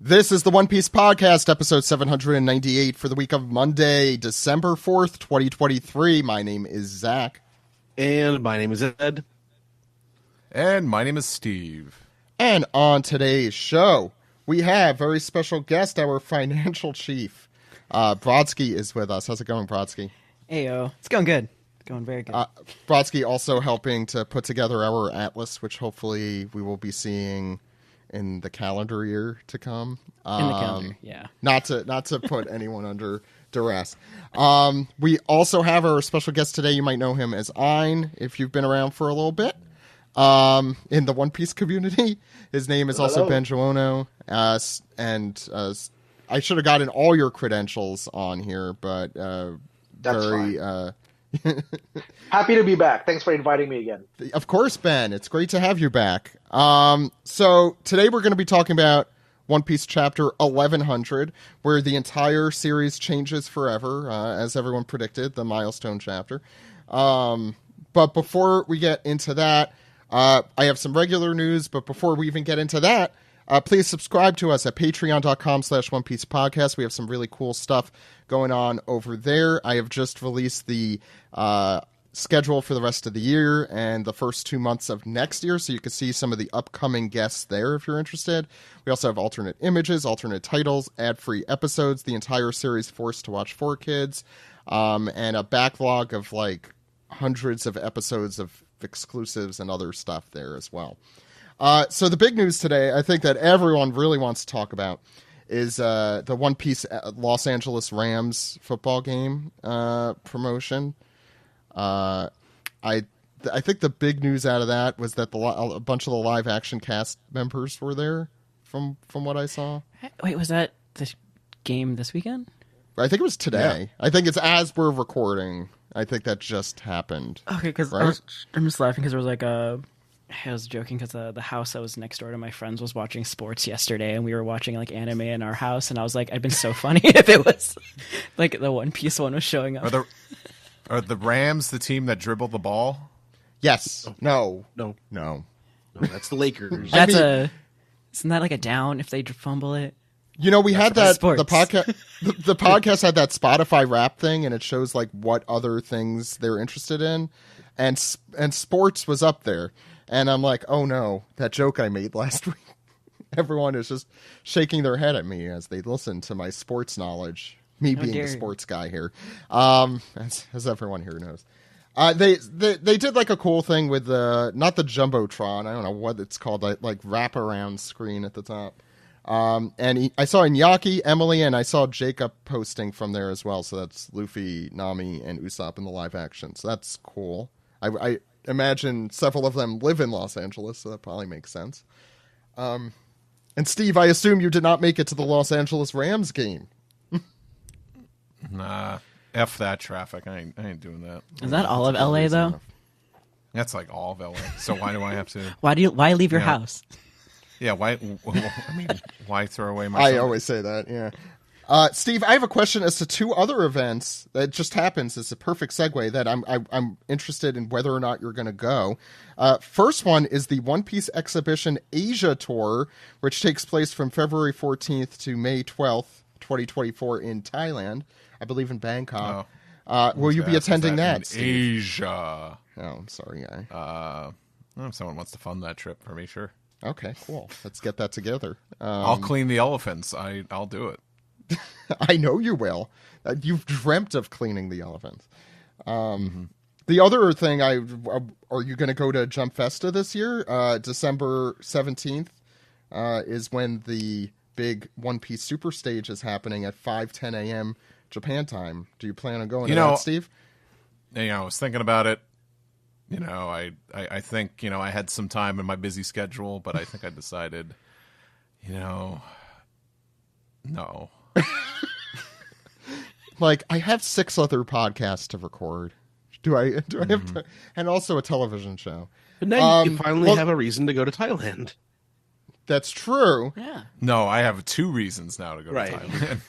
This is the One Piece Podcast, episode 798 for the week of Monday, December 4th, 2023. My name is Zach. And my name is Ed. And my name is Steve. And on today's show, we have very special guest, our financial chief. Brodsky is with us. How's it going, Brodsky? Heyo. It's going good. It's going very good. Brodsky also helping to put together our Atlas, which hopefully we will be seeing in the calendar year to come. In the calendar, yeah. Not to put anyone under duress. We also have our special guest today. You might know him as Ein, if you've been around for a little bit. In the One Piece community. His name is also Ben Juwono. I should have gotten all your credentials on here, but That's fine. Happy to be back. Thanks for inviting me again. Of course, Ben. It's great to have you back. So today we're going to be talking about One Piece chapter 1100, where the entire series changes forever, as everyone predicted, the milestone chapter. But before we get into that, I have some regular news, but before we even get into that, please subscribe to us at patreon.com/OnePiecePodcast. We have some really cool stuff going on over there. I have just released the schedule for the rest of the year and the first 2 months of next year, so you can see some of the upcoming guests there if you're interested. We also have alternate images, alternate titles, ad-free episodes, the entire series Forced to Watch for Kids, and a backlog of like hundreds of episodes of exclusives and other stuff there as well. So the big news today, I think that everyone really wants to talk about, is the One Piece Los Angeles Rams football game promotion. I think the big news out of that was that a bunch of the live action cast members were there, from what I saw. Wait, was that the game this weekend? I think it was today. Yeah. I think it's as we're recording. I think that just happened. Okay, because right? I'm just laughing because there was like I was joking because the house that was next door to my friends was watching sports yesterday, and we were watching like anime in our house, and I was like, I'd been so funny if it was like the One Piece one was showing up. Are the Rams the team that dribbled the ball? Yes. No. No, that's the Lakers. Isn't that like a down if they fumble it? You know, we had that sports. the podcast. The podcast had that Spotify rap thing, and it shows like what other things they're interested in, and sports was up there. And I'm like, oh no, that joke I made last week. Everyone is just shaking their head at me as they listen to my sports knowledge. Me being the sports guy here, as everyone here knows. They did like a cool thing with not the Jumbotron. I don't know what it's called, like wraparound screen at the top. And I saw Iñaki, Emily, and I saw Jacob posting from there as well. So that's Luffy, Nami, and Usopp in the live action. So that's cool. I imagine several of them live in Los Angeles, so that probably makes sense. And Steve, I assume you did not make it to the Los Angeles Rams game. Nah, F that traffic. I ain't doing that. Is that all of LA though? Enough. That's like all of LA. So why do I have to? Why leave your house? Yeah, why? I mean, why throw away my? I always say that. Yeah. Steve, I have a question as to two other events that just happens. It's a perfect segue that I'm interested in whether or not you're going to go. First one is the One Piece Exhibition Asia Tour, which takes place from February 14th to May 12th, 2024 in Thailand, I believe in Bangkok. Will you be attending that, Steve? Asia. Oh, I'm sorry, guy. If someone wants to fund that trip for me, sure. Okay, cool. Let's get that together. I'll clean the elephants. I'll do it. I know you will. You've dreamt of cleaning the elephants. The other thing, are you going to go to Jump Festa this year? December 17th is when the big One Piece Super Stage is happening at 5:10 a.m. Japan time. Do you plan on going to that, Steve? I was thinking about it. I think, I had some time in my busy schedule, but I think I decided, no. Like, I have 6 other podcasts to record. Do I have to, and also a television show. But now you finally have a reason to go to Thailand. That's true. Yeah. No, I have 2 reasons now to go to Thailand.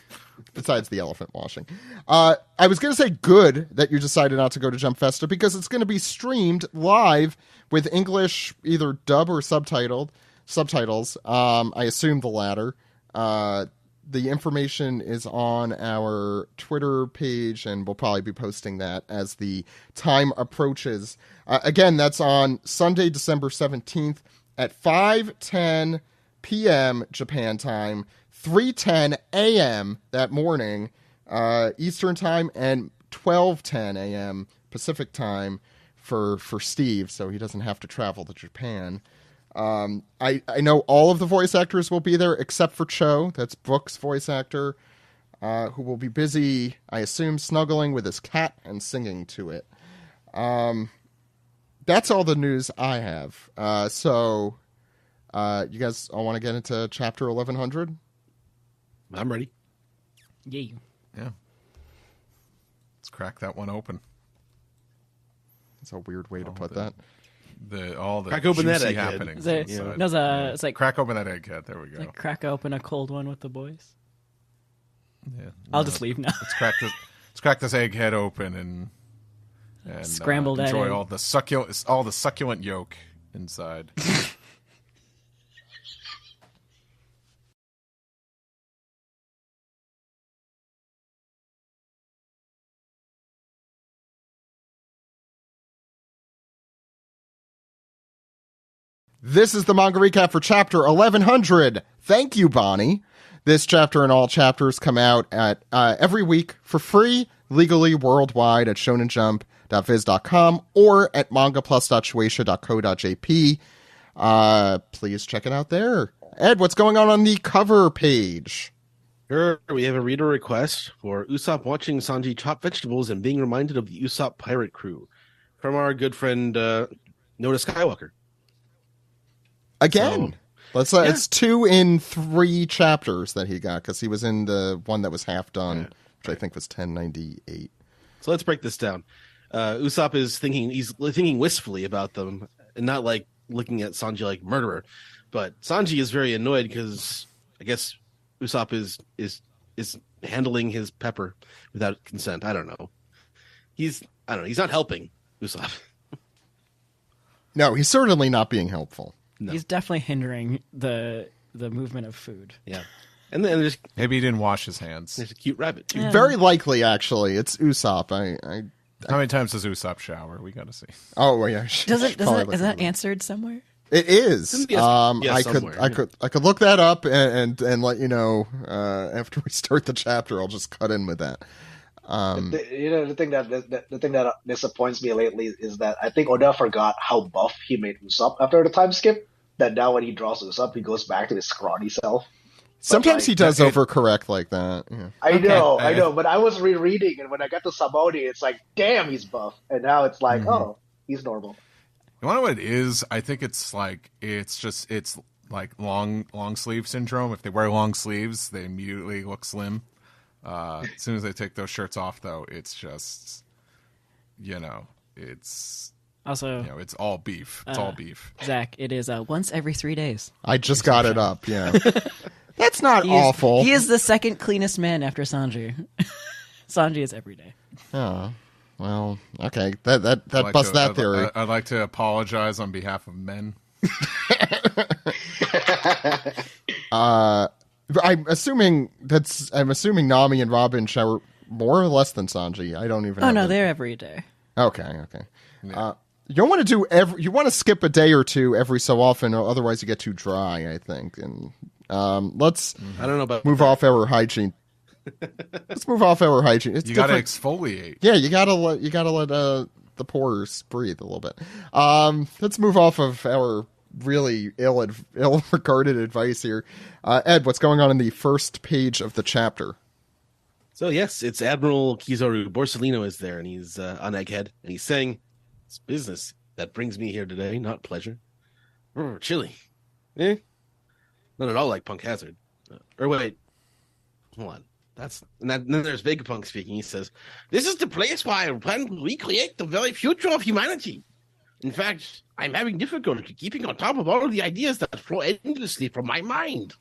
Besides the elephant washing. I was going to say good that you decided not to go to Jump Festa because it's going to be streamed live with English, either dub or subtitles. I assume the latter. The information is on our Twitter page, and we'll probably be posting that as the time approaches. Again, that's on Sunday, December 17th at 5:10 p.m. Japan time, 3:10 a.m. that morning Eastern time, and 12:10 a.m. Pacific time for Steve, so he doesn't have to travel to Japan. I know all of the voice actors will be there except for Cho. That's Book's voice actor, who will be busy, I assume, snuggling with his cat and singing to it. That's all the news I have. So you guys all want to get into chapter 1100? I'm ready. Yeah. Let's crack that one open. That's a weird way to put that. All the crack open that juicy egghead. happenings. It's like crack open that egghead. There we go. like crack open a cold one with the boys. Yeah, I'll just leave now. Let's crack this egghead open and Scrambled enjoy egg. all the succulent yolk inside. This is the manga recap for chapter 1100. Thank you, Bonney. This chapter and all chapters come out at every week for free, legally worldwide at shonenjump.viz.com or at mangaplus.shueisha.co.jp. Please check it out there. Ed, what's going on the cover page? Sure, we have a reader request for Usopp watching Sanji chop vegetables and being reminded of the Usopp pirate crew from our good friend Noda Skywalker. Again. So, It's 2 in 3 chapters that he got, because he was in the one that was half done, which I think was 1098. So let's break this down. Usopp is thinking wistfully about them, and not like looking at Sanji like murderer. But Sanji is very annoyed because I guess Usopp is handling his pepper without consent. I don't know. He's not helping Usopp. No, he's certainly not being helpful. No. He's definitely hindering the movement of food. Yeah. And then Maybe he didn't wash his hands. there's a cute rabbit too. Yeah. Very likely, actually. It's Usopp. How many times does Usopp shower? We got to see. Oh, well, yeah. Is Probably that looking at it. answered somewhere? It is. Yes, I somewhere, could look that up and let you know after we start the chapter. I'll just cut in with that. The thing that disappoints me lately is that I think Oda forgot how buff he made Usopp after the time skip. That now when he draws Usopp, he goes back to his scrawny self. Sometimes he does it- overcorrect like that. Yeah. I know, but I was rereading, and when I got to Saboni, it's like, damn, he's buff, and now it's like, oh, he's normal. You want to know what it is? I think it's like long sleeve syndrome. If they wear long sleeves, they immediately look slim. As soon as they take those shirts off, though, it's just, it's Also, it's all beef. It's all beef. Zach, it is once every 3 days. I just got it up. Yeah, that's not He is- awful. He is the second cleanest man after Sanji. Sanji is every day. Oh, well, okay. That busts that theory. I'd like to apologize on behalf of men. I'm assuming Nami and Robin shower more or less than Sanji. I don't even. Oh have no, the- they're every day. Okay. Yeah. You don't want to you want to skip a day or two every so often, or otherwise you get too dry, I think. And let's I don't know about move off our hygiene. Let's move off our hygiene. It's You got to different. exfoliate. Yeah, you gotta let the pores breathe a little bit. Let's move off of our really ill-regarded advice here. Ed, what's going on in the first page of the chapter? So yes, it's Admiral Kizaru Borsellino is there, and he's on Egghead, and he's saying, "It's business that brings me here today, not pleasure." Chilly, not at all like Punk Hazard. Or wait, hold on. Then there's Vegapunk speaking. He says, "This is the place where I plan to recreate the very future of humanity. In fact, I'm having difficulty keeping on top of all of the ideas that flow endlessly from my mind."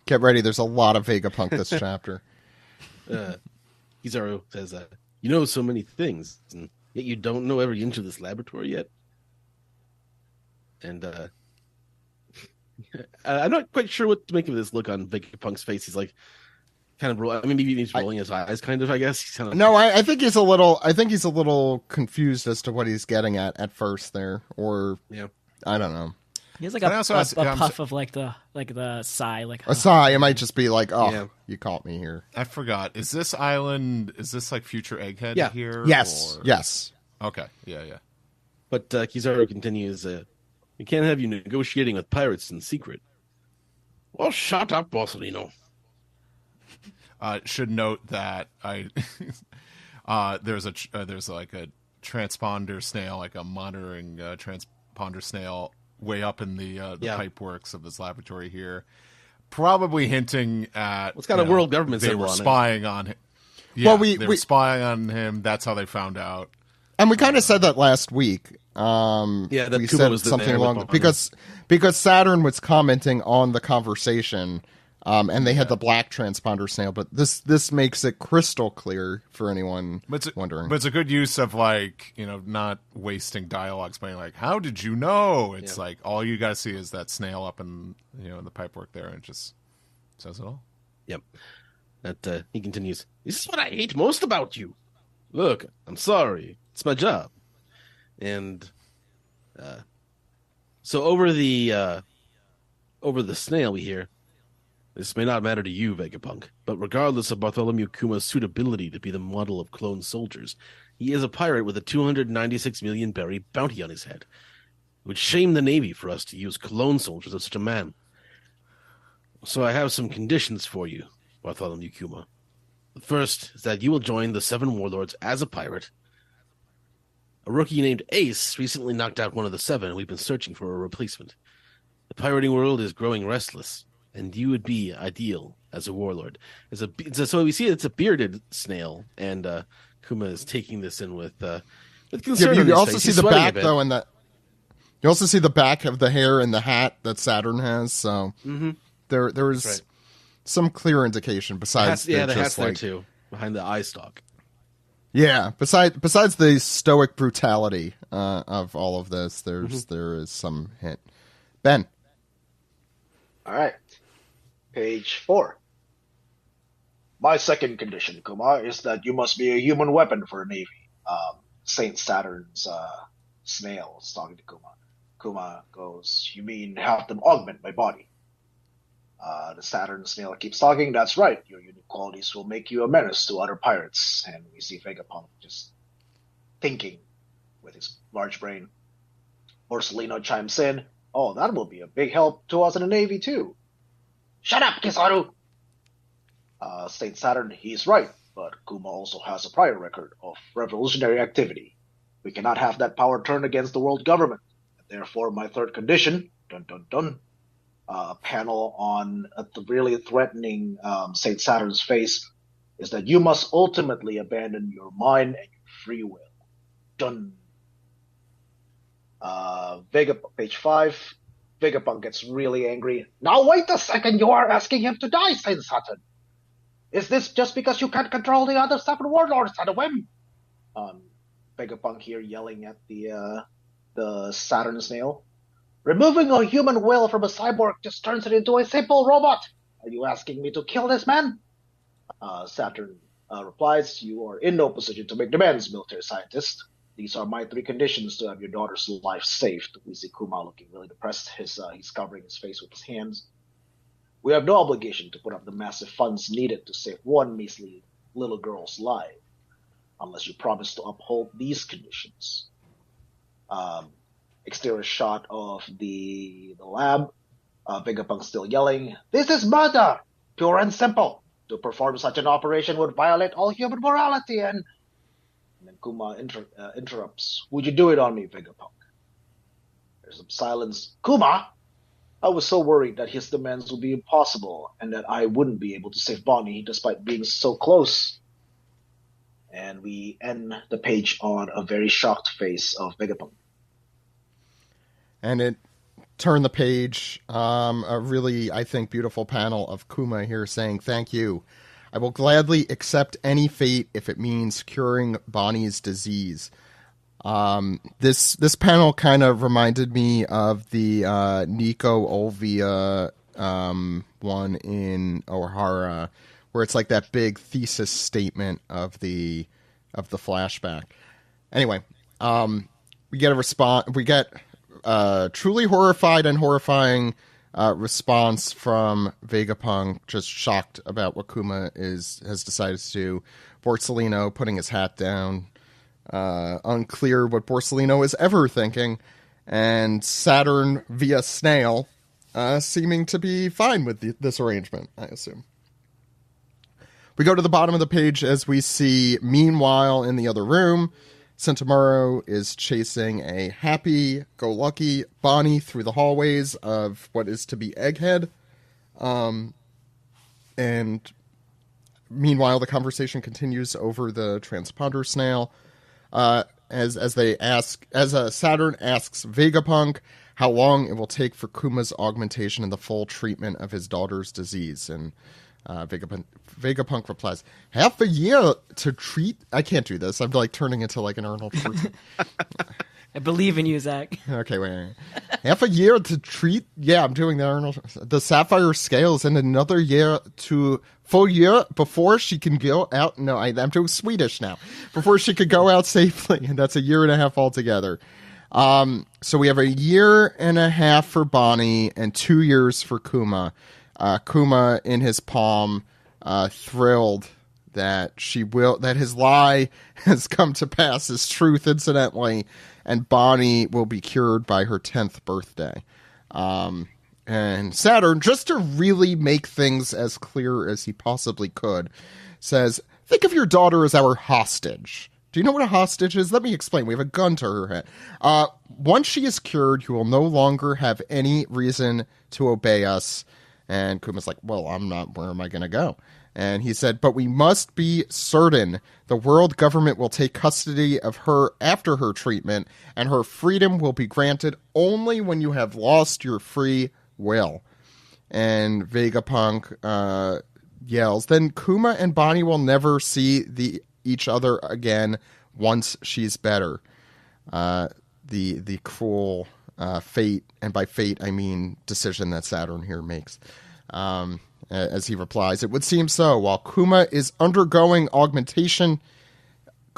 Get ready. There's a lot of Vegapunk this chapter. Kizaru says, "You know so many things, and yet you don't know every inch of this laboratory yet." And I'm not quite sure what to make of this look on Vegapunk's face. He's like kind of maybe he's rolling his eyes, kind of. I guess he's kind of. No, I think he's a little. I think he's a little confused as to what he's getting at first there, or Yeah. I don't know. He has like But a, I also a, has- a I'm puff of like the sigh, like A sigh. It might just be like, oh, Yeah. you caught me here. I forgot. Is this island? Is this like future Egghead Yeah. here? Yes, or- yes. Okay. Yeah. But Kizaru continues. We can't have you negotiating with pirates in secret. Well, shut up, Borsalino. Should note that there's like a transponder snail, like a monitoring transponder snail, way up in the pipe works of this laboratory here, probably hinting at. It's got a world government they symbol were on it. spying on him. Yeah, Well, they were spying on him. That's how they found out. And we kind of said that last week. Yeah, that we Kuma said was something there with along Bonney. because Saturn was commenting on the conversation, and they had the black transponder snail. But this makes it crystal clear for anyone wondering. But it's a good use of not wasting dialogue explaining like, how did you know? It's like all you gotta see is that snail up in in the pipework there, and it just says it all. Yep. That he continues. This is what I hate most about you. Look, I'm sorry. It's my job. And so over the snail we hear, this may not matter to you, Vegapunk, but regardless of Bartholomew Kuma's suitability to be the model of clone soldiers, he is a pirate with a 296 million berry bounty on his head. It would shame the Navy for us to use clone soldiers of such a man. So I have some conditions for you, Bartholomew Kuma. The first is that you will join the 7 warlords as a pirate. A rookie named Ace recently knocked out one of the 7, and we've been searching for a replacement. The pirating world is growing restless, and you would be ideal as a warlord. So we see it's a bearded snail, and Kuma is taking this in with concern. on you his also face. see He's the sweating a back bit. though, and that you also see the back of the hair and the hat that Saturn has. So there is right. some clear indication besides the hat's just there like too, behind the eye stalk. besides the stoic brutality of all of this, there is some hint. Ben. All right. Page 4. My second condition, Kuma, is that you must be a human weapon for a navy. Saint Saturn's snail is talking to Kuma. Kuma goes, you mean have them augment my body? The Saturn snail keeps talking. That's right. Your unique qualities will make you a menace to other pirates. And we see Vegapunk just thinking with his large brain. Borsalino chimes in. Oh, that will be a big help to us in the Navy, too. Shut up, Kizaru! Saint Saturn, he's right, but Kuma also has a prior record of revolutionary activity. We cannot have that power turned against the world government. Therefore, my third condition, a panel on the really threatening Saint Saturn's face, is that you must ultimately abandon your mind and your free will. Done. Page 5, Vegapunk gets really angry. Now wait a second, you are asking him to die, Saint Saturn. Is this just because you can't control the other 7 warlords at a whim? Vegapunk here yelling at the Saturn snail. Removing a human will from a cyborg just turns it into a simple robot. Are you asking me to kill this man? Saturn replies, you are in no position to make demands, military scientist. These are my 3 conditions to have your daughter's life saved. We see Kuma looking really depressed. He's covering his face with his hands. We have no obligation to put up the massive funds needed to save one measly little girl's life, unless you promise to uphold these conditions. Exterior shot of the lab. Vegapunk still yelling, "This is murder! Pure and simple. To perform such an operation would violate all human morality and then Kuma interrupts. Would you do it on me, Vegapunk? There's some silence. Kuma! I was so worried that his demands would be impossible and that I wouldn't be able to save Bonney despite being so close. And we end the page on a very shocked face of Vegapunk. And it turned the page, a really, I think, beautiful panel of Kuma here saying, "Thank you. I will gladly accept any fate if it means curing Bonnie's disease." This panel kind of reminded me of the Nico Olvia one in Ohara, where it's like that big thesis statement of the flashback. Anyway, we get a response. We get truly horrified and horrifying response from Vegapunk, just shocked about what Kuma has decided to do. Borsellino putting his hat down. Unclear what Borsellino is ever thinking, and Saturn via Snail seeming to be fine with this arrangement, I assume. We go to the bottom of the page as we see, meanwhile, in the other room, Sentomaru is chasing a happy-go-lucky Bonney through the hallways of what is to be Egghead. And meanwhile, the conversation continues over the transponder snail. As Saturn asks Vegapunk how long it will take for Kuma's augmentation and the full treatment of his daughter's disease, and Vegapunk replies, "Half a year to treat." I can't do this. I'm like turning into like an Arnold Schwarzenegger. I believe in you, Zach. Okay, wait. Half a year to treat. Yeah, I'm doing the Arnold. The sapphire scales, and another year to full year before she can go out. No, I'm doing Swedish now. Before she could go out safely, and that's a year and a half altogether. So we have a year and a half for Bonney and 2 years for Kuma. Kuma in his palm, thrilled that his lie has come to pass as truth, incidentally, and Bonney will be cured by her 10th birthday. And Saturn, just to really make things as clear as he possibly could, says, "Think of your daughter as our hostage." Do you know what a hostage is? Let me explain. We have a gun to her head. Once she is cured, you will no longer have any reason to obey us. And Kuma's like, "Well, I'm not. Where am I going to go?" And he said, "But we must be certain the world government will take custody of her after her treatment, and her freedom will be granted only when you have lost your free will." And Vegapunk yells, "Then Kuma and Bonney will never see each other again once she's better." The cruel fate, and by fate I mean decision, that Saturn here makes. As he replies, "It would seem so. While Kuma is undergoing augmentation,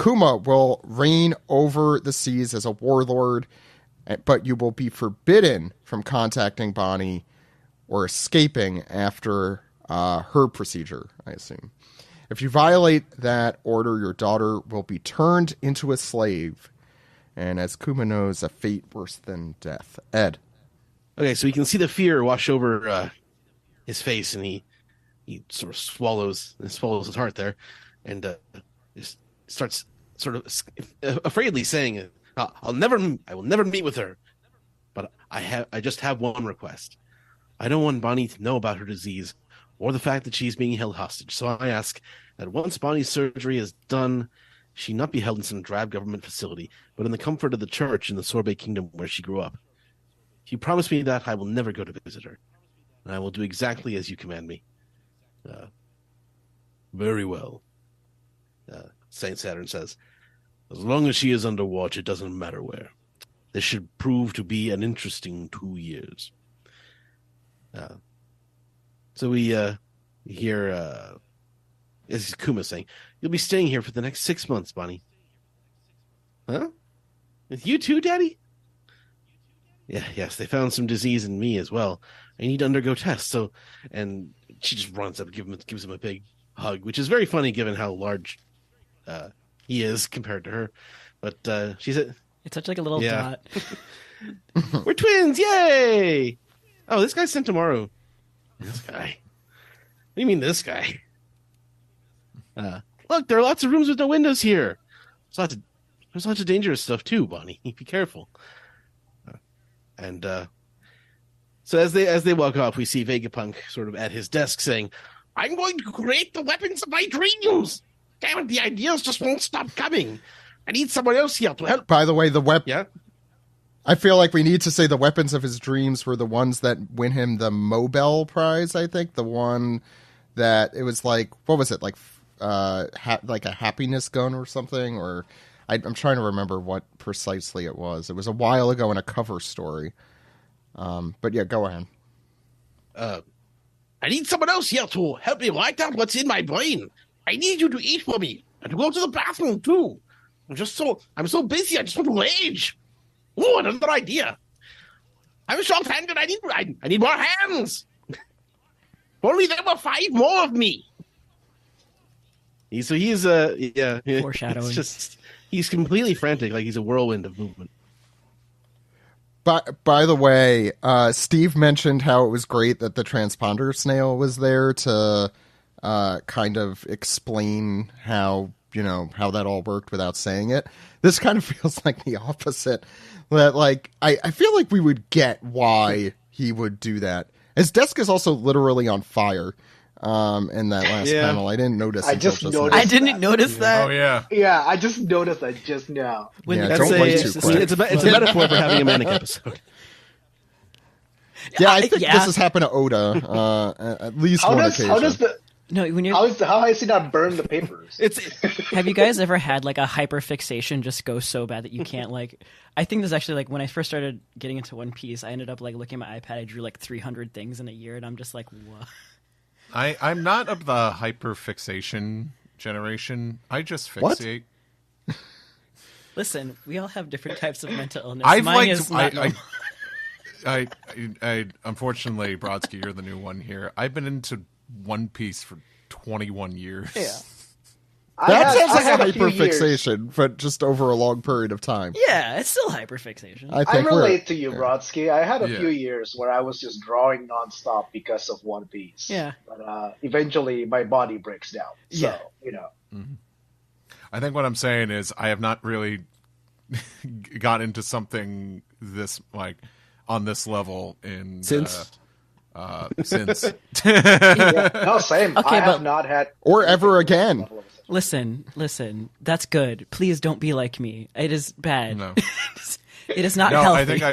Kuma will reign over the seas as a warlord, but you will be forbidden from contacting Bonney or escaping after her procedure, I assume. If you violate that order, your daughter will be turned into a slave. And as Kuma knows, a fate worse than death." Ed. Okay, so we can see the fear wash over his face, and he sort of swallows his heart there, and just starts sort of afraidly saying, I will never meet with her, but I just have one request. I don't want Bonney to know about her disease or the fact that she's being held hostage. So I ask that once Bonney's surgery is done, she not be held in some drab government facility, but in the comfort of the church in the Sorbet Kingdom where she grew up. If you promise me that, I will never go to visit her, and I will do exactly as you command me." Very well. Saint Saturn says, "As long as she is under watch, it doesn't matter where. This should prove to be an interesting 2 years." So we hear this is Kuma saying, "You'll be staying here for the next 6 months, Bonney." Huh? With you too, Daddy? Yes, they found some disease in me as well. I need to undergo tests. So, and she just runs up and gives him a big hug, which is very funny given how large he is compared to her. But she said, It's such like a little dot. "We're twins, yay!" Oh, this guy's Sentomaru. This guy. What do you mean, this guy? Look, there are lots of rooms with no windows here. There's lots of dangerous stuff too, Bonney. Be careful. And so as they walk off, we see Vegapunk sort of at his desk saying, "I'm going to create the weapons of my dreams. Damn it, the ideas just won't stop coming. I need someone else here to help." By the way, Yeah? I feel like we need to say the weapons of his dreams were the ones that win him the Nobel Prize, I think. The one that, it was like, what was it, like like a happiness gun or something? Or I'm trying to remember what precisely it was. It was a while ago in a cover story. But yeah, go ahead. I need someone else here to help me write down what's in my brain. I need you to eat for me and to go to the bathroom too. I'm so busy. I just want to rage. Oh, another idea. I'm short-handed. I need more hands. If only there were 5 more of me. He's Foreshadowing. It's just he's completely frantic, like he's a whirlwind of movement. By the way, Steve mentioned how it was great that the transponder snail was there to kind of explain how that all worked without saying it. This kind of feels like the opposite. That like I feel like we would get why he would do that. His desk is also literally on fire. In that last panel, I didn't notice. I didn't notice that. Oh yeah. Yeah, I just noticed that just now. Don't wait too quick. It's a metaphor for having a manic episode. Yeah, I think this has happened to Oda at least one occasion. How has he not burned the papers? Have you guys ever had like a hyperfixation just go so bad that you can't like? I think this actually like when I first started getting into One Piece, I ended up like looking at my iPad. I drew like 300 things in a year, and I'm just like, what? I'm not of the hyperfixation generation. I just fixate. What? Listen, we all have different types of mental illness. I unfortunately, Brodsky, you're the new one here. I've been into One Piece for 21 years. Yeah. That sounds like a hyperfixation, but just over a long period of time. Yeah, it's still hyperfixation. I relate to you, Brodsky. I had a few years where I was just drawing nonstop because of One Piece. Yeah. But eventually my body breaks down. So, Mm-hmm. I think what I'm saying is I have not really got into something this, like, on this level since. Yeah. No, same. Okay, I have not had... Or ever again. Listen, that's good. Please don't be like me. It is bad. No. It is not healthy. I think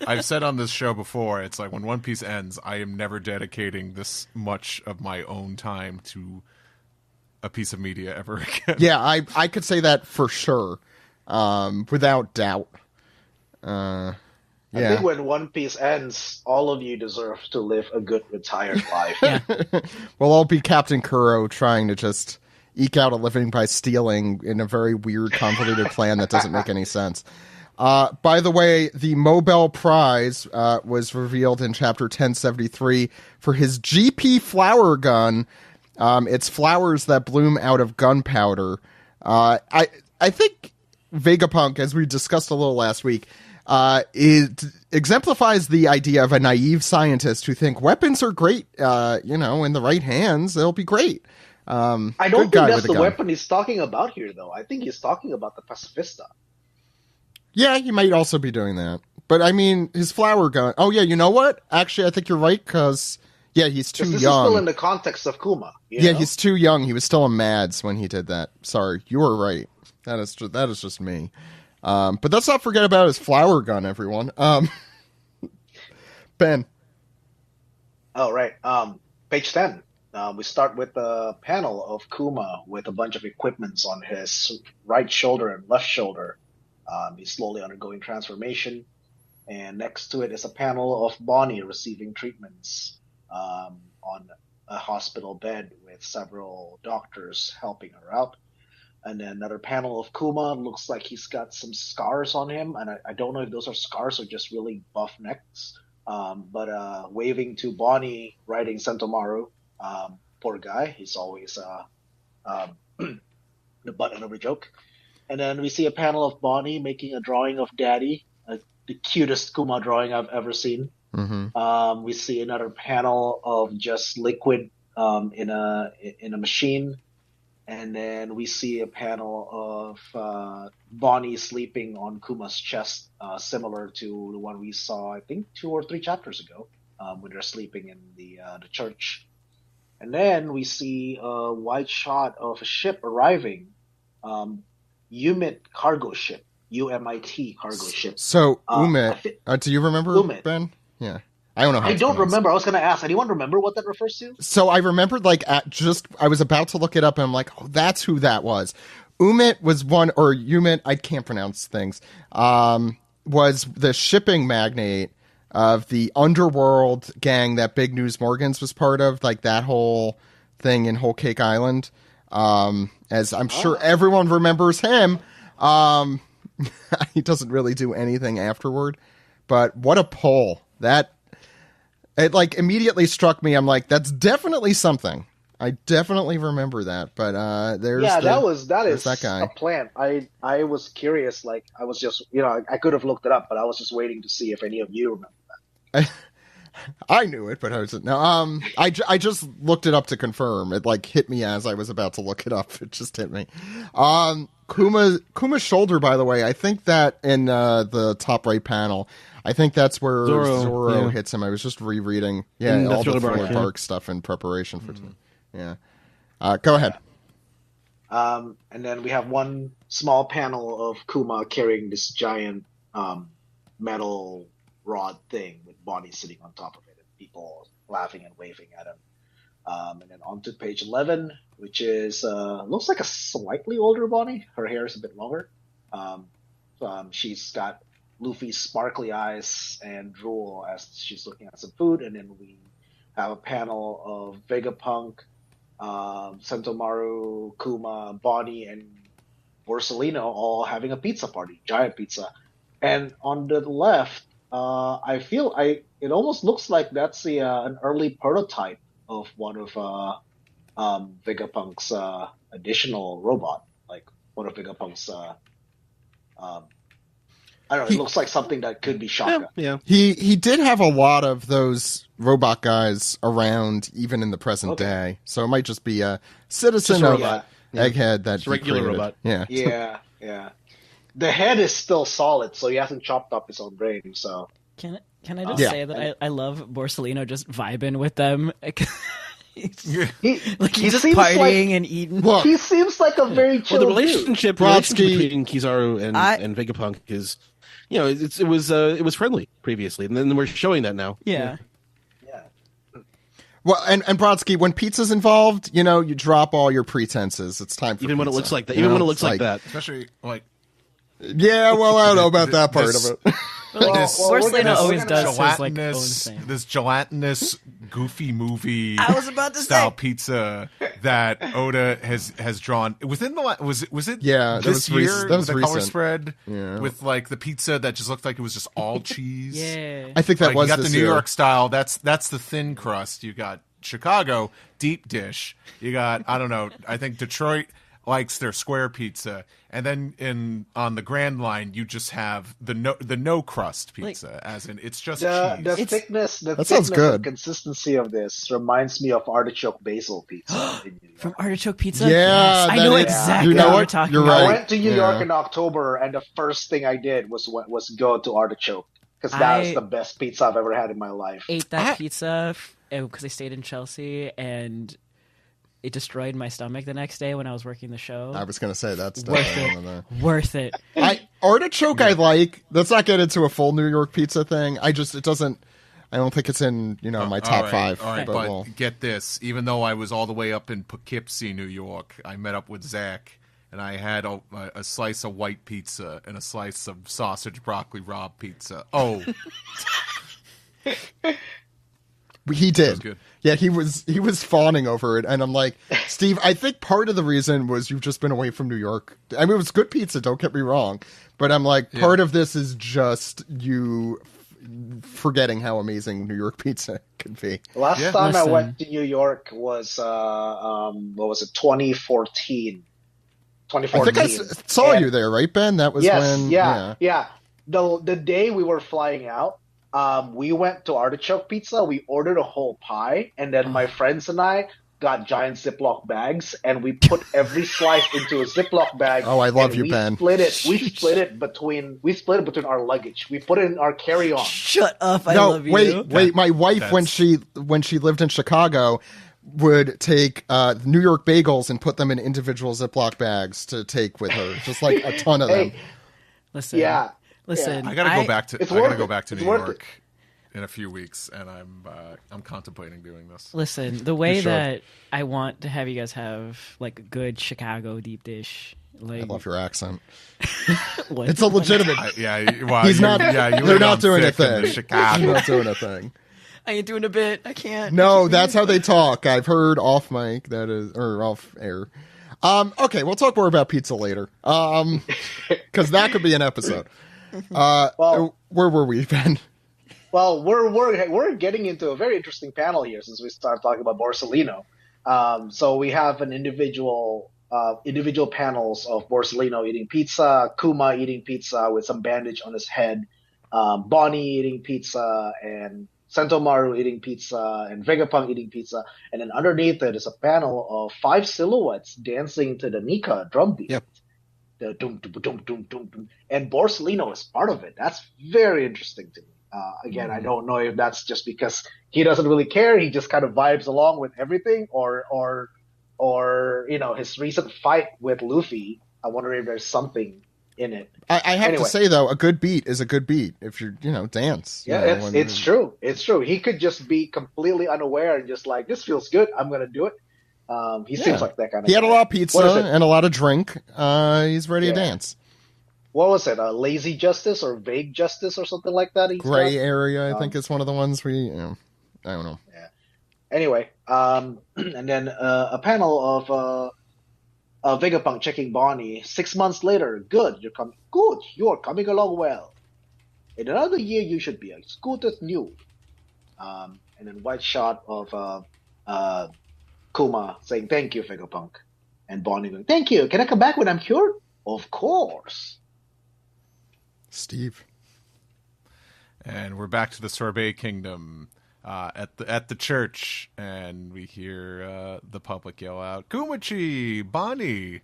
I've said on this show before, it's like when One Piece ends, I am never dedicating this much of my own time to a piece of media ever again. Yeah, I could say that for sure, without doubt. I think when One Piece ends, all of you deserve to live a good retired life. Yeah. Well, I'll be Captain Kuro trying to just eke out a living by stealing in a very weird, convoluted plan that doesn't make any sense. By the way, the Nobel Prize was revealed in Chapter 1073 for his GP flower gun. It's flowers that bloom out of gunpowder. I think Vegapunk, as we discussed a little last week, it exemplifies the idea of a naive scientist who think weapons are great, in the right hands, they'll be great. I don't think that's the weapon he's talking about here, though. I think he's talking about the pacifista. Yeah, he might also be doing that. But, I mean, his flower gun... Oh, yeah, you know what? Actually, I think you're right, because, yeah, he's too young. This is still in the context of Kuma. Yeah, he's too young. He was still a Mads when he did that. Sorry, you were right. That is just me. But let's not forget about his flower gun, everyone. Ben. Oh, right. Page 10. We start with a panel of Kuma with a bunch of equipments on his right shoulder and left shoulder. He's slowly undergoing transformation. And next to it is a panel of Bonney receiving treatments on a hospital bed with several doctors helping her out. And then another panel of Kuma. Looks like he's got some scars on him. And I don't know if those are scars or just really buff necks. But waving to Bonney, riding Sentomaru. Poor guy. He's always the butt of a joke. And then we see a panel of Bonney making a drawing of Daddy, the cutest Kuma drawing I've ever seen. Mm-hmm. We see another panel of just liquid in a machine. And then we see a panel of Bonney sleeping on Kuma's chest, similar to the one we saw, I think, 2 or 3 chapters ago, when they're sleeping in the church. And then we see a wide shot of a ship arriving, UMIT cargo ship, UMIT cargo ship. So, UMIT, do you remember, UMIT. Ben? Yeah. I don't know how I don't remember. I was going to ask. Anyone remember what that refers to? So I remembered, I was about to look it up, and I'm like, oh, that's who that was. Umit was one, or Umit, I can't pronounce things, was the shipping magnate of the underworld gang that Big News Morgans was part of, like that whole thing in Whole Cake Island. As I'm sure everyone remembers him. He doesn't really do anything afterward, but what a pull. It like immediately struck me. I'm like, that's definitely something. I definitely remember that, but that is that guy. A plan. I was curious, like I was just I could have looked it up, but I was just waiting to see if any of you remember that. I knew it, but I was no. I just looked it up to confirm. It like hit me as I was about to look it up. It just hit me. Kuma's shoulder, by the way. I think that in the top right panel. I think that's where Zoro hits him. I was just rereading, all the Thriller Bark stuff in preparation for today. Yeah. Go ahead. And then we have one small panel of Kuma carrying this giant metal rod thing with Bonney sitting on top of it and people laughing and waving at him. And then on to page 11, which is looks like a slightly older Bonney. Her hair is a bit longer. She's got Luffy's sparkly eyes and drool as she's looking at some food. And then we have a panel of Vegapunk, Sentomaru, Kuma, Bonney, and Borsellino all having a pizza party, giant pizza. And on the left, it almost looks like that's an early prototype of one of Vegapunk's additional robot, like one of Vegapunk's. I don't know. It looks like something that could be Shaka. Yeah. He did have a lot of those robot guys around, even in the present day. So it might just be a citizen of Egghead that's regular created. Robot. Yeah. Yeah. The head is still solid, so he hasn't chopped up his own brain. So Can I just say that I love Borsellino just vibing with them? He's just partying and eating. Look, he seems like a very chill the relationship Brodsky, between Kizaru and Vegapunk is, it was friendly previously, and then we're showing that now. Yeah. Well, and Brodsky, when pizza's involved, you drop all your pretenses. It's time for even when it pizza. looks like that. Even when it looks like that, especially like. Yeah, well, I don't know about that part of it. Borsellino always does his like own thing. This gelatinous, goofy movie I was about to style say. pizza that Oda has drawn within the was it Yeah, this year that was the recent. color spread Yeah. with like the pizza that just looked like it was just all cheese. Yeah. I think that Like, was you got this the New year. York style. That's the thin crust. You got Chicago deep dish. You got I think Detroit likes their square pizza, and then on the Grand Line you just have the no crust pizza, as in it's just cheese. The thickness, sounds good. and consistency of this reminds me of artichoke basil pizza in New York. From Artichoke Pizza? Yeah, Yes, I that know is- exactly you know what what? you're talking You're about. right. I went to New York Yeah. in October, and the first thing I did was go to Artichoke because that was the best pizza I've ever had in my life. Ate that pizza because I stayed in Chelsea, and it destroyed my stomach the next day when I was working the show. I was going to say that's Worth definitely it. one of Worth it. Artichoke I like. Let's not get into a full New York pizza thing. I don't think it's in my top five. All right, but but we'll- get this. Even though I was all the way up in Poughkeepsie, New York, I met up with Zach, and I had a slice of white pizza and a slice of sausage broccoli raw pizza. Oh, he did. was good. Yeah, he was fawning over it, and I'm like, Steve, I think part of the reason was you've just been away from New York. I mean, it was good pizza, don't get me wrong, but I'm like, part of this is just you forgetting how amazing New York pizza can be. Last time I Listen. went to New York was what was it, 2014. I think I saw you there, right, Ben? That was when. Yeah. The day we were flying out, we went to Artichoke Pizza. We ordered a whole pie, and then my friends and I got giant Ziploc bags, and we put every slice into a Ziploc bag. Oh, I love and you, we Ben. We split it between our luggage. We put it in our carry-on. Shut up! I love you. Wait. My wife, when she lived in Chicago, would take New York bagels and put them in individual Ziploc bags to take with her, just like a ton of them. Listen. Yeah. Listen. I gotta go back to It's I gotta worth go it. back to It's New worth York in a few weeks, and I'm contemplating doing this. Listen, the way should. that I want to have you guys have like a good Chicago deep dish Like, I love your accent. what? It's a legitimate. Well, He's not. You They're not doing a thick in thing. Chicago. They're not doing a thing. I ain't doing a bit. I can't. No, that's how they talk. I've heard off mic, that is, or off air. Okay, we'll talk more about pizza later. Because that could be an episode. Well, where were we, Ben? Well, we're getting into a very interesting panel here since we started talking about Borsalino. So we have an individual panels of Borsalino eating pizza, Kuma eating pizza with some bandage on his head, Bonney eating pizza, and Sentomaru eating pizza, and Vegapunk eating pizza, and then underneath it is a panel of 5 silhouettes dancing to the Nika drum beat. Yep. The dum dum dum dum dum dum, and Borsalino is part of it. That's very interesting to me. Again, I don't know if that's just because he doesn't really care. He just kind of vibes along with everything, or his recent fight with Luffy. I wonder if there's something in it. I have to say though, a good beat is a good beat. If you're, dance. Yeah, it's true. It's true. He could just be completely unaware and just like, this feels good. I'm gonna do it. He seems like that kind of. He had guy. a lot of pizza and a lot of drink. He's ready to dance. What was it? Lazy justice or vague justice or something like that? Gray area, I think, is one of the ones we. I don't know. Yeah. Anyway, and then a panel of Vegapunk checking Bonney. 6 months later, good. You're coming along well. In another year, you should be as good as new. And then white shot of Kuma saying thank you, Vegapunk, and Bonney going, thank you. Can I come back when I'm cured? Of course. Steve. And we're back to the Sorbet Kingdom at the church, and we hear the public yell out, Kumachi, Bonney.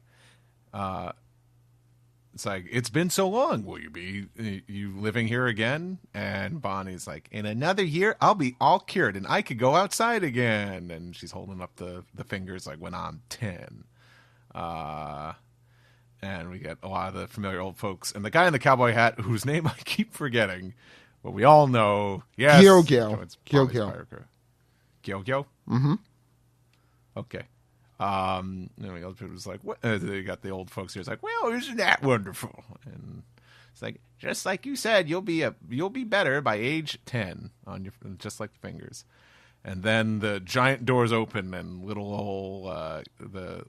It's like, it's been so long. Will you be living here again? And Bonnie's like, in another year, I'll be all cured, and I could go outside again. And she's holding up the fingers like when I'm 10. And we get a lot of the familiar old folks. And the guy in the cowboy hat, whose name I keep forgetting, but we all know. Yes. Gyo-Gyo. Gyo-Gyo? Mm-hmm. Okay. And the other people was like, what? They got the old folks here. It's like, well, isn't that wonderful? And it's like, just like you said, you'll be better by age 10 on your, just like the fingers. And then the giant doors open, and little old the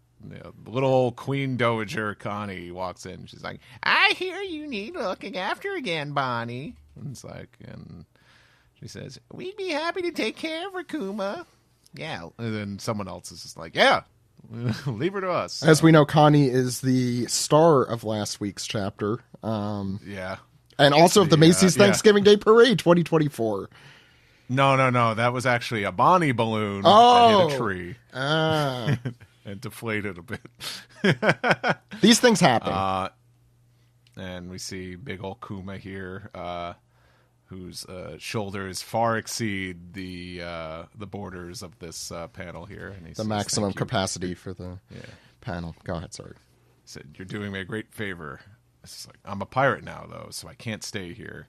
little old Queen Dowager Connie walks in. She's like, I hear you need looking after again, Bonney. And it's like, and she says, we'd be happy to take care of her, Kuma. Yeah. And then someone else is just like, yeah, leave her to us. As we know, Connie is the star of last week's chapter. Yeah. And also of the Macy's Thanksgiving Day Parade 2024. No. That was actually a Bonney balloon that hit a tree. And deflated a bit. These things happen. And we see big old Kuma here, whose shoulders far exceed the borders of this panel here. And he the says, maximum capacity for the panel. Go ahead, sorry. He said, you're doing me a great favor. It's like, I'm a pirate now, though, so I can't stay here.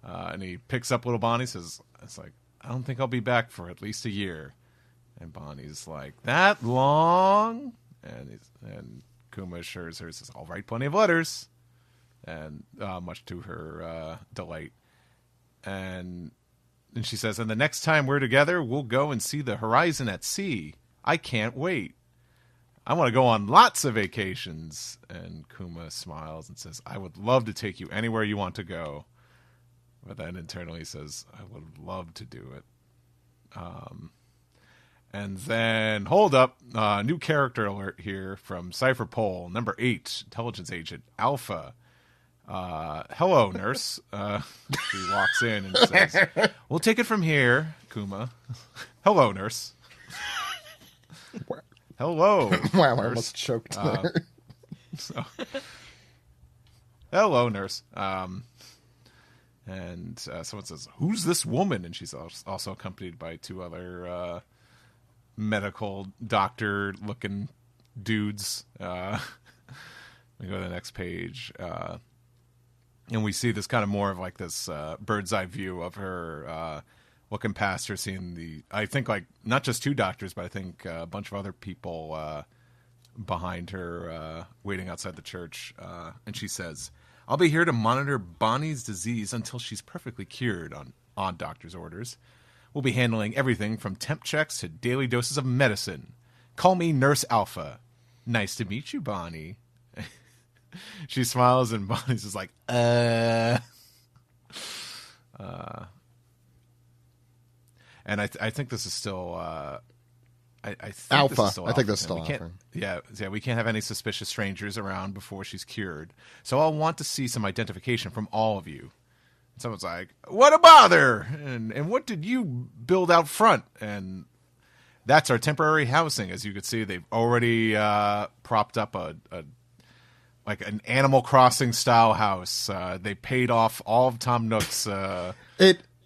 And he picks up little Bonnie, says, it's like, I don't think I'll be back for at least a year. And Bonnie's like, that long? And Kuma assures her, says, I'll write plenty of letters. And much to her delight. And she says, and the next time we're together, we'll go and see the horizon at sea. I can't wait. I want to go on lots of vacations. And Kuma smiles and says, I would love to take you anywhere you want to go. But then internally says, I would love to do it. And then, hold up, new character alert here from Cypher Pole, number 8, intelligence agent Alpha. Hello, nurse. She walks in and says, we'll take it from here, Kuma. Hello, nurse. Hello. Wow, nurse. I almost choked there. Hello, nurse. And someone says, who's this woman? And she's also accompanied by 2 other medical doctor-looking dudes. We go to the next page. And we see this kind of more of like this bird's eye view of her looking past her, seeing I think like not just 2 doctors, but I think a bunch of other people behind her, waiting outside the church, and she says, "I'll be here to monitor Bonney's disease until she's perfectly cured on doctor's orders. We'll be handling everything from temp checks to daily doses of medicine. Call me Nurse Alpha. Nice to meet you, Bonney." She smiles, and Bonnie's just like, And I think this is still I think Alpha. This is still I think Alpha. that's still We can't- Alpha. Yeah, we can't have any suspicious strangers around before she's cured. So I'll want to see some identification from all of you. And someone's like, "What a bother!" And what did you build out front? And that's our temporary housing. As you can see, they've already propped up a like an Animal Crossing style house. They paid off all of Tom Nook's.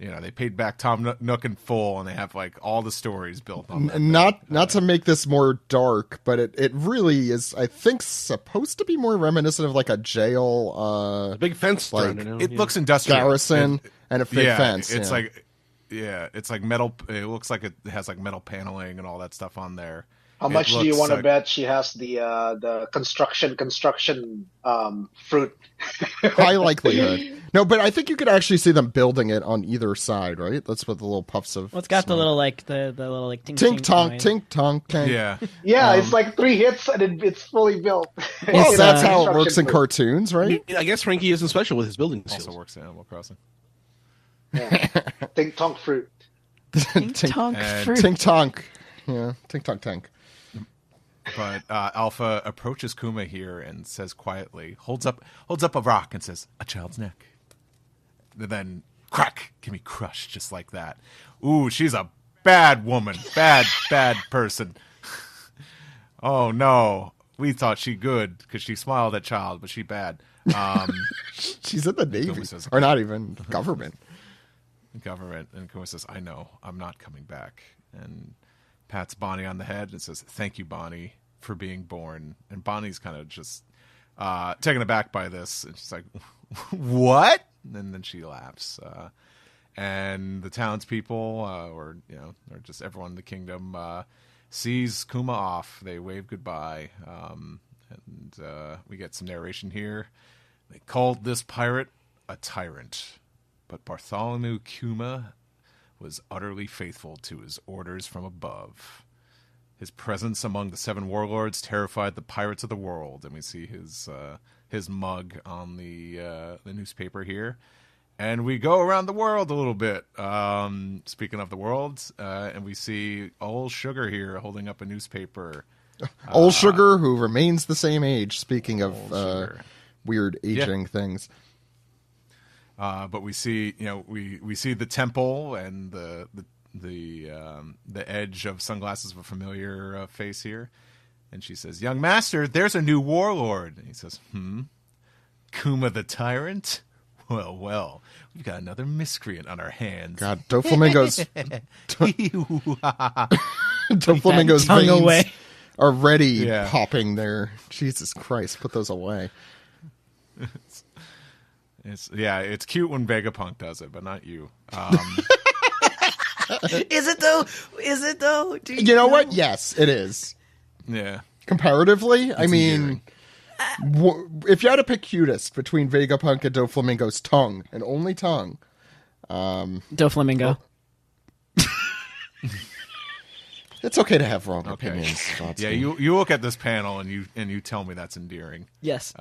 They paid back Tom Nook in full, and they have like all the stories built on that. Not to make this more dark, but it really is, I think, supposed to be more reminiscent of like a jail, Big fence like, around it now. It looks industrial. garrison and a fake fence. It's yeah. it's like metal. It looks like it has like metal paneling and all that stuff on there. How It much do you looks want to like- bet she has the construction fruit? High likelihood. No, but I think you could actually see them building it on either side, right? That's what the little puffs of. Well, it's got the smoke. little like the little like tink tink tonk, noise. tink tonk, tink. Yeah, Yeah, it's like 3 hits and it's fully built. Well, It's, that's how it construction works in fruit. cartoons, right? I guess Frankie isn't special with his building also skills. works in Animal Crossing. Yeah. Tink tonk fruit. Tink tonk and fruit. Tink tonk. Yeah, tink tonk tank. But Alpha approaches Kuma here and says quietly, holds up a rock and says, "A child's neck." And then crack, can be crushed just like that. Ooh, she's a bad woman, bad person. Oh no, we thought she good because she smiled at child, but she bad. She's in the Navy, Kuma says- or not even government. Government, and Kuma says, "I know, I'm not coming back." And pats Bonney on the head and says, "Thank you, Bonney, for being born." And Bonnie's kind of just taken aback by this, and she's like, "What?" And then she laughs. And the townspeople, or just everyone in the kingdom, sees Kuma off. They wave goodbye, and we get some narration here. They called this pirate a tyrant, but Bartholomew Kuma was utterly faithful to his orders from above. His presence among the 7 warlords terrified the pirates of the world, and we see his mug on the newspaper here. And we go around the world a little bit. Speaking of the world, and we see Old Sugar here holding up a newspaper. Old Sugar, who remains the same age. Speaking of Sugar. weird aging things. But we see, we see the temple and the edge of sunglasses of a familiar face here, and she says, "Young master, there's a new warlord." And he says, "Kuma the tyrant? Well, we've got another miscreant on our hands." God, Doflamingo's Doflamingo's tongue veins away. are already Yeah. popping there. Jesus Christ, put those away. It's cute when Vegapunk does it, but not you. Is it though? Do You know what? Yes, it is. Yeah. Comparatively, I mean, endearing. if you had to pick cutest between Vegapunk and Doflamingo's tongue, and only tongue, Doflamingo. it's okay to have wrong Okay. opinions. Brodsky. Yeah, you look at this panel and you tell me that's endearing. Yes.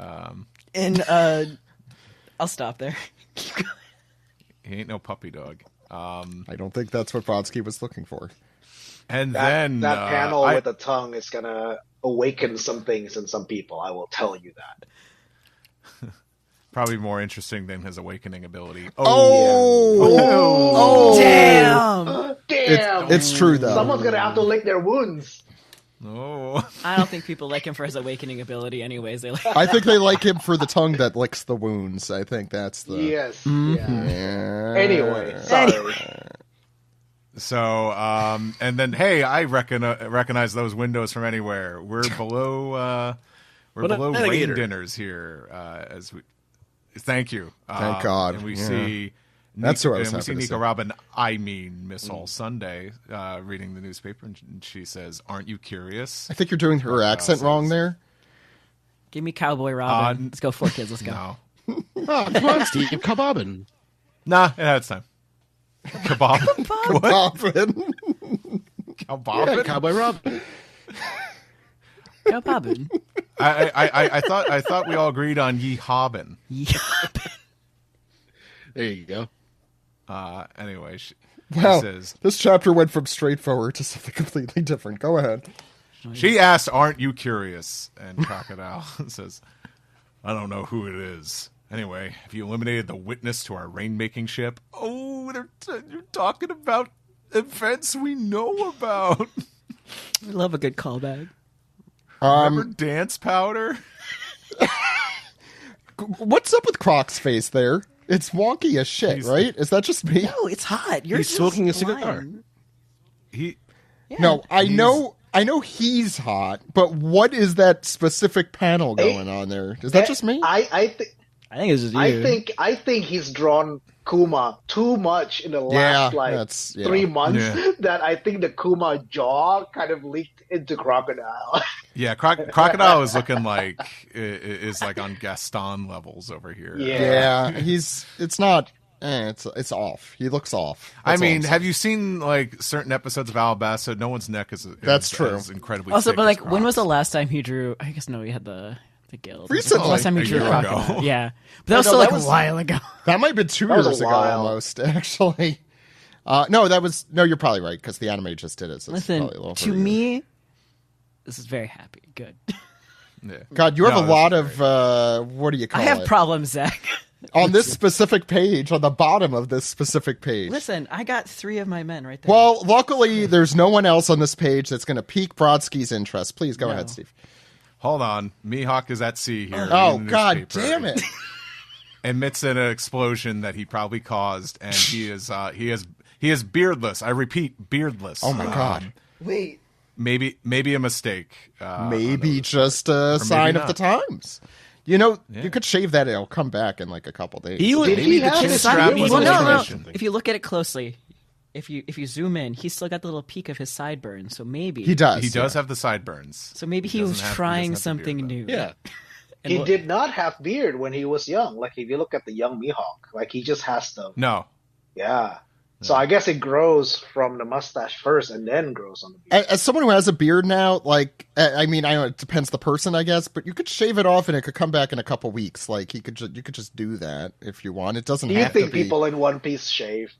And I'll stop there. He ain't no puppy dog. I don't think that's what Brodsky was looking for. And That, then that panel I- with the tongue is gonna awaken some things in some people. I will tell you that. probably more interesting than his awakening ability. Damn. Damn! It's true though. Someone's gonna have to lick their wounds. Oh. I don't think people like him for his awakening ability. Anyways, they like. I think they like him for the tongue that licks the wounds. I think that's the. Yes. Mm-hmm. Yeah. Yeah. Anyway, sorry. So, and then, hey, I recognize those windows from anywhere. We're below, What a rain navigator. dinners here. As we, thank you. Thank God, And we yeah. see That's who I was And we see happy to Nico see. Robin, I mean Miss All Sunday, reading the newspaper, and she says, "Aren't you curious?" I think you're doing her accent wrong there. Give me Cowboy Robin. Let's go, 4 kids. Let's go. No, Oh, come on, Steve. Kabobbin. nah, it had its time. Kebab, Bobbin. kebab. Yeah, Cowboy Robin. Go Bobbin. I thought we all agreed on Ye Hobbin. Yeah. There you go. Anyway, she Wow, says, this chapter went from straightforward to something completely different. Go ahead. she asked, "Aren't you curious?" And Crocodile says, "I don't know who it is. Anyway, have you eliminated the witness to our rainmaking ship?" Oh, you're talking about events we know about. I love a good callback. Remember dance powder? What's up with Croc's face there? It's wonky as shit, He's- right? Is that just me? No, it's hot. You're He's just smoking a cigar. lying. He Yeah. No, I know he's hot, but what is that specific panel going on there? Is that just me? I think I think it's just you. I think he's drawn Kuma too much in the last that's- yeah. 3 months Yeah. that I think the Kuma jaw kind of leaked into Crocodile. Yeah, Crocodile is looking like is like on Gaston levels over here. Yeah, it's not. It's off. He looks off. I That's all mean, I'm saying. have you seen like certain episodes of Alabasta? No one's neck is That's true. Is incredibly Also, thick but as like, when was the Croc's. last time he drew? I guess no, he had the guild. Recently. The last time he A drew year Crocodile. ago. Yeah, but that was No, still that like was- a while ago. That might have been 2 That was years a ago while. almost, actually. No, you're probably right, because the anime just did it. So it's Listen, probably a little to over a year. me, this is very happy. Good. Yeah. God, you have No, a this lot is of, what do you call I it? have problems, Zach. On this specific page, on the bottom of this specific page. Listen, I got 3 of my men right there. Well, luckily, there's no one else on this page that's going to pique Brodsky's interest. Please go No. ahead, Steve. Hold on, Mihawk is at sea here. Oh, reading the God newspaper. damn it. Amidst an explosion that he probably caused, and he is beardless. I repeat, beardless. Oh, my God. Wait, Maybe a mistake. Maybe just a sign of not. the times. You know, you could shave that; it'll come back in like a couple days. He was Did maybe he the have chin his strap side- was well, an no, no. explanation. If you look at it closely, if you zoom in, he's still got the little peak of his sideburns. So maybe He does. He does yeah. have the sideburns. So maybe he doesn't was have- he trying doesn't have the something beard, new. Yeah. And he what- did not have beard when he was young. Like if you look at the young Mihawk, like he just has the No, yeah. So I guess it grows from the mustache first and then grows on the beard. As someone who has a beard now, like, I mean, I know it depends the person, I guess, but you could shave it off and it could come back in a couple weeks. Like, you could just do that if you want. It doesn't Do you have to think be. people in One Piece shave?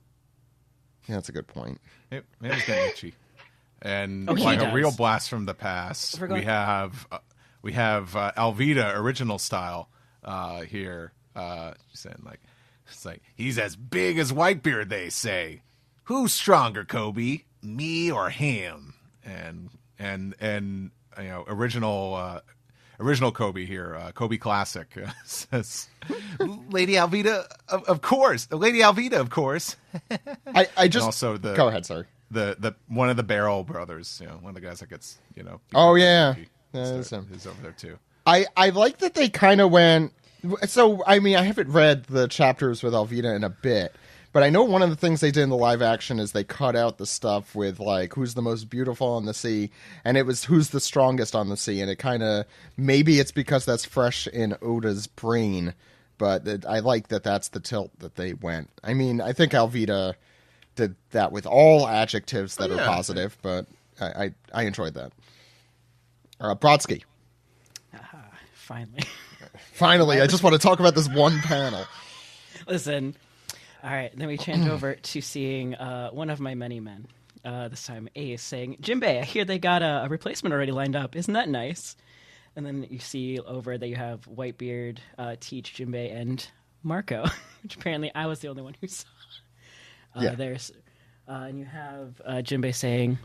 Yeah, that's a good point. it was getting itchy. And Oh, he like a does. real blast from the past, Forgot- we have Alvida original style here. Saying like, it's like he's as big as Whitebeard. They say, who's stronger, Kobe, me or him? And you know, original Kobe here, Kobe Classic says, Lady Alvida, of course, Lady Alvida, of course. I just And also the go ahead. Sorry. the one of the Barrel brothers, you know, one of the guys that gets, you know. Oh, yeah. Is Yeah, that's him. over there too. I like that they kind of went. So I mean, I haven't read the chapters with Alvida in a bit, but I know one of the things they did in the live action is they cut out the stuff with like who's the most beautiful on the sea, and it was who's the strongest on the sea, and it kind of maybe it's because that's fresh in Oda's brain, but I like that that's the tilt that they went. I mean, I think Alvida did that with all adjectives that are positive, but I enjoyed that. Brodsky. Finally. Finally, I just want to talk about this one panel. Listen. All right, then we change over to seeing one of my many men. This time Ace saying, Jinbei, I hear they got a replacement already lined up. Isn't that nice? And then you see over that you have Whitebeard, Teach, Jinbei, and Marco, which apparently I was the only one who saw. Yeah. There's, and you have Jinbei saying,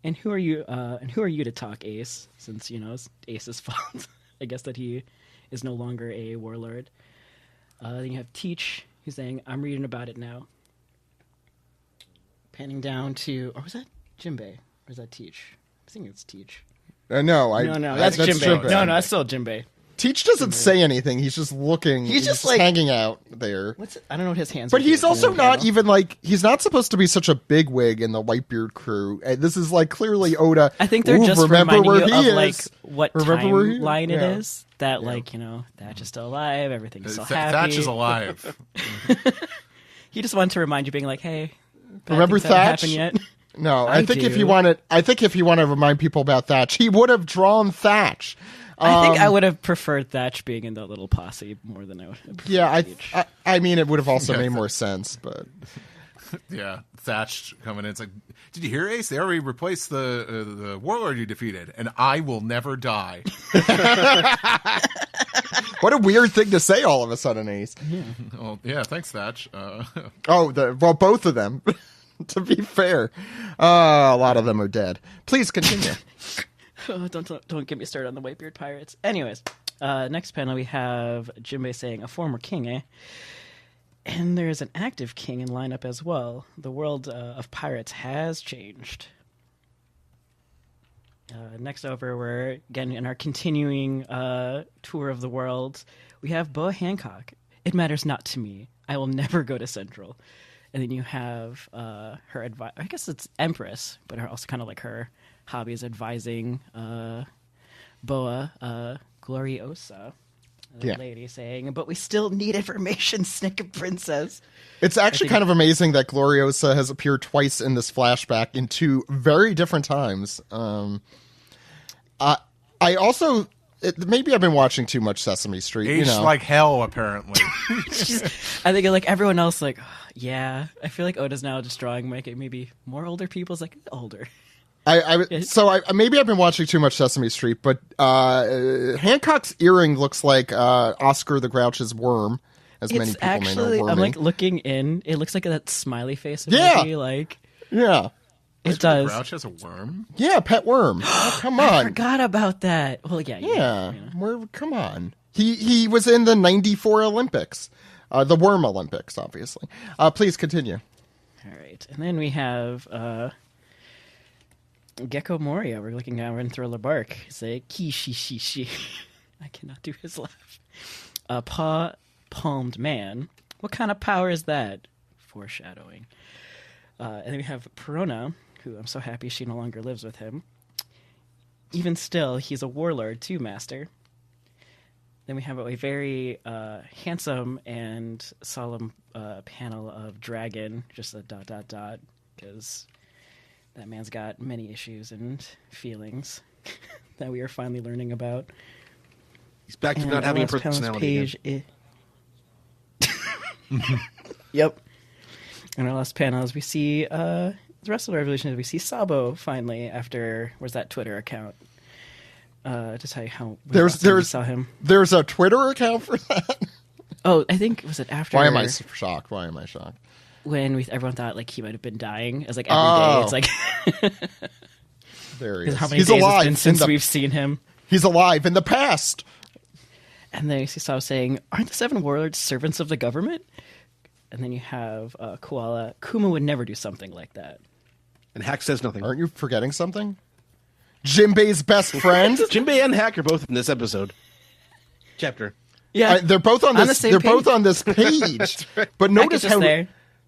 and who are you to talk, Ace? Since, you know, it's Ace's fault. I guess that he is no longer a warlord. Then you have Teach, who's saying, I'm reading about it now. Panning down to, or was that Jinbei? Or was that Teach? I think it's Teach. No, No, that's Jinbei. No, that's still Jinbei. Teach doesn't say anything. He's just looking. He's just like hanging out there. I don't know what his hands. But are he's doing also in the not panel. even like he's not supposed to be such a bigwig in the Whitebeard crew. And this is like clearly Oda. I think they're just remember reminding where you he of like is. what Remember where he- timeline it yeah. is. That like Thatch is still alive. Everything's so happy. Thatch is alive. He just wanted to remind you, being like, "Hey, bad Remember things haven't Thatch? happened yet." No, I I think if do. he wanted, to remind people about Thatch, he would have drawn Thatch. I think I would have preferred Thatch being in the little posse more than I would. Have Yeah, Teach. I mean, it would have also made more sense, but Yeah, Thatch coming in. It's like, did you hear, Ace? They already replaced the warlord you defeated, and I will never die. what a weird thing to say all of a sudden, Ace. Well, yeah, thanks, Thatch. Both of them. To be fair, a lot of them are dead. Please continue. Oh, don't get me started on the Whitebeard pirates. Anyways, next panel we have Jinbei saying, "A former king, eh?" And there's an active king in lineup as well. The world of pirates has changed. Next over, we're again in our continuing tour of the world. We have Boa Hancock. "It matters not to me. I will never go to Central." And then you have her I guess it's Empress, but also kind of like her hobby is advising Boa Gloriosa, the lady, saying, "But we still need information, Snicket Princess." It's actually kind of amazing that Gloriosa has appeared twice in this flashback in two very different times. I also... maybe I've been watching too much Sesame Street. Aged like hell, apparently. I think like everyone else, like, yeah. I feel like Oda's now just drawing maybe more older people. It's like older. Maybe I've been watching too much Sesame Street, but Hancock's earring looks like Oscar the Grouch's worm, as many people may know. Wormy. I'm like looking in. It looks like that smiley face. Yeah. Emoji, like Yeah. it does. Grouch has a worm? Yeah, pet worm. Oh, come I on. forgot about that. Well, yeah. Yeah. Come on. He was in the 94 Olympics. The Worm Olympics, obviously. Please continue. All right, and then we have Gecko Moria. We're looking at in Thriller Bark. Say ki-shi-shi-shi. I cannot do his laugh. Paw-palmed man. What kind of power is that? Foreshadowing. And then we have Perona, who I'm so happy she no longer lives with him. Even still, he's a warlord too, master. Then we have a very handsome and solemn panel of Dragon, just a ... because that man's got many issues and feelings that we are finally learning about. He's back to And not our having a last panel's personality. Again. Yep. And our last panel is we see the rest of the revolution is we see Sabo finally after where's that Twitter account to tell you how we saw him. There's a Twitter account for that. Oh, I think was it after? Why am I shocked? When everyone thought like he might have been dying. It's like every day. It's like there he is. how many He's days alive it's been since we've seen him. He's alive in the past. And then you see Sabo saying, "Aren't the seven warlords servants of the government?" And then you have Koala. Kuma would never do something like that. And Hack says nothing. Aren't you forgetting something? Jinbei's best friend. Jinbei and Hack are both in this episode. Chapter. Yeah, They're both on this. They're both on this page. But notice how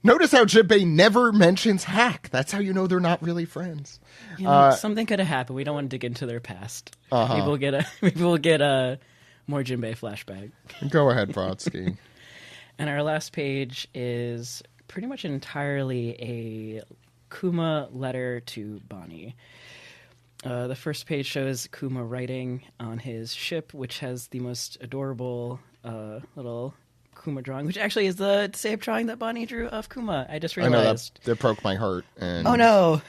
Jinbei never mentions Hack. That's how you know they're not really friends. You know, something could have happened. We don't want to dig into their past. Maybe we'll get a more Jinbei flashback. Go ahead, Brodsky. And our last page is pretty much entirely a Kuma letter to Bonney. The first page shows Kuma writing on his ship, which has the most adorable little Kuma drawing, which actually is the same drawing that Bonney drew of Kuma. I just realized. I know that broke my heart. And Oh no!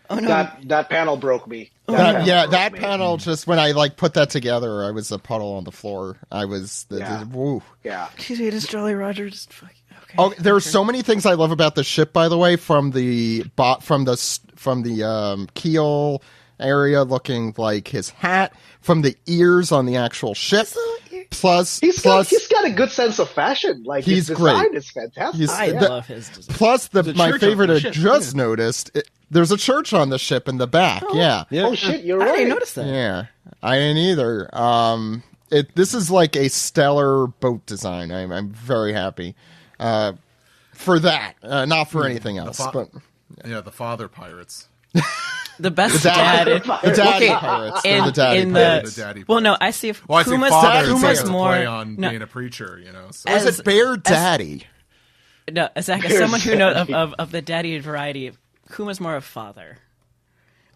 That panel broke me. That panel, just when I put that together, I was a puddle on the floor. I was woo. Yeah. She's it is Jolly Roger. Just fucking okay. Oh, there are so many things I love about the ship. By the way, from the keel area, looking like his hat, from the ears on the actual ship. Plus, he's got a good sense of fashion. Like he's his design great. is fantastic. I love his design. Plus, my favorite I ship, just noticed. There's a church on the ship in the back. Yeah. Oh shit, you're I right. didn't notice that. Yeah, I didn't either. This is like a stellar boat design. I'm very happy for that, not for anything else. But yeah, the father pirates. The best dad. The daddy Okay, pirates. in- The daddy in pirates. The daddy Well, no, I see if Well, I say Kuma's, father Kuma's is more play on no, being a preacher, you know. So. Is as- it Bear Daddy? no, Zach, as someone who knows of the daddy variety, Kuma's more of father.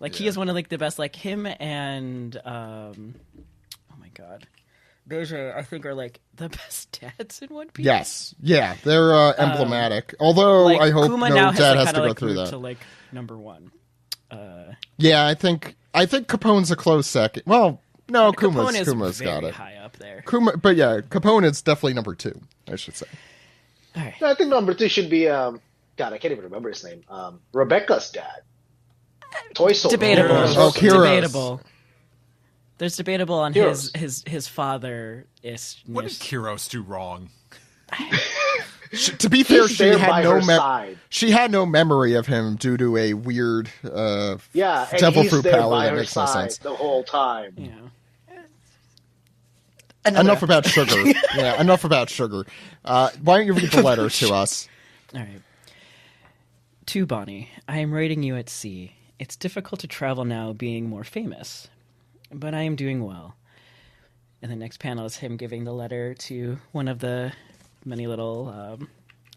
Like he is one of like the best. Like him and oh my god, Beja, I think are like the best dads in One Piece. Yes. Yeah, they're emblematic. Although Like, I hope Kuma no now dad has has to go like, through moved that. to like number one. Yeah, I think Capone's a close second. Well, no, Capone is Kuma's very got it. high up there. But yeah, Capone is definitely number 2, I should say. All right. No, I think number 2 should be God, I can't even remember his name. Rebecca's dad. Toy Soldier. Debatable. Oh, Kiros. Debatable. There's debatable on his father is. What did Kiros do wrong? To be fair, He's there by her she side. had no memory of him due to a weird Yeah, and devil he's fruit there power by that her makes no side sense. the whole time. Yeah. Enough about sugar. Yeah, enough about sugar. Why don't you read the letter to us? All right. To Bonney, I am writing you at sea. It's difficult to travel now being more famous, but I am doing well. And the next panel is him giving the letter to one of the many little...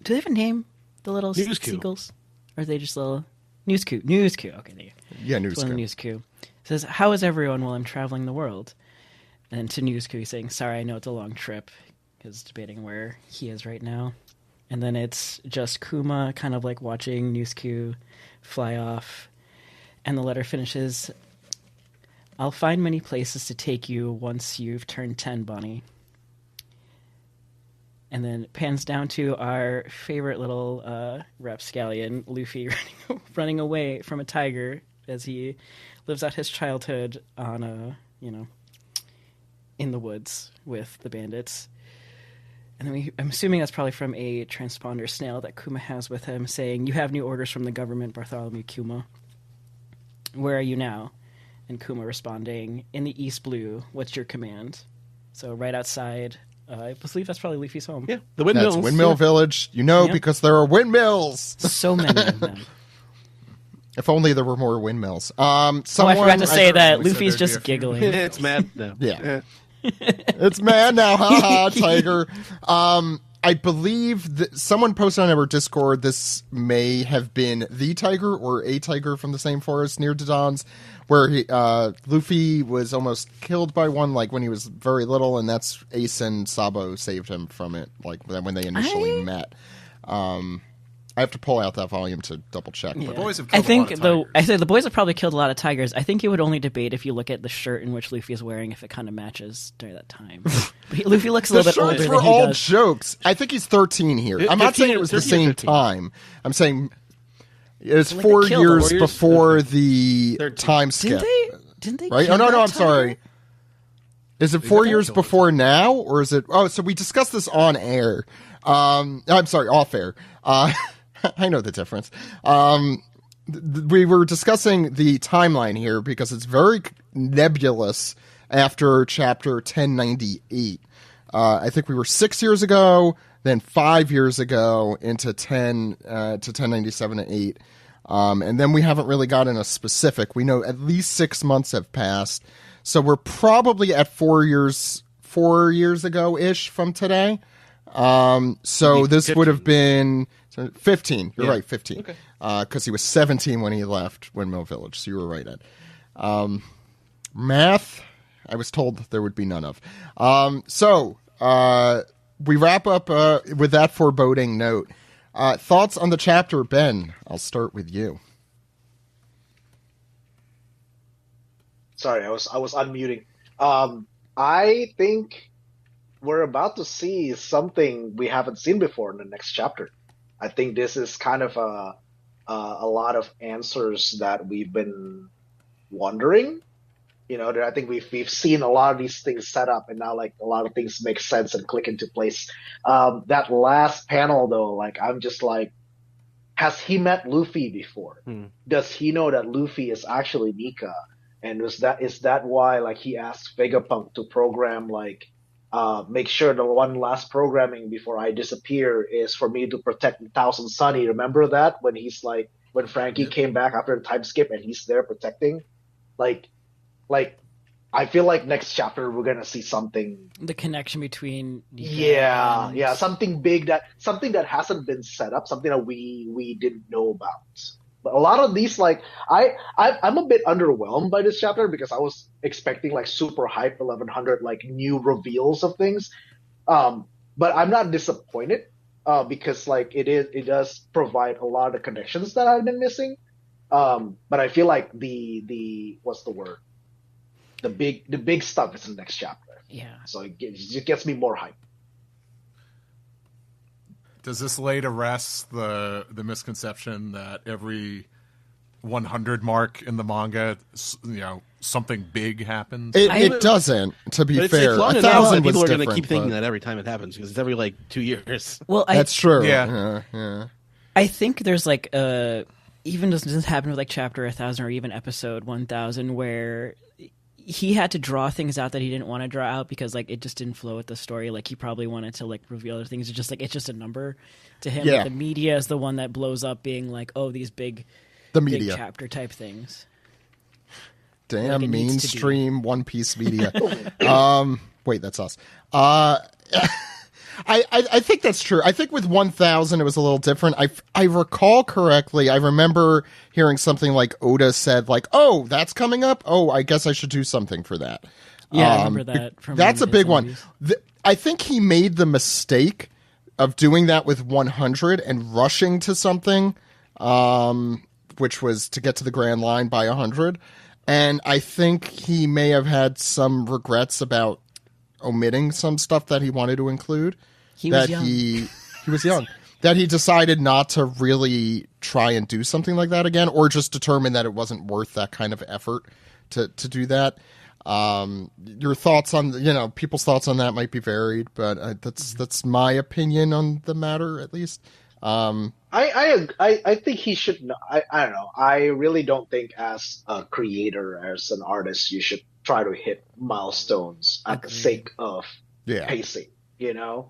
do they have a name? The little Newscue. seagulls? Or are they just little... Newscue. Newscue. Okay, there you go. Yeah, It's one of the Newscue. It says, how is everyone while I'm traveling the world? And to Newscue, he's saying, sorry, I know it's a long trip. Because debating where he is right now. And then it's just Kuma kind of like watching Newscue fly off. And the letter finishes, I'll find many places to take you once you've turned 10, Bonney. And then it pans down to our favorite little rapscallion, Luffy, running away from a tiger as he lives out his childhood on in the woods with the bandits. And then I'm assuming that's probably from a transponder snail that Kuma has with him saying, you have new orders from the government, Bartholomew Kuma. Where are you now? And Kuma responding, in the East Blue, what's your command? So right outside, I believe that's probably Luffy's home. Yeah, the windmills. That's Windmill Village. You know, Yeah. because there are windmills. So many of them. If only there were more windmills. I forgot to say that we said Luffy's there'd be just a few. giggling. It's mad now. Yeah. It's mad now, haha, tiger. I believe that someone posted on our Discord this may have been the tiger or a tiger from the same forest near Dodon's, where Luffy was almost killed by one, like when he was very little, and that's Ace and Sabo saved him from it, like when they initially met. I have to pull out that volume to double check. Yeah. But Boys have I killed think a lot of tigers. the boys have probably killed a lot of tigers. I think you would only debate if you look at the shirt in which Luffy is wearing if it kind of matches during that time. But Luffy looks a the little bit older shirts than were he all does. jokes. I think he's 13 here. I'm not 15 saying it was the 13 or same 15. time. I'm saying it's Like 4 they killed him. years 4 years? before the 13. time skip. Didn't they? Right? kill Oh, no, that I'm tiger? sorry. Is it They 4 definitely years killed before now, or is it? Oh, so we discussed this on air. I'm sorry, off air. I know the difference. We were discussing the timeline here because it's very nebulous after chapter 1098. I think we were 6 years ago, then 5 years ago into 1097 to 8. And then we haven't really gotten a specific. We know at least 6 months have passed. So we're probably at 4 years ago ish from today. So this would have been 15. You're right, 15. Okay. Because he was 17 when he left Windmill Village. So you were right, Ed. Math, I was told there would be none of. So we wrap up with that foreboding note. Thoughts on the chapter, Ben? I'll start with you. Sorry, I was unmuting. I think we're about to see something we haven't seen before in the next chapter. I think this is kind of a lot of answers that we've been wondering. You know, that I think we've seen a lot of these things set up, and now like a lot of things make sense and click into place. That last panel though, like I'm just like, has he met Luffy before? Does he know that Luffy is actually Nika? And is that why like he asked Vegapunk to program like make sure the one last programming before I disappear is for me to protect Thousand Sunny. Remember that when he's like when Frankie came back after the time skip and he's there protecting, like like I feel like next chapter we're gonna see something. The connection between Yeah, something big something that hasn't been set up, something that we didn't know about. But a lot of these, like I'm a bit underwhelmed by this chapter because I was expecting like super hype 1100 like new reveals of things, but I'm not disappointed because like it does provide a lot of connections that I've been missing. But I feel like the what's the word? The big stuff is in the next chapter. Yeah. So it gets me more hype. Does this lay to rest the misconception that every 100 mark in the manga, something big happens? It doesn't, to be But fair. it's long 1,000 enough that was people are going to different, keep thinking but- that every time it happens because it's every like 2 years. Well, That's true. Yeah. Yeah. I think there's like even doesn't happen with like chapter 1000 or even episode 1000 where he had to draw things out that he didn't want to draw out because like it just didn't flow with the story. Like he probably wanted to like reveal other things. It's just a number to him. Yeah. Like, the media is the one that blows up being like, oh, these big Media. chapter type things. Damn Like it needs to be. mainstream One Piece media. Wait, that's us. I think that's true. I think with 1000 it was a little different. I recall correctly. I remember hearing something like Oda said like, "Oh, that's coming up. Oh, I guess I should do something for that." Yeah, I remember that. From That's a one of his big one. interviews. I think he made the mistake of doing that with 100 and rushing to something, which was to get to the Grand Line by 100. And I think he may have had some regrets about omitting some stuff that he wanted to include. He was that young. he was young. That he decided not to really try and do something like that again, or just determined that it wasn't worth that kind of effort to do that. Your thoughts on people's thoughts on that might be varied, but that's my opinion on the matter, at least. I think he should. I don't know. I really don't think as a creator, as an artist, you should try to hit milestones at the Agreed. sake of Yeah. pacing. I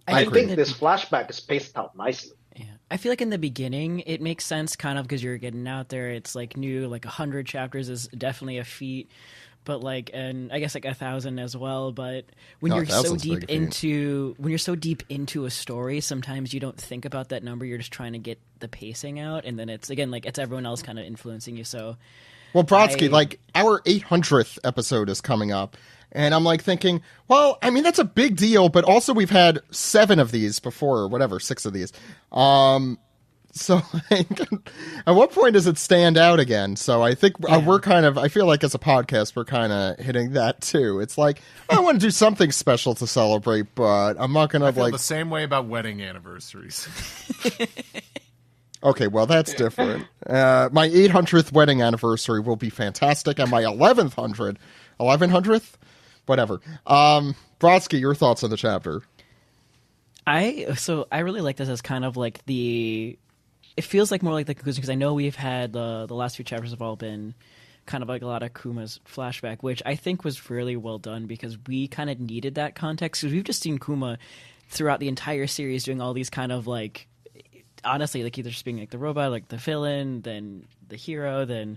I think think that- this flashback is paced out nicely. Yeah, I feel like in the beginning it makes sense, kind of, because you're getting out there. It's like new, like 100 chapters is definitely a feat, but like, and I guess like 1000 as well. But when No, you're so 1000's a deep big feat. when you're so deep into a story, sometimes you don't think about that number. You're just trying to get the pacing out, and then it's again like it's everyone else kind of influencing you. So Well, Brodsky, I- like our 800th episode is coming up, and I'm like thinking, well, I mean that's a big deal, but also we've had 7 of these before, or whatever, 6 of these. So like, at what point does it stand out again? So I think we're kind of, I feel like as a podcast we're kind of hitting that too. It's like I want to do something special to celebrate, but I'm not gonna I feel like. the same way about wedding anniversaries. Okay, well that's different. My 800th wedding anniversary will be fantastic, and my 1100th, whatever. Brodsky, your thoughts on the chapter? I really like this as kind of like it feels like more like the conclusion, because I know we've had the last few chapters have all been kind of like a lot of Kuma's flashback, which I think was really well done because we kind of needed that context, because we've just seen Kuma throughout the entire series doing all these kind of like, honestly, like either just being like the robot, like the villain, then the hero, then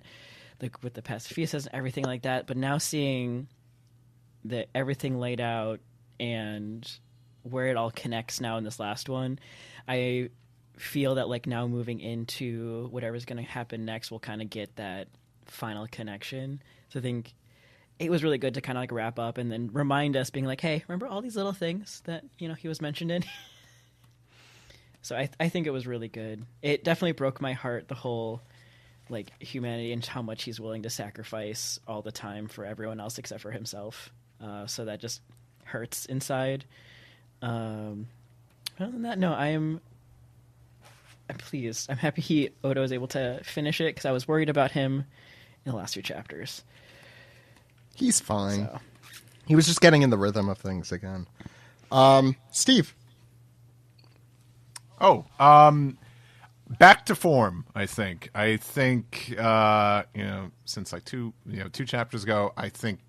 like with the pacifistas and everything like that. But now seeing everything laid out and where it all connects now in this last one, I feel that like now moving into whatever's going to happen next, we'll kind of get that final connection. So I think it was really good to kind of like wrap up and then remind us, being like, hey, remember all these little things that he was mentioned in. So I think it was really good. It definitely broke my heart, the whole like humanity and how much he's willing to sacrifice all the time for everyone else except for himself. So that just hurts inside. Other than that, no, I'm pleased. I'm happy Oda was able to finish it, because I was worried about him in the last few chapters. He's fine. So. He was just getting in the rhythm of things again. Steve. Oh, back to form. I think since like two chapters ago, I think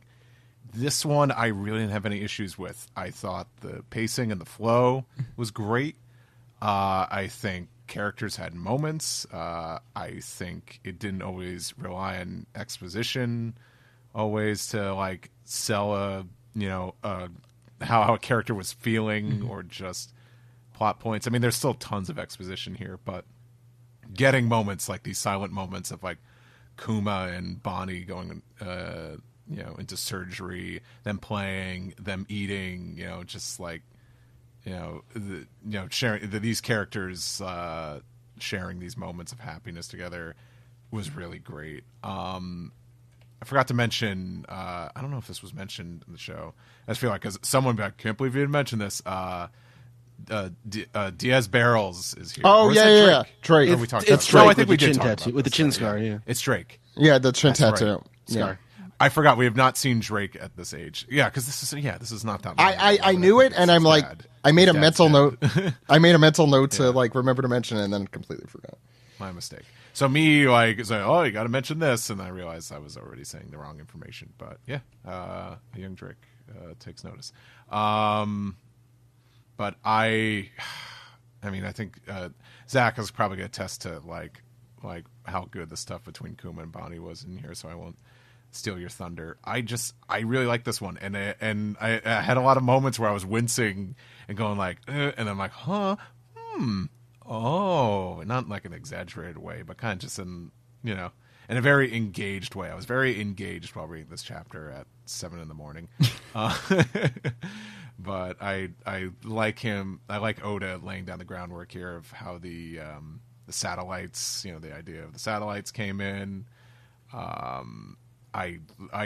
this one I really didn't have any issues with. I thought the pacing and the flow was great. I think characters had moments. I think it didn't always rely on exposition always to like sell how a character was feeling or just plot points. I mean, there's still tons of exposition here, but getting moments like these silent moments of like Kuma and Bonney going into surgery, them playing, them eating, just like sharing these characters sharing these moments of happiness together was really great. I forgot to mention, I don't know if this was mentioned in the show. I just feel like, because someone, I can't believe you didn't mention this, Diaz Barrels is here. Oh, yeah. Drake. It's That's Drake. No, I think we with the did chin talk tattoo, about with the this, chin right? scar. Yeah, Drake. Yeah, the chin That's tattoo. right. Yeah. Scar. I forgot we have not seen Drake at this age. Yeah, because this is not that long. I knew it, and I'm like, I made a mental note. I made a mental note to like remember to mention it, and then completely forgot. My mistake. So me like saying, "Oh, you got to mention this," and I realized I was already saying the wrong information. But yeah, a young Drake takes notice. But I mean, I think Zach is probably going to attest to like how good the stuff between Kuma and Bonney was in here. So I won't steal your thunder. I really like this one, and I had a lot of moments where I was wincing and going like, and I'm like, huh, oh, not like an exaggerated way, but kind of just in a very engaged way. I was very engaged while reading this chapter at 7 a.m. But I like him. I like Oda laying down the groundwork here of how the satellites, the idea of the satellites came in. I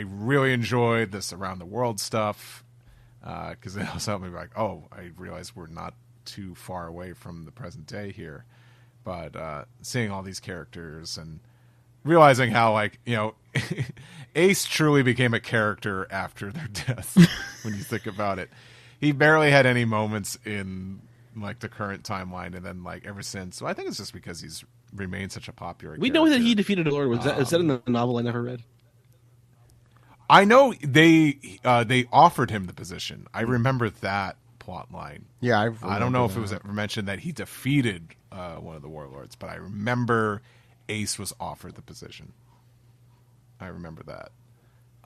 really enjoyed this around the world stuff because it also helped me be like, oh, I realize we're not too far away from the present day here. But seeing all these characters and realizing how Ace truly became a character after their death when you think about it. He barely had any moments in like the current timeline, and then like ever since. So I think it's just because he's remained such a popular We character. know that he defeated a lord. Is that in the novel I never read? I know they offered him the position. I remember that plot line. Yeah, I don't know if it was ever mentioned that he defeated one of the warlords, but I remember Ace was offered the position. I remember that.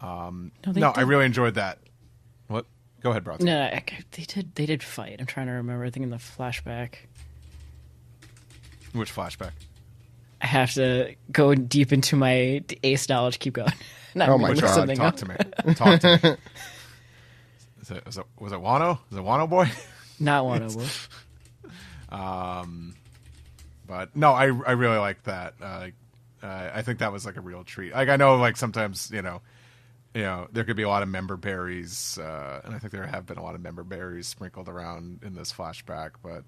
I really enjoyed that. What? Go ahead, Brodsky. No, they did fight. I'm trying to remember. I think in the flashback. Which flashback? I have to go deep into my Ace knowledge. Keep going. Oh my God, something Talk up. to me. Talk to me. Was it Wano? Is it Wano boy? Not one of them. But no, I really like that. I think that was like a real treat. Like I know, like sometimes there could be a lot of member berries, and I think there have been a lot of member berries sprinkled around in this flashback. But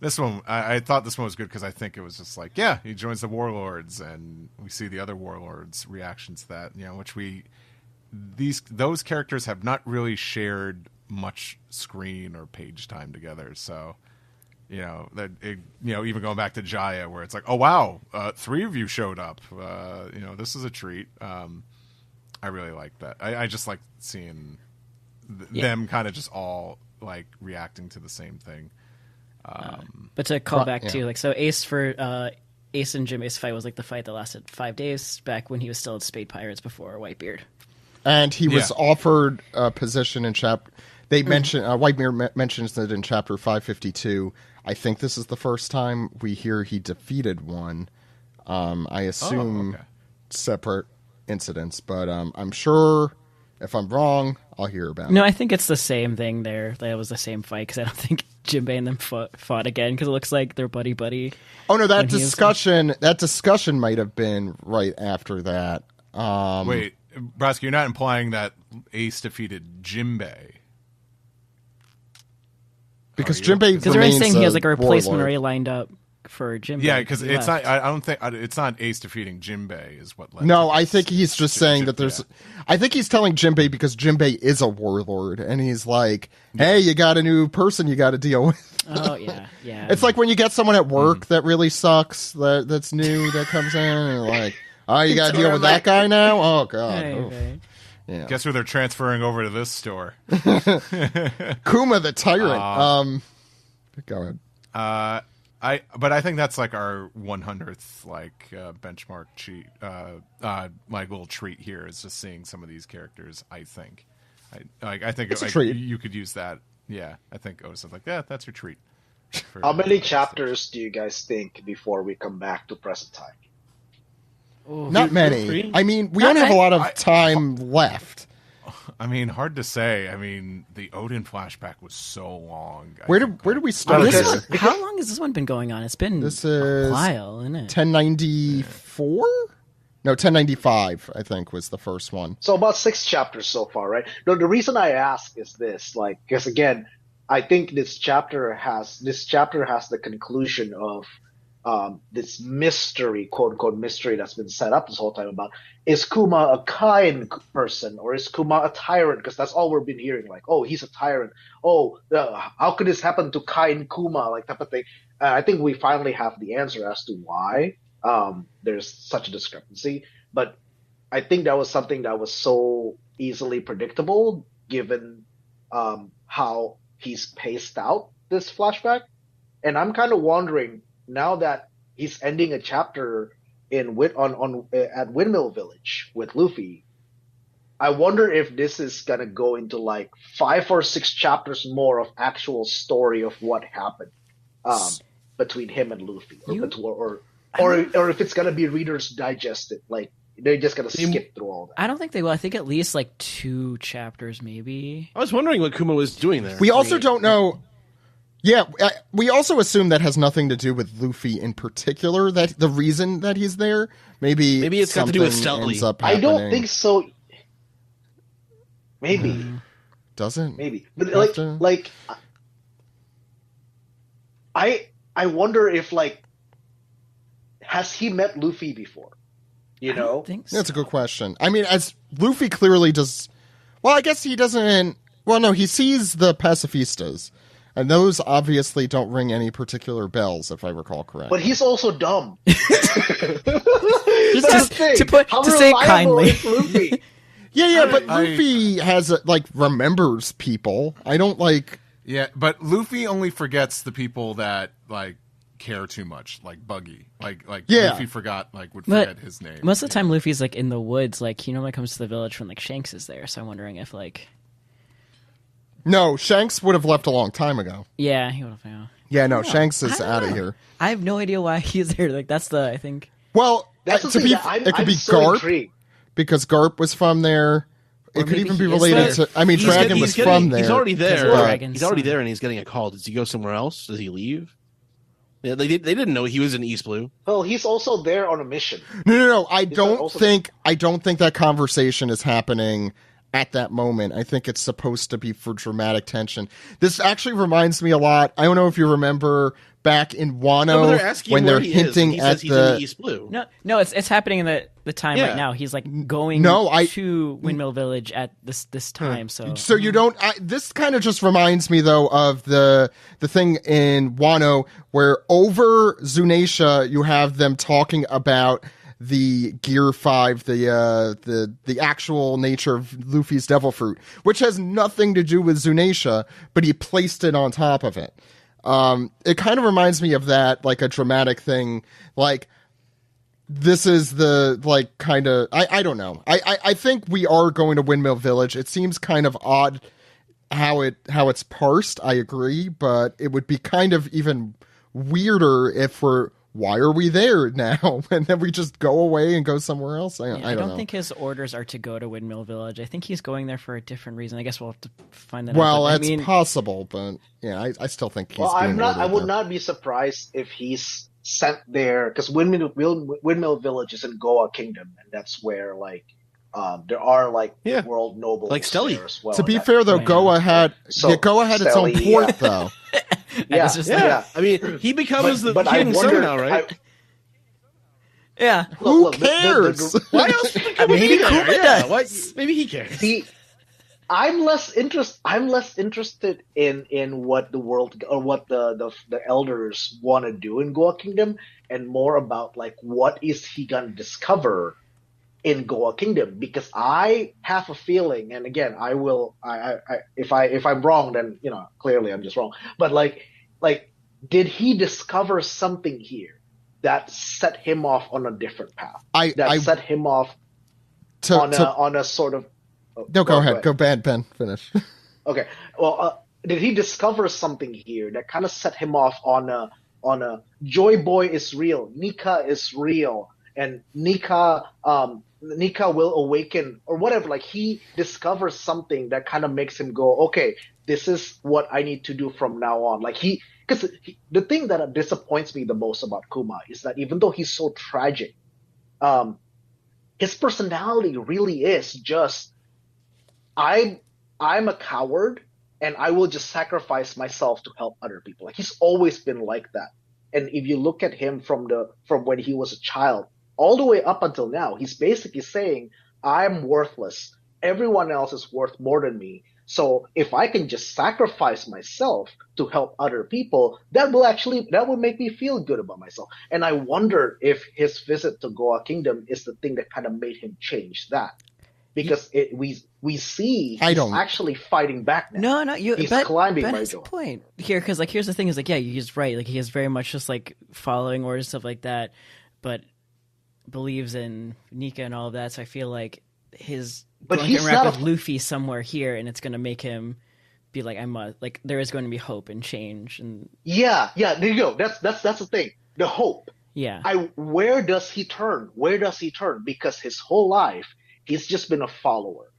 this one, I thought this one was good because I think it was just like, yeah, he joins the warlords, and we see the other warlords' reactions to that. Which those characters have not really shared much screen or page time together. So, even going back to Jaya, where it's like, oh wow, 3 of you showed up. This is a treat. I really like that. I just like seeing them kind of just all like reacting to the same thing. But to call back to so Ace and Jimmy's fight was like the fight that lasted 5 days back when he was still at Spade Pirates before Whitebeard. And he was offered a position in chapter. They mention Whitebeard mentions that in chapter 552. I think this is the first time we hear he defeated one. I assume separate incidents, but I'm sure if I'm wrong, I'll hear about it. No, I think it's the same thing there. That was the same fight because I don't think Jinbei and them fought again because it looks like they're buddy. Oh no, that discussion might have been right after that. Wait, Brodsky, you're not implying that Ace defeated Jinbei? Because Jinbei because they're saying he has like a replacement warlord. already lined up for Jinbei. Yeah, because it's not. I don't think it's not Ace defeating Jinbei is what. Led No, to I this. think he's just saying that there's. Yeah. I think he's telling Jinbei because Jinbei is a warlord, and he's like, "Hey, you got a new person you got to deal with." Oh yeah. Yeah. It's like when you get someone at work that really sucks, that's new, that comes in, and you're like, oh, you got to deal with that guy now? Oh, God. Right. Yeah. Guess who they're transferring over to this store? Kuma the Tyrant. Go ahead. But I think that's like our 100th benchmark cheat, like little treat here is just seeing some of these characters. I think, I think it's a treat. You could use that. Yeah, I think Otis is like, yeah, that's your treat. How many chapters do you guys think before we come back to present time? Not many. I mean, we don't have a lot of time left. I mean, hard to say. I mean, the Odin flashback was so long. Where did we start? How long has this one been going on? It's been a while, isn't it? 1094? No, 1095, I think, was the first one. So about 6 chapters so far, right? No, the reason I ask is this, because again, I think this chapter has the conclusion of this mystery, quote unquote mystery, that's been set up this whole time about, is Kuma a kind person or is Kuma a tyrant? Because that's all we've been hearing, like, oh, he's a tyrant. Oh, how could this happen to kind Kuma, like type of thing. I think we finally have the answer as to why there's such a discrepancy. But I think that was something that was so easily predictable given how he's paced out this flashback. And I'm kind of wondering, now that he's ending a chapter at Windmill Village with Luffy, I wonder if this is gonna go into like 5 or 6 chapters more of actual story of what happened between him and Luffy, or if it's gonna be Reader's Digested, like they're just gonna skip through all that. I don't think they will. I think at least like 2 chapters, maybe. I was wondering what Kuma was doing there. We also don't know. Yeah, we also assume that has nothing to do with Luffy in particular. That the reason that he's there, maybe it's got to do with Sully. I don't think so. Maybe doesn't. Maybe, but I wonder if has he met Luffy before? You know, I don't think so. That's a good question. I mean, as Luffy clearly does. Well, I guess he doesn't. Well, no, he sees the pacifistas. And those obviously don't ring any particular bells, if I recall correctly. But he's also dumb. To say kindly. Yeah, but Luffy has remembers people. I don't Yeah, but Luffy only forgets the people that care too much, like Buggy. Luffy would forget his name. Most of the time, Luffy's in the woods. He normally comes to the village when Shanks is there. So I'm wondering if No, Shanks would have left a long time ago. Yeah, he would have. Yeah. Yeah, no, Shanks is out of here. I have no idea why he's there. That's I think. Well, it could be Garp, intrigued. because Garp was from there. It could even be related to. I mean, Dragon was from there. He's already there. Dragon's He's already there, and he's getting a call. Does he go somewhere else? Does he leave? Yeah, they didn't know he was in East Blue. Well, he's also there on a mission. No. I don't think that conversation is happening at that moment. I think it's supposed to be for dramatic tension. This actually reminds me a lot. I don't know if you remember back in Wano when they're hinting at the East Blue. No, it's happening in the time right now. He's going to Windmill Village at this time. So you don't. This kind of just reminds me though of the thing in Wano where over Zunisha you have them talking about the Gear 5, the actual nature of Luffy's Devil Fruit, which has nothing to do with Zunisha, but he placed it on top of it. It kind of reminds me of that, a dramatic thing. This is the, kind of... I don't know. I think we are going to Windmill Village. It seems kind of odd how it's parsed, I agree, but it would be kind of even weirder if why are we there now? And then we just go away and go somewhere else? I don't know. think his orders are to go to Windmill Village. I think he's going there for a different reason. I guess we'll have to find that out. Well, that's possible, but yeah, I still think he's I would not be surprised if he's sent there, because Windmill Village is in Goa Kingdom, and that's where, there are, world nobles there as well. To be fair, though, Goa had its own port, though. Yeah. I mean, he becomes the king's son now, right? Yeah. Who cares? Why else would Kuma be there? Maybe he cares. I'm less interested in what the world or what the elders want to do in Goa Kingdom, and more about like what is he gonna discover in Goa Kingdom, because I have a feeling, and again, if I'm wrong, then clearly I'm just wrong. But like, did he discover something here that set him off on a different path? Set him off on a sort of. No, go ahead. Go Ben. Finish. Okay. Well, did he discover something here that kind of set him off on a Joy Boy is real, Nika is real, and Nika will awaken or whatever. Like, he discovers something that kind of makes him go, okay, this is what I need to do from now on. Like, because the thing that disappoints me the most about Kuma is that even though he's so tragic, his personality really is just, I'm a coward and I will just sacrifice myself to help other people. Like, he's always been like that. And if you look at him from when he was a child all the way up until now, he's basically saying, I'm worthless. Everyone else is worth more than me. So if I can just sacrifice myself to help other people, that will make me feel good about myself. And I wonder if his visit to Goa Kingdom is the thing that kind of made him change that. Because we see he's actually fighting back now. No, he's climbing Ben by has Joe. a point here, because like here's the thing is like, yeah, he's right. Like, he is very much just like following orders, stuff like that, but believes in Nika and all of that. So I feel like he's going to interact with Luffy somewhere here, and it's going to make him be like, there is going to be hope and change. And yeah, there you go. That's the thing. The hope. Yeah. Where does he turn? Because his whole life he's just been a follower.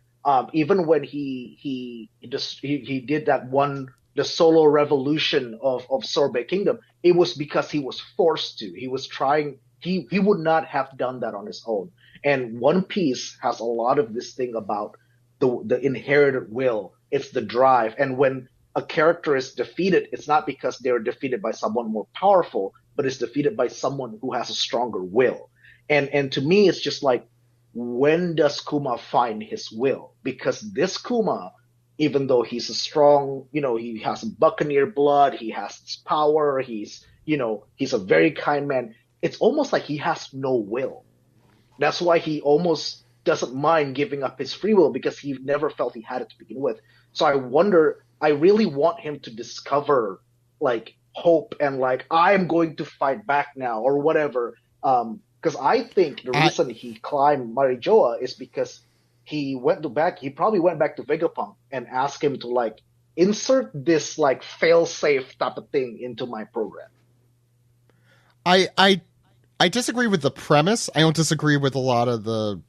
Even when he did the solo revolution of Sorbet Kingdom, it was because he was forced to. He was trying. He would not have done that on his own. And One Piece has a lot of this thing about the inherited will. It's the drive. And when a character is defeated, it's not because they're defeated by someone more powerful, but it's defeated by someone who has a stronger will. And to me, it's just like, when does Kuma find his will? Because this Kuma, even though he's a strong, he has buccaneer blood, he has this power, he's a very kind man. It's almost like he has no will. That's why he almost doesn't mind giving up his free will, because he never felt he had it to begin with. So I really want him to discover like hope and like, I'm going to fight back now or whatever. Because I think the reason he climbed Marijoa is because he probably went back to Vegapunk and asked him to like insert this like fail-safe type of thing into my program. I disagree with the premise. I don't disagree with a lot of the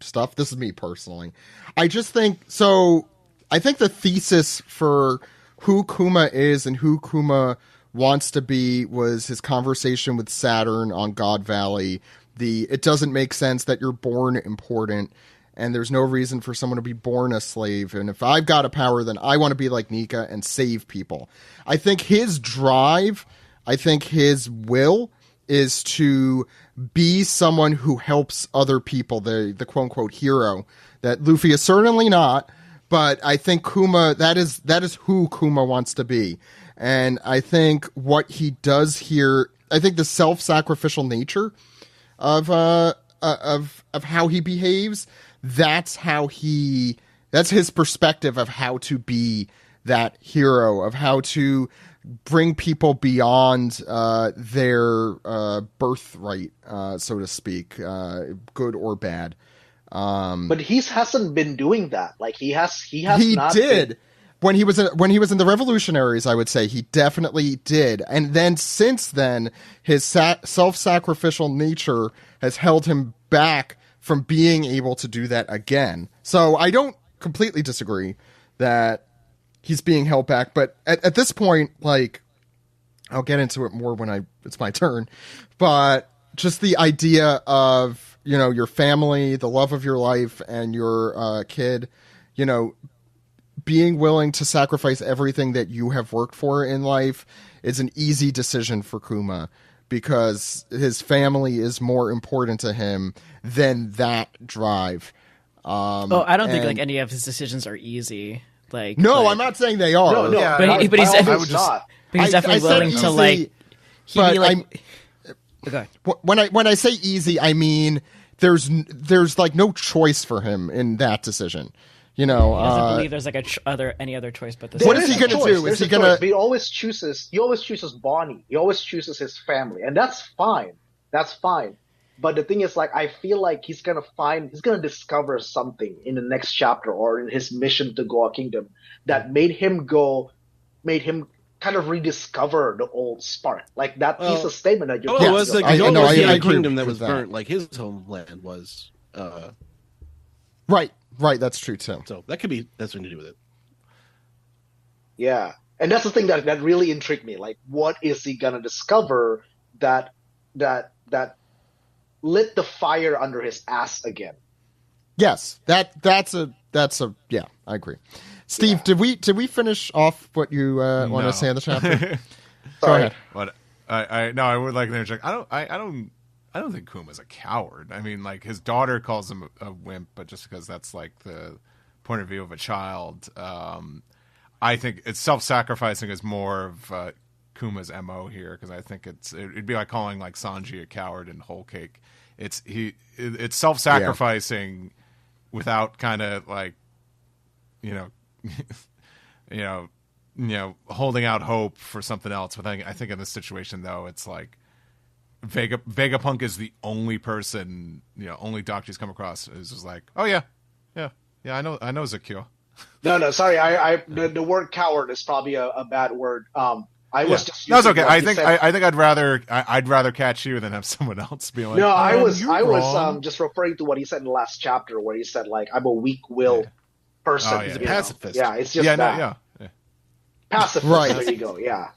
stuff. This is me personally. I just think so. I think the thesis for who Kuma is and who Kuma wants to be was his conversation with Saturn on God Valley. It doesn't make sense that you're born important and there's no reason for someone to be born a slave. And if I've got a power, then I want to be like Nika and save people. I think his drive, his will is to be someone who helps other people, the quote unquote hero that Luffy is certainly not. But I think Kuma, that is who Kuma wants to be. And I think what he does here, I think the self-sacrificial nature of how he behaves, that's his perspective of how to be that hero, of how to bring people beyond their birthright, so to speak, good or bad. But he hasn't been doing that. Like he not did. Been... When he was in the Revolutionaries, I would say he definitely did. And then since then, his self-sacrificial nature has held him back from being able to do that again. So I don't completely disagree that he's being held back. But at this point, like, I'll get into it more when it's my turn. But just the idea of, your family, the love of your life, and your kid, being willing to sacrifice everything that you have worked for in life is an easy decision for Kuma, because his family is more important to him than that drive. I don't think and- any of his decisions are easy. No, I'm not saying they are. No, Yeah, but he's not. definitely said willing easy, to but Okay. when I say easy, I mean there's no choice for him in that decision. He doesn't believe there's any other choice but this. What is he There gonna a do? choice. Is he There's a gonna- choice. But he always chooses Bonney. He always chooses his family, and that's fine. That's fine. But the thing is, I feel like he's gonna discover something in the next chapter or in his mission to Goa Kingdom that made him kind of rediscover the old spark. Like that piece of statement that you're Oh, talking it was about. like I know, I the agree kingdom that with was that. burnt, like his homeland was. Right, that's true too. So that could be that's something to do with it. Yeah, and that's the thing that really intrigued me. Like, what is he gonna discover that lit the fire under his ass again? Yes, that's a yeah, I agree. Steve, did we finish off what you want to say in the chapter? Go Sorry. ahead. But I would like to interject. I don't think Kuma's a coward. I mean, like his daughter calls him a wimp, but just because that's like the point of view of a child, I think it's self-sacrificing is more of Kuma's MO here, because I think it'd be like calling like Sanji a coward in Whole Cake. It's self-sacrificing without kind of like holding out hope for something else. But I think in this situation though, it's like Vegapunk is the only person, only doctor he's come across is just like, oh yeah, I know Zakio. No, sorry. The word coward is probably a bad word. I was just That's using okay. what I you think said. I'd rather catch you than have someone else be like. No, I "Oh, was you're wrong." just referring to what he said in the last chapter, where he said like, I'm a weak-willed person. Oh, yeah, you yeah. know? Pacifist. Yeah, it's just yeah, that. yeah. Pacifist. Right. There you go. Yeah.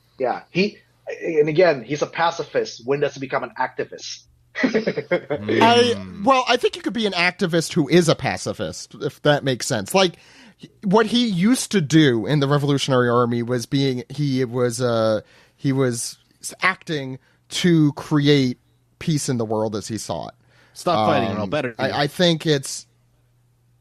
And again, he's a pacifist. When does he become an activist? I think you could be an activist who is a pacifist, if that makes sense. Like what he used to do in the Revolutionary Army was he was acting to create peace in the world as he saw it. Stop fighting, or I'll better. I think it's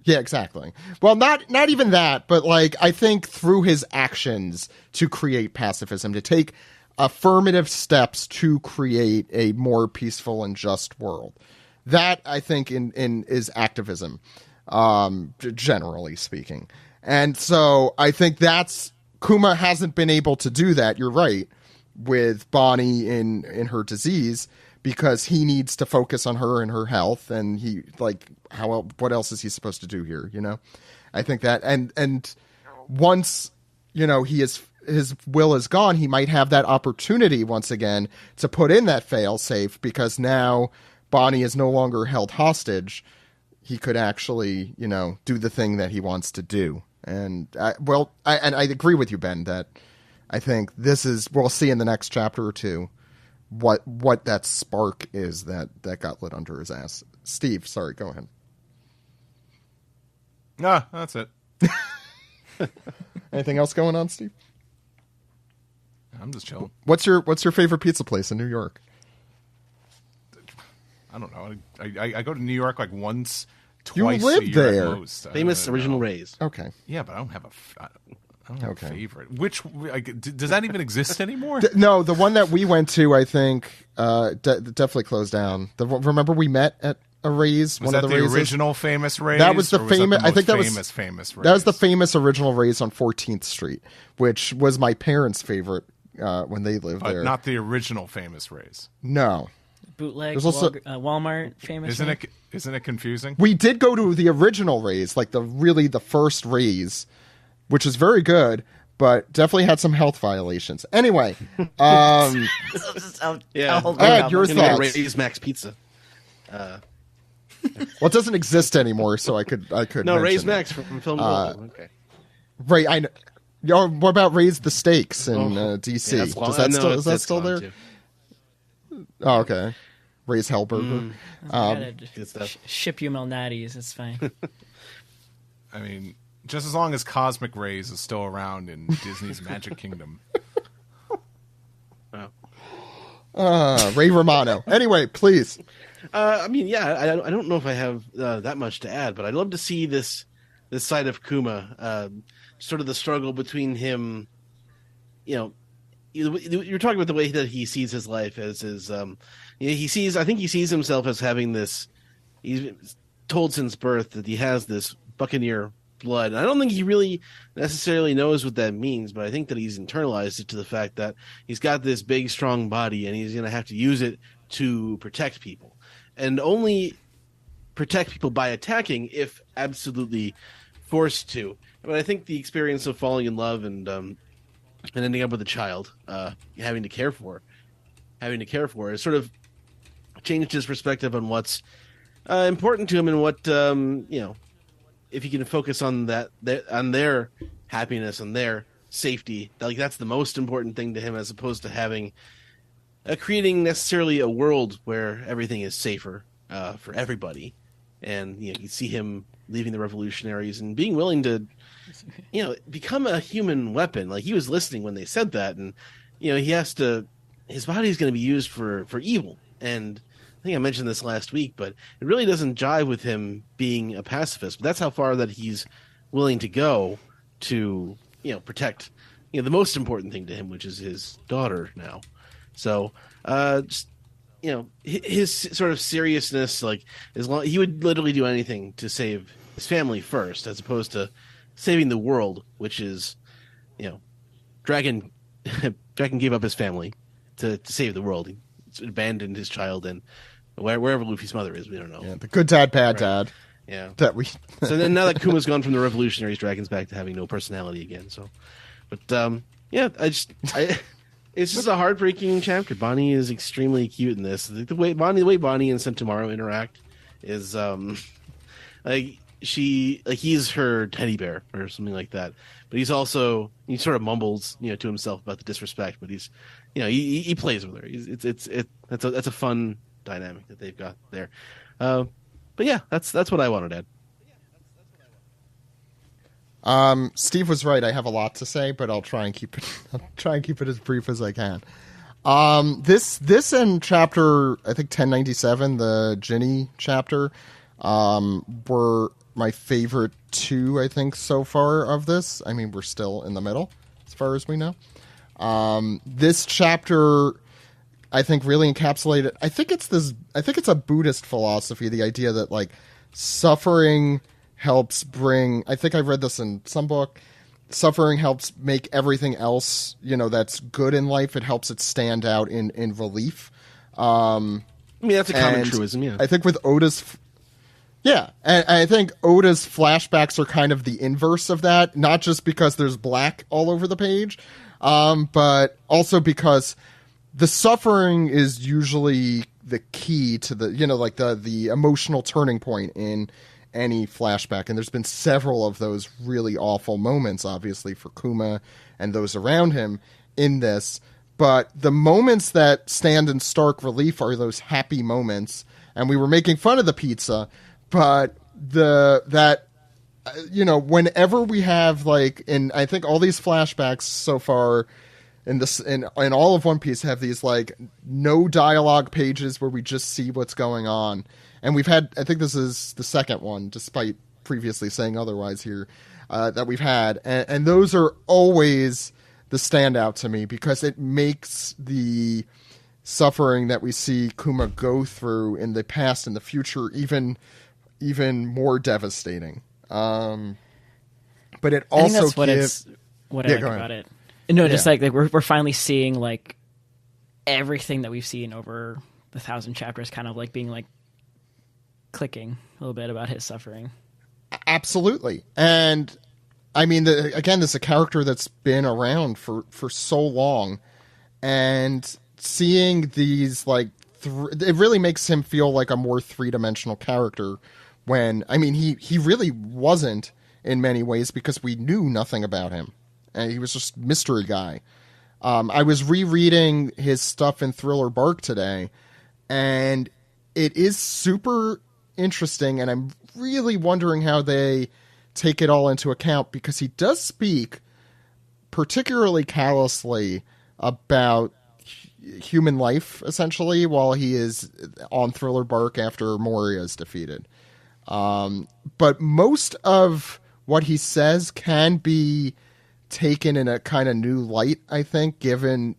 yeah, exactly. Well, not even that, but like I think through his actions to create pacifism, to take affirmative steps to create a more peaceful and just world. That I think is activism, generally speaking. And so I think Kuma hasn't been able to do that. You're right, with Bonney in her disease, because he needs to focus on her and her health, and what else is he supposed to do here? I think that and once his will is gone, he might have that opportunity once again to put in that fail safe, because now Bonney is no longer held hostage. He could actually, do the thing that he wants to do. And I agree with you, Ben, that I think we'll see in the next chapter or two what that spark is that got lit under his ass. Steve, sorry, go ahead. No, that's it. Anything else going on, Steve? I'm just chilling. What's your favorite pizza place in New York? I don't know. I go to New York like once, twice live a year there. at most. Famous I don't original know. Rays. Okay. Yeah, but I don't have a Okay. favorite. Which does that even exist anymore? No, the one that we went to, I think, definitely closed down. Remember we met at a Ray's? Was one that of the the Ray's? original famous Rays? That was the or famous. that I think that was famous Rays? That was the famous original Ray's on 14th Street, which was my parents' favorite when they lived but there. not the original famous Rays. No, Bootleg There's also- Walmart famous. Isn't it confusing? we did go to the original Ray's, like the first Ray's, which is very good, but definitely had some health violations. Anyway, Yeah. Ed, your I'm gonna get thoughts? Ray's Max Pizza. Well, it doesn't exist anymore, so I could. No, mention Ray's it. Max from Film Roll. Okay. Ray, I know. Yo, what about Raise the Stakes in DC? Yeah, that's Is that still gone, there? too. Oh, okay. Ray's Hellburger. Good stuff. Ship you Melnatties. It's fine. I mean, just as long as Cosmic Rays is still around in Disney's Magic Kingdom. Ray Romano. Anyway, please. I mean, yeah, I don't know if I have that much to add, but I'd love to see this side of Kuma, sort of the struggle between him. You know, you're talking about the way that he sees his life as his. He sees. I think he sees himself as having this. He's told since birth that he has this Buccaneer blood. And I don't think he really necessarily knows what that means, but I think that he's internalized it to the fact that he's got this big, strong body, and he's going to have to use it to protect people, and only protect people by attacking if absolutely forced to. But I think the experience of falling in love and ending up with a child, having to care for, has sort of changed his perspective on what's important to him, and what if he can focus on on their happiness and their safety, that's the most important thing to him, as opposed to having creating necessarily a world where everything is safer for everybody. And you see him leaving the revolutionaries and being willing to become a human weapon. Like, he was listening when they said that, and he has to. His body is going to be used for evil, and I think I mentioned this last week, but it really doesn't jive with him being a pacifist. But that's how far that he's willing to go to, protect, the most important thing to him, which is his daughter now. So, just, his sort of seriousness, he would literally do anything to save his family first, as opposed to saving the world, which is, Dragon gave up his family to save the world. He abandoned his child, and wherever Luffy's mother is, we don't know. Yeah, the good dad, bad dad. Yeah. That we. So then, now that Kuma's gone from the revolutionaries, Dragon's back to having no personality again. So, but yeah, it's just a heartbreaking chapter. Bonney is extremely cute in this. The way Bonney and Sentomaru interact is he's her teddy bear or something like that. But he sort of mumbles, to himself about the disrespect. But he's, he plays with her. That's a fun dynamic that they've got there. But yeah, that's what I wanted to add. Steve was right. I have a lot to say, but I'll try and keep it as brief as I can. This and chapter, I think 1097, the Ginny chapter, were my favorite two, I think, so far of this. I mean, we're still in the middle, as far as we know. This chapter, I think, really encapsulated. I think it's a Buddhist philosophy, the idea that suffering helps bring. I think I read this in some book. Suffering helps make everything else, that's good in life. It helps it stand out in relief. I mean, that's a common truism. Yeah, I think with Oda's. Yeah, and I think Oda's flashbacks are kind of the inverse of that, not just because there's black all over the page, but also because the suffering is usually the key to the, the emotional turning point in any flashback. And there's been several of those really awful moments, obviously, for Kuma and those around him in this. But the moments that stand in stark relief are those happy moments. And we were making fun of the pizza, but whenever we have in I think all these flashbacks so far in all of One Piece have these no dialogue pages where we just see what's going on. And we've had, I think this is the second one, despite previously saying otherwise here, that we've had. And those are always the standout to me, because it makes the suffering that we see Kuma go through in the past and the future even more devastating. But it also I think that's what I like about it. No, just we're finally seeing everything that we've seen over the 1,000 chapters kind of being clicking a little bit about his suffering. Absolutely. And I mean, again, this is a character that's been around for so long, and seeing these it really makes him feel like a more three-dimensional character, when I mean he really wasn't in many ways, because we knew nothing about him. And he was just mystery guy. I was rereading his stuff in Thriller Bark today, and it is super interesting, and I'm really wondering how they take it all into account, because he does speak particularly callously about human life, essentially, while he is on Thriller Bark after Moria is defeated. But most of what he says can be taken in a kind of new light, I think, given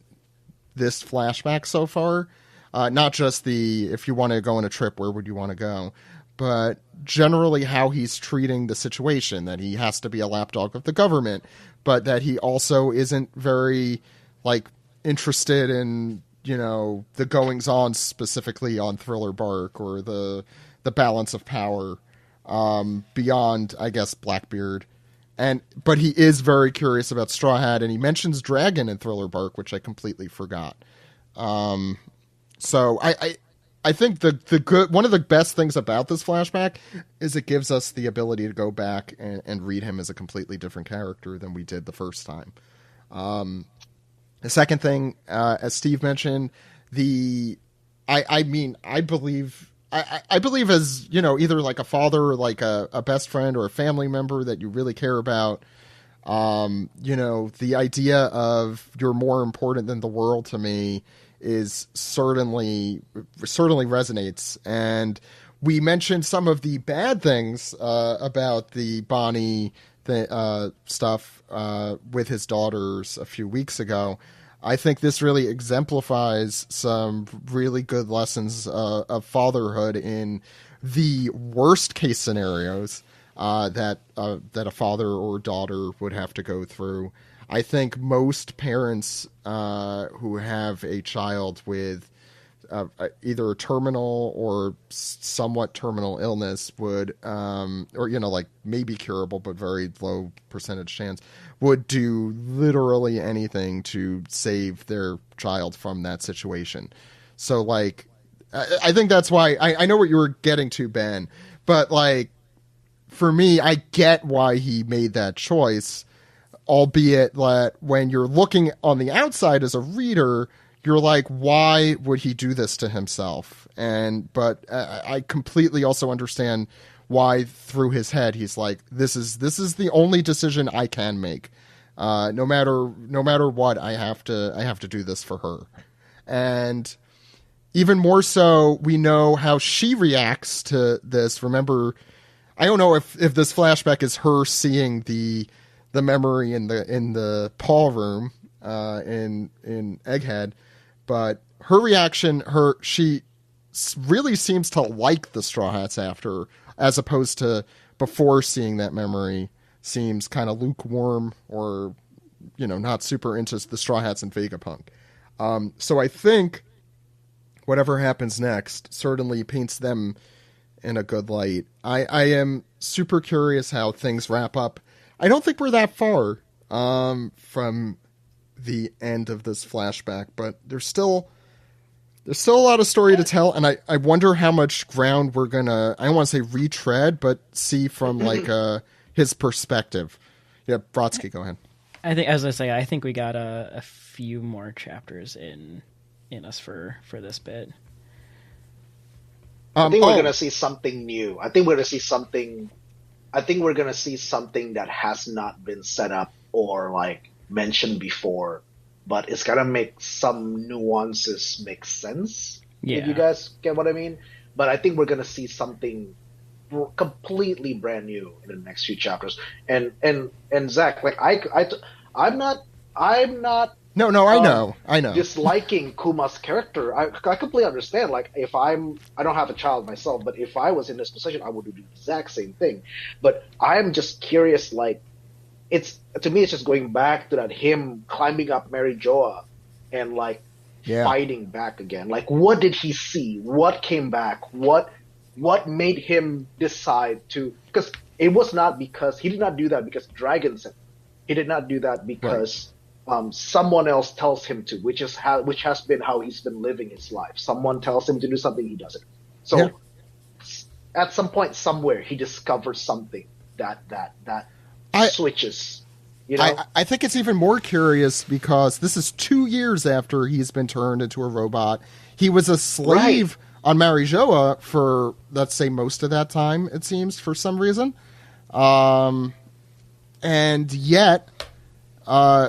this flashback so far. Not just the, if you want to go on a trip, where would you want to go? But generally how he's treating the situation, that he has to be a lapdog of the government, but that he also isn't very, like, interested in, you know, the goings-on specifically on Thriller Bark or the balance of power beyond, I guess, Blackbeard. But he is very curious about Straw Hat, and he mentions Dragon in Thriller Bark, which I completely forgot. So I think the good, one of the best things about this flashback is it gives us the ability to go back and read him as a completely different character than we did the first time. The second thing, as Steve mentioned, I believe as, you know, either like a father or like a best friend or a family member that you really care about, you know, the idea of you're more important than the world to me is certainly resonates. And we mentioned some of the bad things about the Bonney stuff with his daughters a few weeks ago. I think this really exemplifies some really good lessons of fatherhood in the worst case scenarios that a father or daughter would have to go through. I think most parents who have a child with either a terminal or somewhat terminal illness would, or, you know, like maybe curable but very low percentage chance, would do literally anything to save their child from that situation. So, like, I think that's why I know what you were getting to, Ben, but, like, for me, I get why he made that choice. Albeit that when you're looking on the outside as a reader, you're like, why would he do this to himself? But I completely also understand why through his head he's like, this is the only decision I can make. No matter what, I have to do this for her. And even more so, we know how she reacts to this. Remember, I don't know if this flashback is her seeing the memory in the Paul room in Egghead, but her reaction, she really seems to like the Straw Hats after, as opposed to before seeing that memory, seems kind of lukewarm or, you know, not super into the Straw Hats and Vegapunk. So I think whatever happens next certainly paints them in a good light. I am super curious how things wrap up. I don't think we're that far from the end of this flashback, but there's still a lot of story to tell, and I wonder how much ground we're gonna, I don't want to say retread, but see from like his perspective. Yeah, Brodsky, go ahead. I think, as I say, I think we got a few more chapters in us for this bit. I think we're gonna see something new. I think we're gonna see something that has not been set up or like mentioned before, but it's gotta make some nuances make sense. Yeah. If you guys get what I mean. But I think we're gonna see something completely brand new in the next few chapters. And Zach, like I'm not. No, I know. Disliking Kuma's character, I completely understand. Like, I don't have a child myself, but if I was in this position, I would do the exact same thing. But I'm just curious, like, to me, it's just going back to that him climbing up Mary Joa and like fighting back again. Like, what did he see? What came back? What made him decide to? Because it was not because he did not do that because Dragon said. He did not do that because. Right. Someone else tells him to, which has been how he's been living his life. Someone tells him to do something, he does it. So at some point, somewhere, he discovers something that switches. You know? I think it's even more curious because this is 2 years after he's been turned into a robot. He was a slave on Marijoa for, let's say, most of that time, it seems, for some reason. And yet...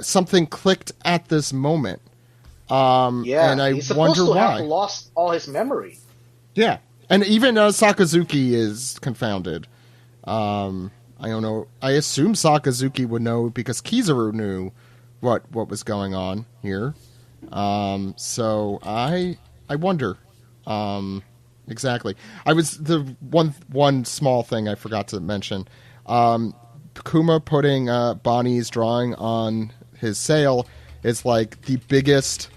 something clicked at this moment Yeah, and I he's supposed wonder to why. have lost all his memory. Yeah, and even Sakazuki is confounded. I don't know. I assume Sakazuki would know because Kizaru knew what was going on here. So I wonder exactly. I was the one small thing I forgot to mention. Kuma putting Bonney's drawing on his sail is like the biggest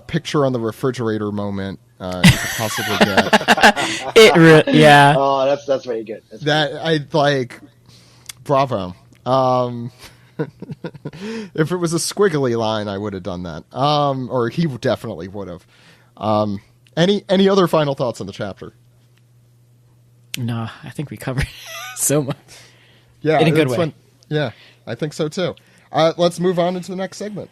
picture on the refrigerator moment you could possibly get. Yeah. Oh, that's very good. I like. Bravo. If it was a squiggly line, I would have done that. Or he definitely would have. Any other final thoughts on the chapter? No, I think we covered so much. Yeah, in a good way. Yeah, I think so too. Let's move on into the next segment.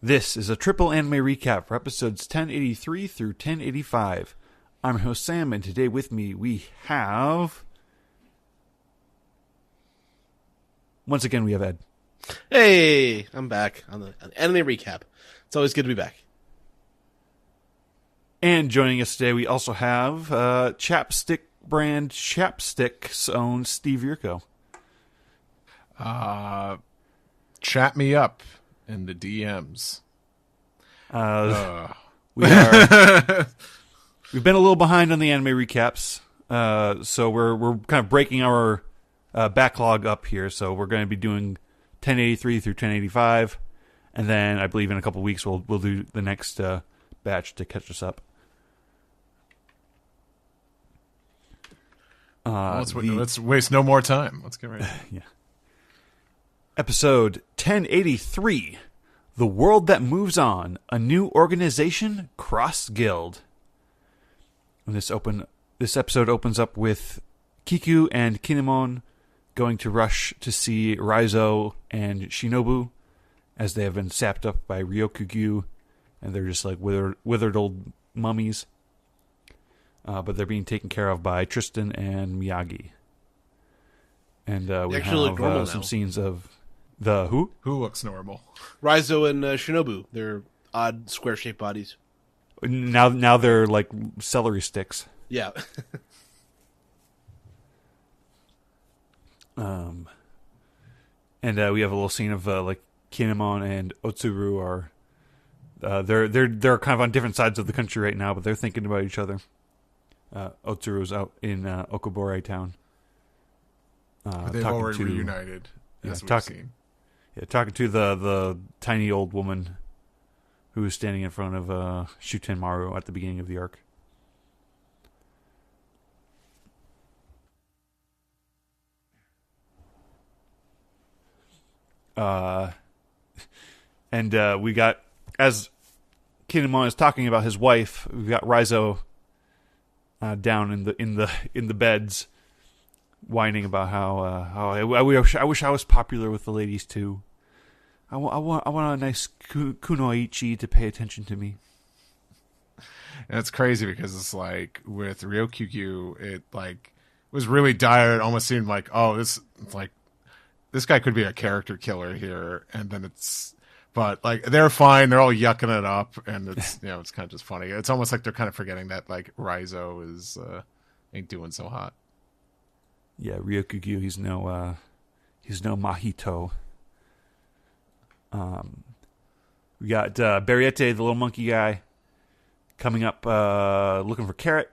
This is a triple anime recap for episodes 1083 through 1085. I'm your host Sam, and today with me we have... Once again, we have Ed. Hey, I'm back on the anime recap. It's always good to be back. And joining us today, we also have chapstick brand Chapstick's own Steve Yurko. Chat me up in the DMs. We've been a little behind on the anime recaps, so we're kind of breaking our backlog up here. So we're going to be doing 1083 through 1085, and then I believe in a couple weeks we'll do the next batch to catch us up. Let's waste no more time. Let's get ready. Yeah. Episode 1083, The World That Moves On, a New Organization, Cross Guild. And this episode opens up with Kiku and Kinemon going to rush to see Raizo and Shinobu as they have been sapped up by Ryokugyu, and they're just like withered old mummies. But they're being taken care of by Tristan and Miyagi. And we have some scenes of the who? Who looks normal? Raizo and Shinobu. They're odd square-shaped bodies. Now they're like celery sticks. Yeah. And we have a little scene of like Kinemon and Otsuru are they're kind of on different sides of the country right now, but they're thinking about each other. Otsuru's out in Okobore town. But they've already reunited, as we've seen. Yeah, talking to the tiny old woman who was standing in front of Shuten Maru at the beginning of the arc. And we got, as Kinemon is talking about his wife, we've got Raizo down in the beds, whining about how I wish I was popular with the ladies too. I want a nice kunoichi to pay attention to me. And it's crazy because it's like with Ryokugyu, it like was really dire. It almost seemed like, oh, this guy could be a character killer here, and then but like they're fine. They're all yucking it up, and it's it's kind of just funny. It's almost like they're kind of forgetting that like Raizo is ain't doing so hot. Yeah, Ryokugyu, he's no Mahito. We got Bariete, the little monkey guy, coming up looking for Carrot,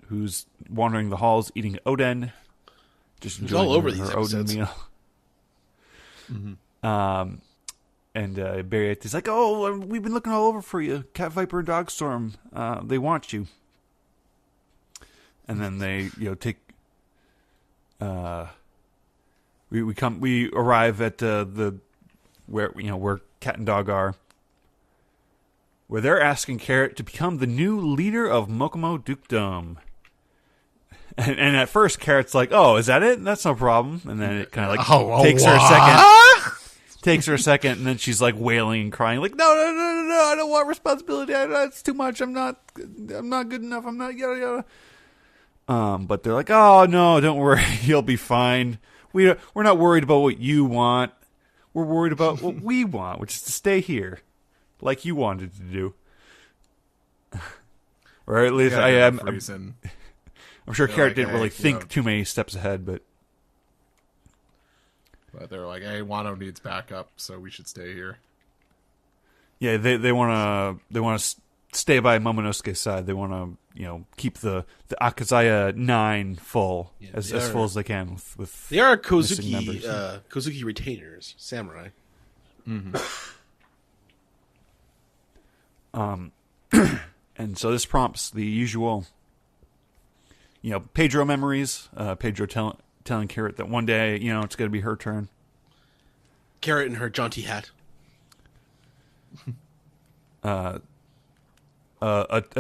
who's wandering the halls eating Oden. Just enjoying all over her these Oden episodes. meal. Mm-hmm. And Barrietta's like, oh, we've been looking all over for you. Cat Viper and Dogstorm, they want you. And then they, take. We arrive at where Cat and Dog are, where they're asking Carrot to become the new leader of Mokomo Dukedom. And at first, Carrot's like, "Oh, is that it? That's no problem." And then it kind of like takes her a second. takes her a second, and then she's like wailing and crying, like, no, I don't want responsibility. It's too much. I'm not good enough. I'm not yada yada. But they're like, oh no, don't worry, you'll be fine. We're not worried about what you want. We're worried about what we want, which is to stay here, like you wanted to do. Or at least I am. I'm sure Carrot didn't really think too many steps ahead, but they're like, hey, Wano needs backup, so we should stay here. Yeah, they want to stay by Momonosuke's side. They want to keep the Akazaya 9 full as full as they can with they are Kozuki Kozuki retainers, samurai. Mm-hmm. And so this prompts the usual, Pedro memories. Pedro telling Carrot that one day, it's going to be her turn. Carrot in her jaunty hat. A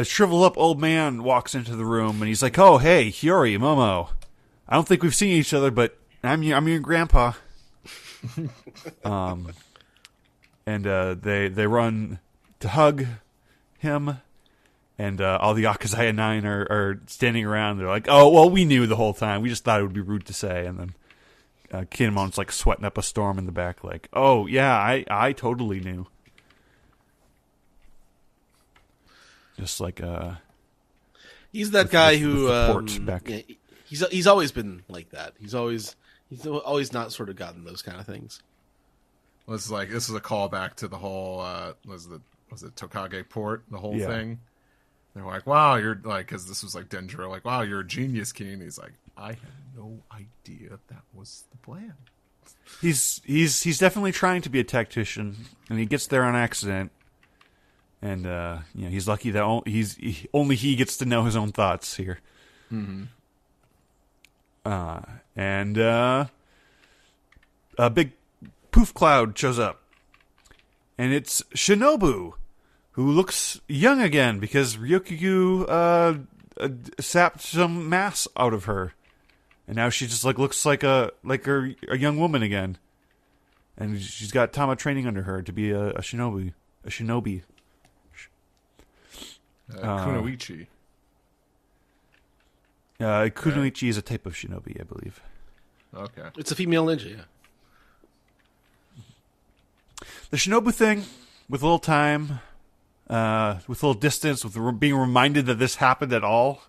shriveled up old man walks into the room and he's like, "Oh, hey, Hiyori, Momo. I don't think we've seen each other, but I'm your grandpa." And they run to hug him, and all the Akazaya 9 are standing around. They're like, "Oh, well, we knew the whole time. We just thought it would be rude to say." And then Kinemon's like sweating up a storm in the back, like, "Oh yeah, I totally knew." Just like he's that guy who he's always been like that. He's always not sort of gotten those kind of things. Well, this is a callback to the whole was it Tokage port, the whole thing. They're like, wow, you're like, because this was like Denjiro, like, wow, you're a genius, Keen. He's like, I had no idea that was the plan. He's definitely trying to be a tactician, and he gets there on accident. And he's lucky that only he gets to know his own thoughts here. Mm-hmm. And a big poof cloud shows up, and it's Shinobu, who looks young again because Ryokugyu sapped some mass out of her, and now she just looks like a young woman again, and she's got Tama training under her to be a shinobi. Kunoichi. Kunoichi is a type of shinobi, I believe. Okay. It's a female ninja, yeah. The shinobu thing, with a little time, with a little distance, with being reminded that this happened at all,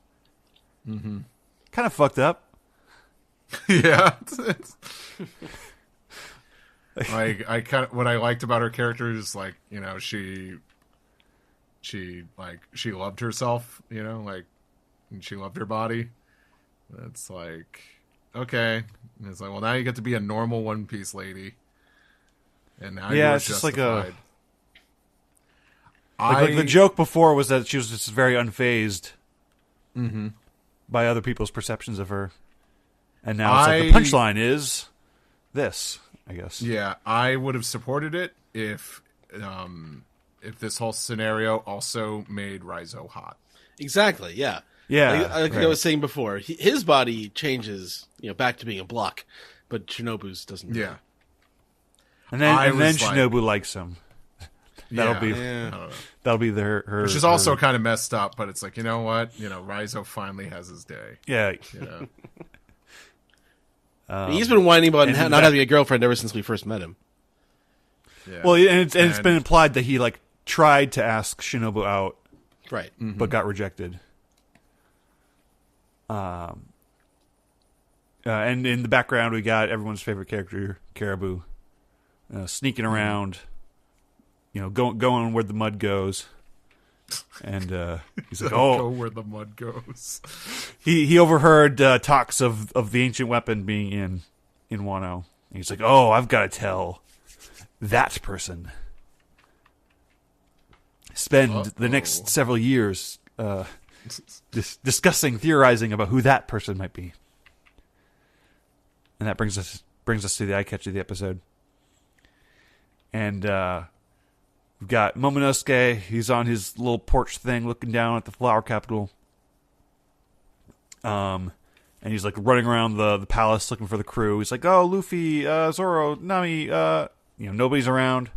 kind of fucked up. Yeah. I kind of, what I liked about her character is she loved herself, and she loved her body. It's like, okay. And it's like, well, now you get to be a normal One Piece lady. And now you're it's just justified. Like the joke before was that she was just very unfazed by other people's perceptions of her. And now it's like the punchline is this, I guess. Yeah, I would have supported it if this whole scenario also made Raizo hot. Exactly, yeah. Yeah. Like I was saying before, his body changes, back to being a block, but Shinobu's doesn't. Yeah. And then Shinobu likes him. That'll be her. Which is also kind of messed up, but it's like, you know what? Raizo finally has his day. Yeah. He's been whining about not having a girlfriend ever since we first met him. Yeah. Well, and it's been implied that he tried to ask Shinobu out, right, but got rejected. And in the background, we got everyone's favorite character, Caribou, sneaking around, going where the mud goes. And he's like, "Oh, go where the mud goes." He overheard talks of the ancient weapon being in Wano. And he's like, "Oh, I've got to tell that person." Spend the next several years discussing, theorizing about who that person might be. And that brings us to the eye catch of the episode. And we've got Momonosuke. He's on his little porch thing, looking down at the flower capital. And he's running around the palace looking for the crew. He's like, "Oh, Luffy, Zoro, Nami, nobody's around.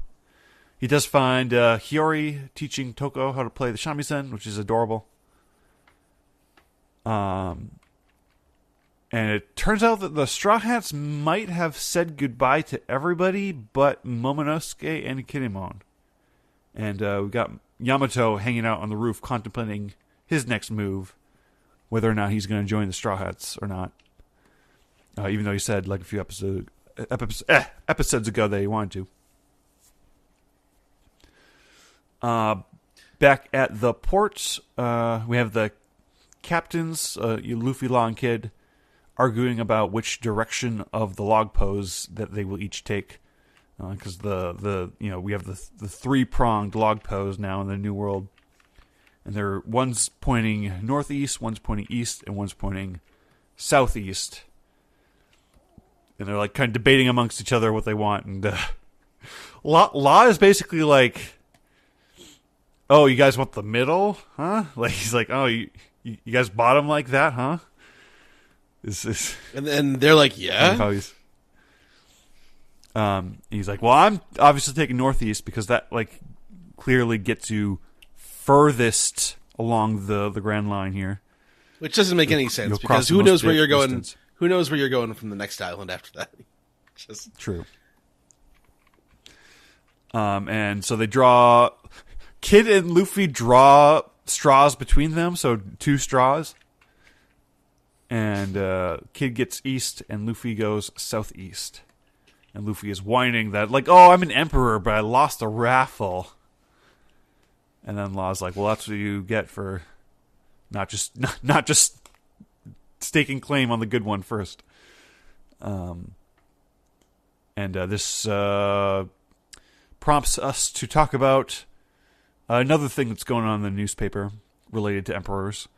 He does find Hiyori teaching Toko how to play the shamisen, which is adorable. And it turns out that the Straw Hats might have said goodbye to everybody but Momonosuke and Kinemon. And we got Yamato hanging out on the roof contemplating his next move, whether or not he's going to join the Straw Hats or not. Even though he said like a few episodes ago that he wanted to. Back at the port, we have the captains, Luffy, Law, and Kid, arguing about which direction of the log pose that they will each take. Because we have the three-pronged log pose now in the New World. And one's pointing northeast, one's pointing east, and one's pointing southeast. And they're like kind of debating amongst each other what they want. And Law is basically like, "Oh, you guys want the middle, huh?" Like he's like, "Oh, you guys bottom like that, huh?" And then they're like, "Yeah." He's like, "Well, I'm obviously taking northeast because that like clearly gets you furthest along the Grand Line here." Which doesn't make any sense because who knows where you're going? Who knows where you're going from the next island after that? Just true. And so they draw. Kid and Luffy draw straws between them, so 2 straws. And Kid gets east, and Luffy goes southeast. And Luffy is whining that, like, "Oh, I'm an emperor, but I lost a raffle." And then Law's like, "Well, that's what you get for not just staking claim on the good one first." This prompts us to talk about another thing that's going on in the newspaper related to emperors.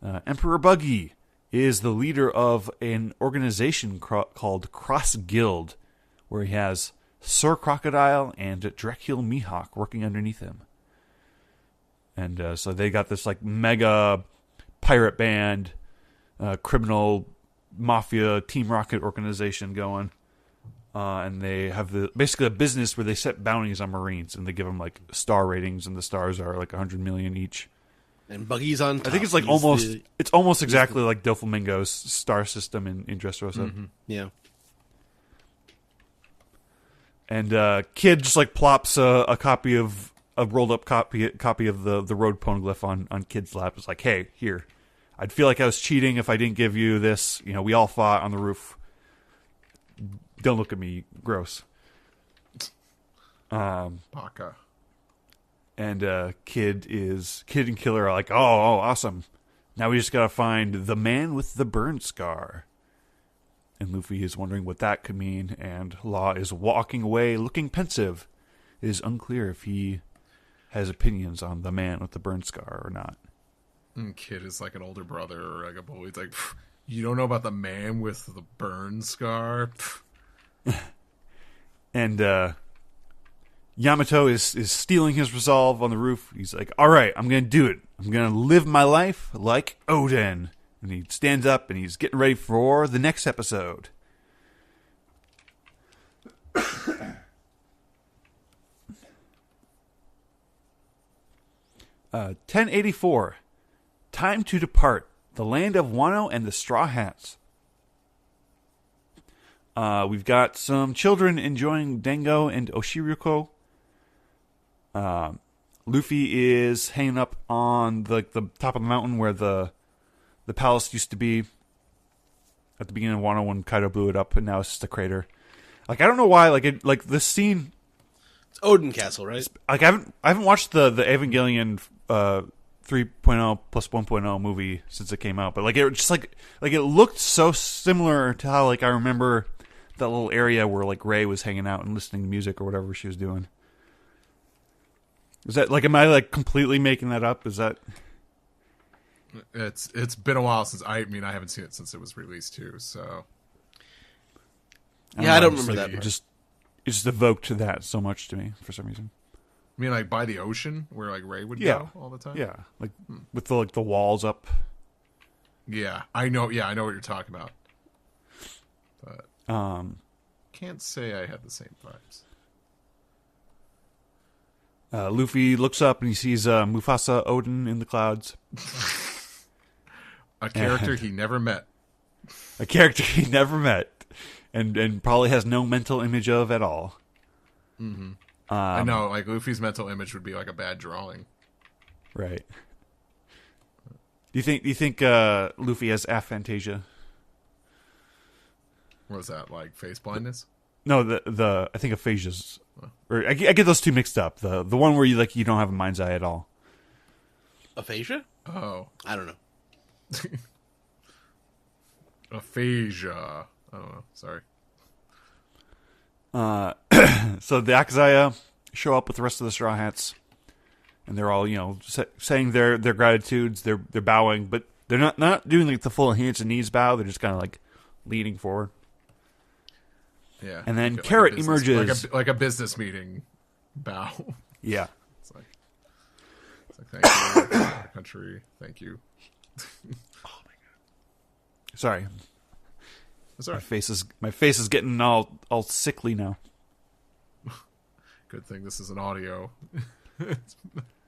Emperor Buggy is the leader of an organization called Cross Guild, where he has Sir Crocodile and Dracula Mihawk working underneath him. And so they got this like mega pirate band, criminal mafia Team Rocket organization going. And they have basically a business where they set bounties on Marines, and they give them like star ratings, and the stars are like 100 million each. And Buggy's on top. I think it's like almost exactly like Doflamingo's star system in Dressrosa. Mm-hmm. Yeah. And Kid just like plops a rolled up copy of the road poneglyph on Kid's lap. It's like, "Hey, here. I'd feel like I was cheating if I didn't give you this. We all fought on the roof. Don't look at me, gross." Baka. And Kid and Killer are like, oh, awesome. Now we just gotta find the man with the burn scar. And Luffy is wondering what that could mean, and Law is walking away looking pensive. It is unclear if he has opinions on the man with the burn scar or not. And Kid is like an older brother or like a boy. He's like, "You don't know about the man with the burn scar?" And Yamato is stealing his resolve on the roof. He's like, "All right, I'm going to do it. I'm going to live my life like Odin." And he stands up and he's getting ready for the next episode. 1084. Time to depart. The Land of Wano and the Straw Hats. We've got some children enjoying Dango and Oshiruko. Luffy is hanging up on the top of the mountain where the palace used to be at the beginning of Wano when Kaido blew it up, and now it's just a crater. Like, I don't know why. Like this scene. It's Odin Castle, right? Like I haven't watched the Evangelion 3.0 plus 1.0 movie since it came out, but like it just like it looked so similar to how like I remember that little area where like Rey was hanging out and listening to music or whatever she was doing. Is that like, am I like completely making that up? Is that? It's been a while since I haven't seen it since it was released too. So I don't remember that part. It just evoked that so much to me for some reason. I mean, like by the ocean where like Ray would go all the time. Yeah, like with the walls up. Yeah, I know. Yeah, I know what you're talking about. But can't say I had the same vibes. Luffy looks up and he sees Mufasa Odin in the clouds. A character he never met. A character he never met. And probably has no mental image of at all. Mm-hmm. I know, like Luffy's mental image would be like a bad drawing. Right. Do you think Luffy has aphantasia? What was that, like face blindness? No, the I think aphasia's, or I get those two mixed up. The one where you don't have a mind's eye at all. Aphasia? Oh, I don't know. Aphasia. I don't know. Sorry. So the Akazaya show up with the rest of the Straw Hats, and they're all saying their gratitudes. They're bowing, but they're not doing like the full hands and knees bow. They're just kind of like leaning forward. Yeah. And then like Carrot business, emerges like a business meeting bow. Yeah. It's like thank you, country. Thank you. Sorry. Sorry. My face is getting all sickly now. Good thing this is an audio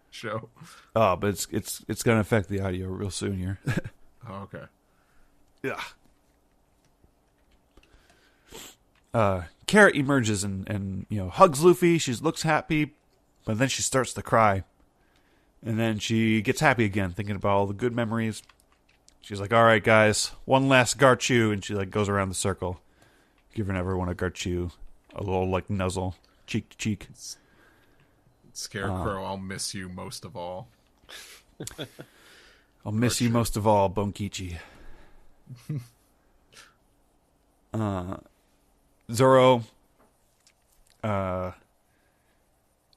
show. Oh, but it's gonna affect the audio real soon here. Oh, okay. Yeah. Carrot emerges and hugs Luffy. She looks happy, but then she starts to cry, and then she gets happy again, thinking about all the good memories. She's like, "All right, guys, one last Garchu," and she like goes around the circle, giving everyone a Garchu, a little like nuzzle, cheek to cheek. Scarecrow, I'll miss you most of all. I'll miss you most of all, Bonkichi. Zoro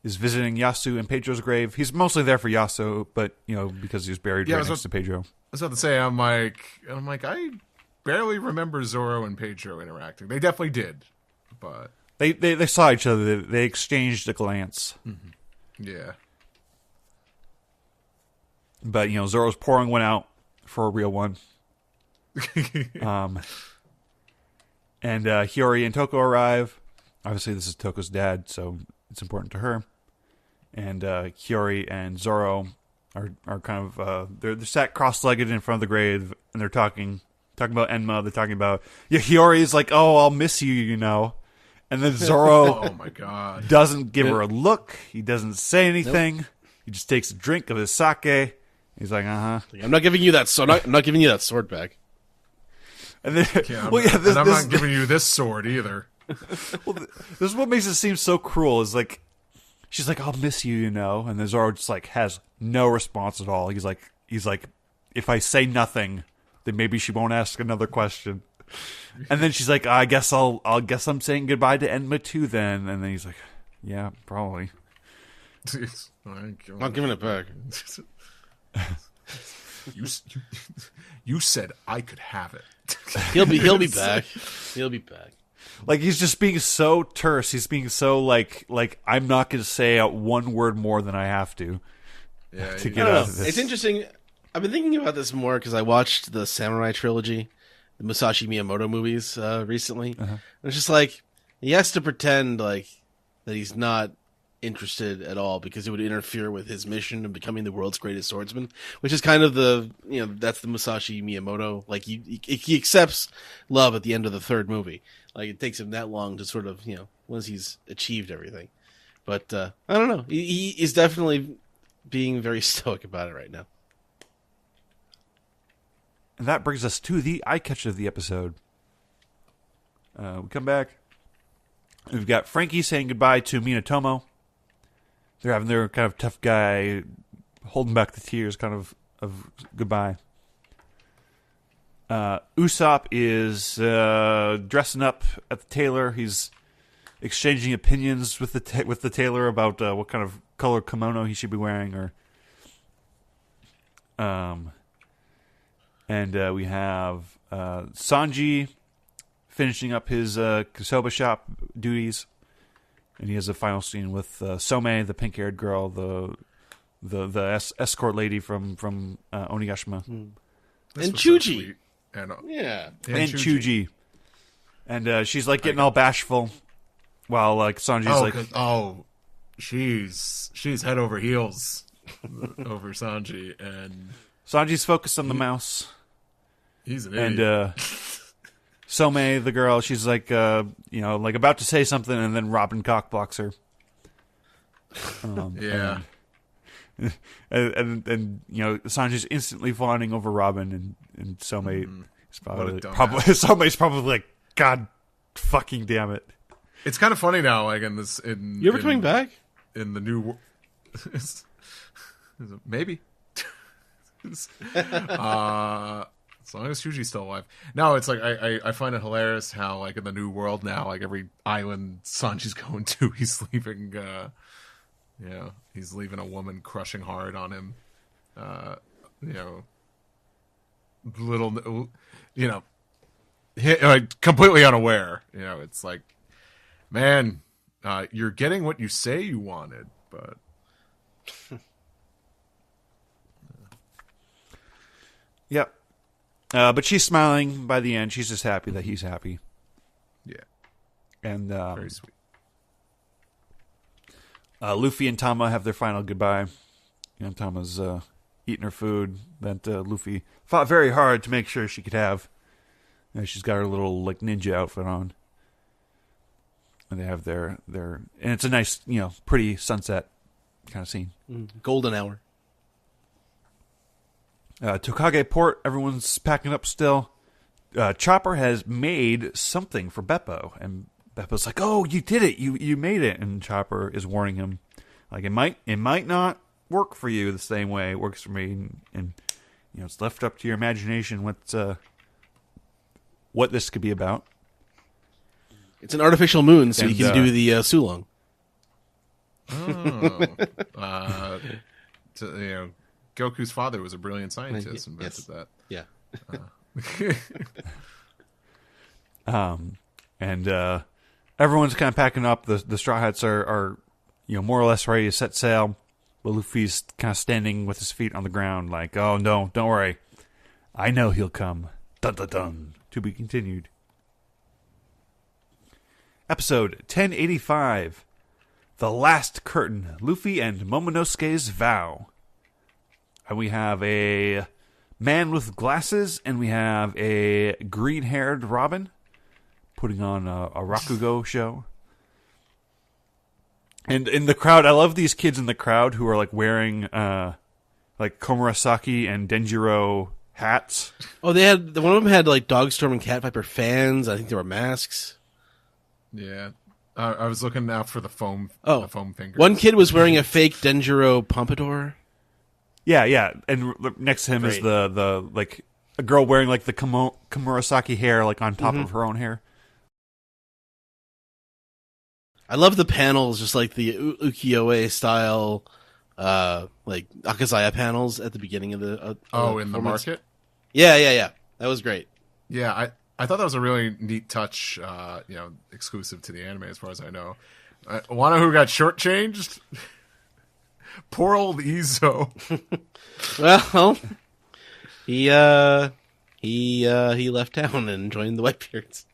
is visiting Yasu and Pedro's grave. He's mostly there for Yasu, but because he was buried right next to Pedro. I was about to say, I'm like, I barely remember Zoro and Pedro interacting. They definitely did, but they saw each other. They exchanged a glance. Mm-hmm. Yeah. But Zoro's pouring one out for a real one. And Hiyori and Toko arrive. Obviously, this is Toko's dad, so it's important to her. And Hiyori and Zoro are kind of they're sat cross-legged in front of the grave, and they're talking about Enma. They're talking about Hiyori's like, "Oh, I'll miss you," and then Zoro, oh my god, doesn't give her a look. He doesn't say anything. Nope. He just takes a drink of his sake. He's like, "Uh huh." I'm not giving you that. So I'm not giving you that sword back. And then, I'm not giving you this sword either. Well, this is what makes it seem so cruel. Is like, she's like, "I'll miss you," and then Zoro just like has no response at all. He's like, if I say nothing, then maybe she won't ask another question. And then she's like, I guess I'm saying goodbye to Enma too then. And then he's like, yeah, probably. I'm not giving it back. You said I could have it. He'll be back. He'll be back. Like, he's just being so terse. He's being so like I'm not going to say out one word more than I have to. Yeah, to get out of this. It's interesting. I've been thinking about this more because I watched the Samurai trilogy, the Musashi Miyamoto movies recently. Uh-huh. It's just like he has to pretend like that he's not interested at all because it would interfere with his mission of becoming the world's greatest swordsman, which is kind of that's the Musashi Miyamoto. Like he accepts love at the end of the third movie. Like it takes him that long to sort of once he's achieved everything. But I don't know. He is definitely being very stoic about it right now. And that brings us to the eye catch of the episode. We come back. We've got Frankie saying goodbye to Minatomo. They're having their kind of tough guy, holding back the tears kind of goodbye. Usopp is dressing up at the tailor. He's exchanging opinions with the tailor about what kind of color kimono he should be wearing, and we have Sanji finishing up his Kosoba shop duties, and he has a final scene with Some, the pink-haired girl, the escort lady from Onigashima, and Chuji, and Chuji, and she's like getting all bashful, while like Sanji's she's head over heels over Sanji, and Sanji's focused on the mouse. he's an And idiot. Some, the girl, she's like, like about to say something, and then Robin cockblocks her. Yeah. And Sanji's instantly fawning over Robin, and Some is What a probably dumbass. Somebody's probably like, God fucking damn it. It's kind of funny now, like in this. You ever coming back? in the new? Maybe. As long as Shuji's still alive. No, it's like I find it hilarious how like in the new world now, like every island Sanji's going to, he's leaving. He's leaving a woman crushing hard on him. Completely unaware. It's like, man, you're getting what you say you wanted, but. Yep. But she's smiling by the end. She's just happy that he's happy. Yeah. And Very sweet. Luffy and Tama have their final goodbye. Tama's eating her food that Luffy fought very hard to make sure she could have. She's got her little like ninja outfit on. And they have their and it's a nice, pretty sunset kind of scene. Golden hour. Tokage Port, everyone's packing up still. Chopper has made something for Beppo, and Beppo's like, "Oh, you did it! You made it!" And Chopper is warning him, like, "It might not work for you the same way it works for me, and it's left up to your imagination what this could be about." It's an artificial moon, so And, you can do the Sulong. Goku's father was a brilliant scientist and Yes. invented that. Yeah. And everyone's kind of packing up. The Straw Hats are more or less ready to set sail. But Luffy's kind of standing with his feet on the ground, like, "Oh no, don't worry, I know he'll come." Dun dun dun. To be continued. Episode 1085, The Last Curtain. Luffy and Momonosuke's Vow. And we have a man with glasses, and we have a green-haired Robin putting on a Rakugo show. And in the crowd, I love these kids in the crowd who are like wearing like Komurasaki and Denjiro hats. Oh, one of them had like Dogstorm and Cat Viper fans. I think there were masks. Yeah. I was looking out for the foam fingers. One kid was wearing a fake Denjiro pompadour. Yeah, and next to him is Great. the like a girl wearing like the Komurasaki hair like on top of her own hair. I love the panels, just like the ukiyo-e style, like Akazaya panels at the beginning of the. in the performance. market? Yeah. That was great. Yeah, I thought that was a really neat touch, exclusive to the anime as far as I know. Wano who got shortchanged? Poor old Izo. Well, he left town and joined the Whitebeards.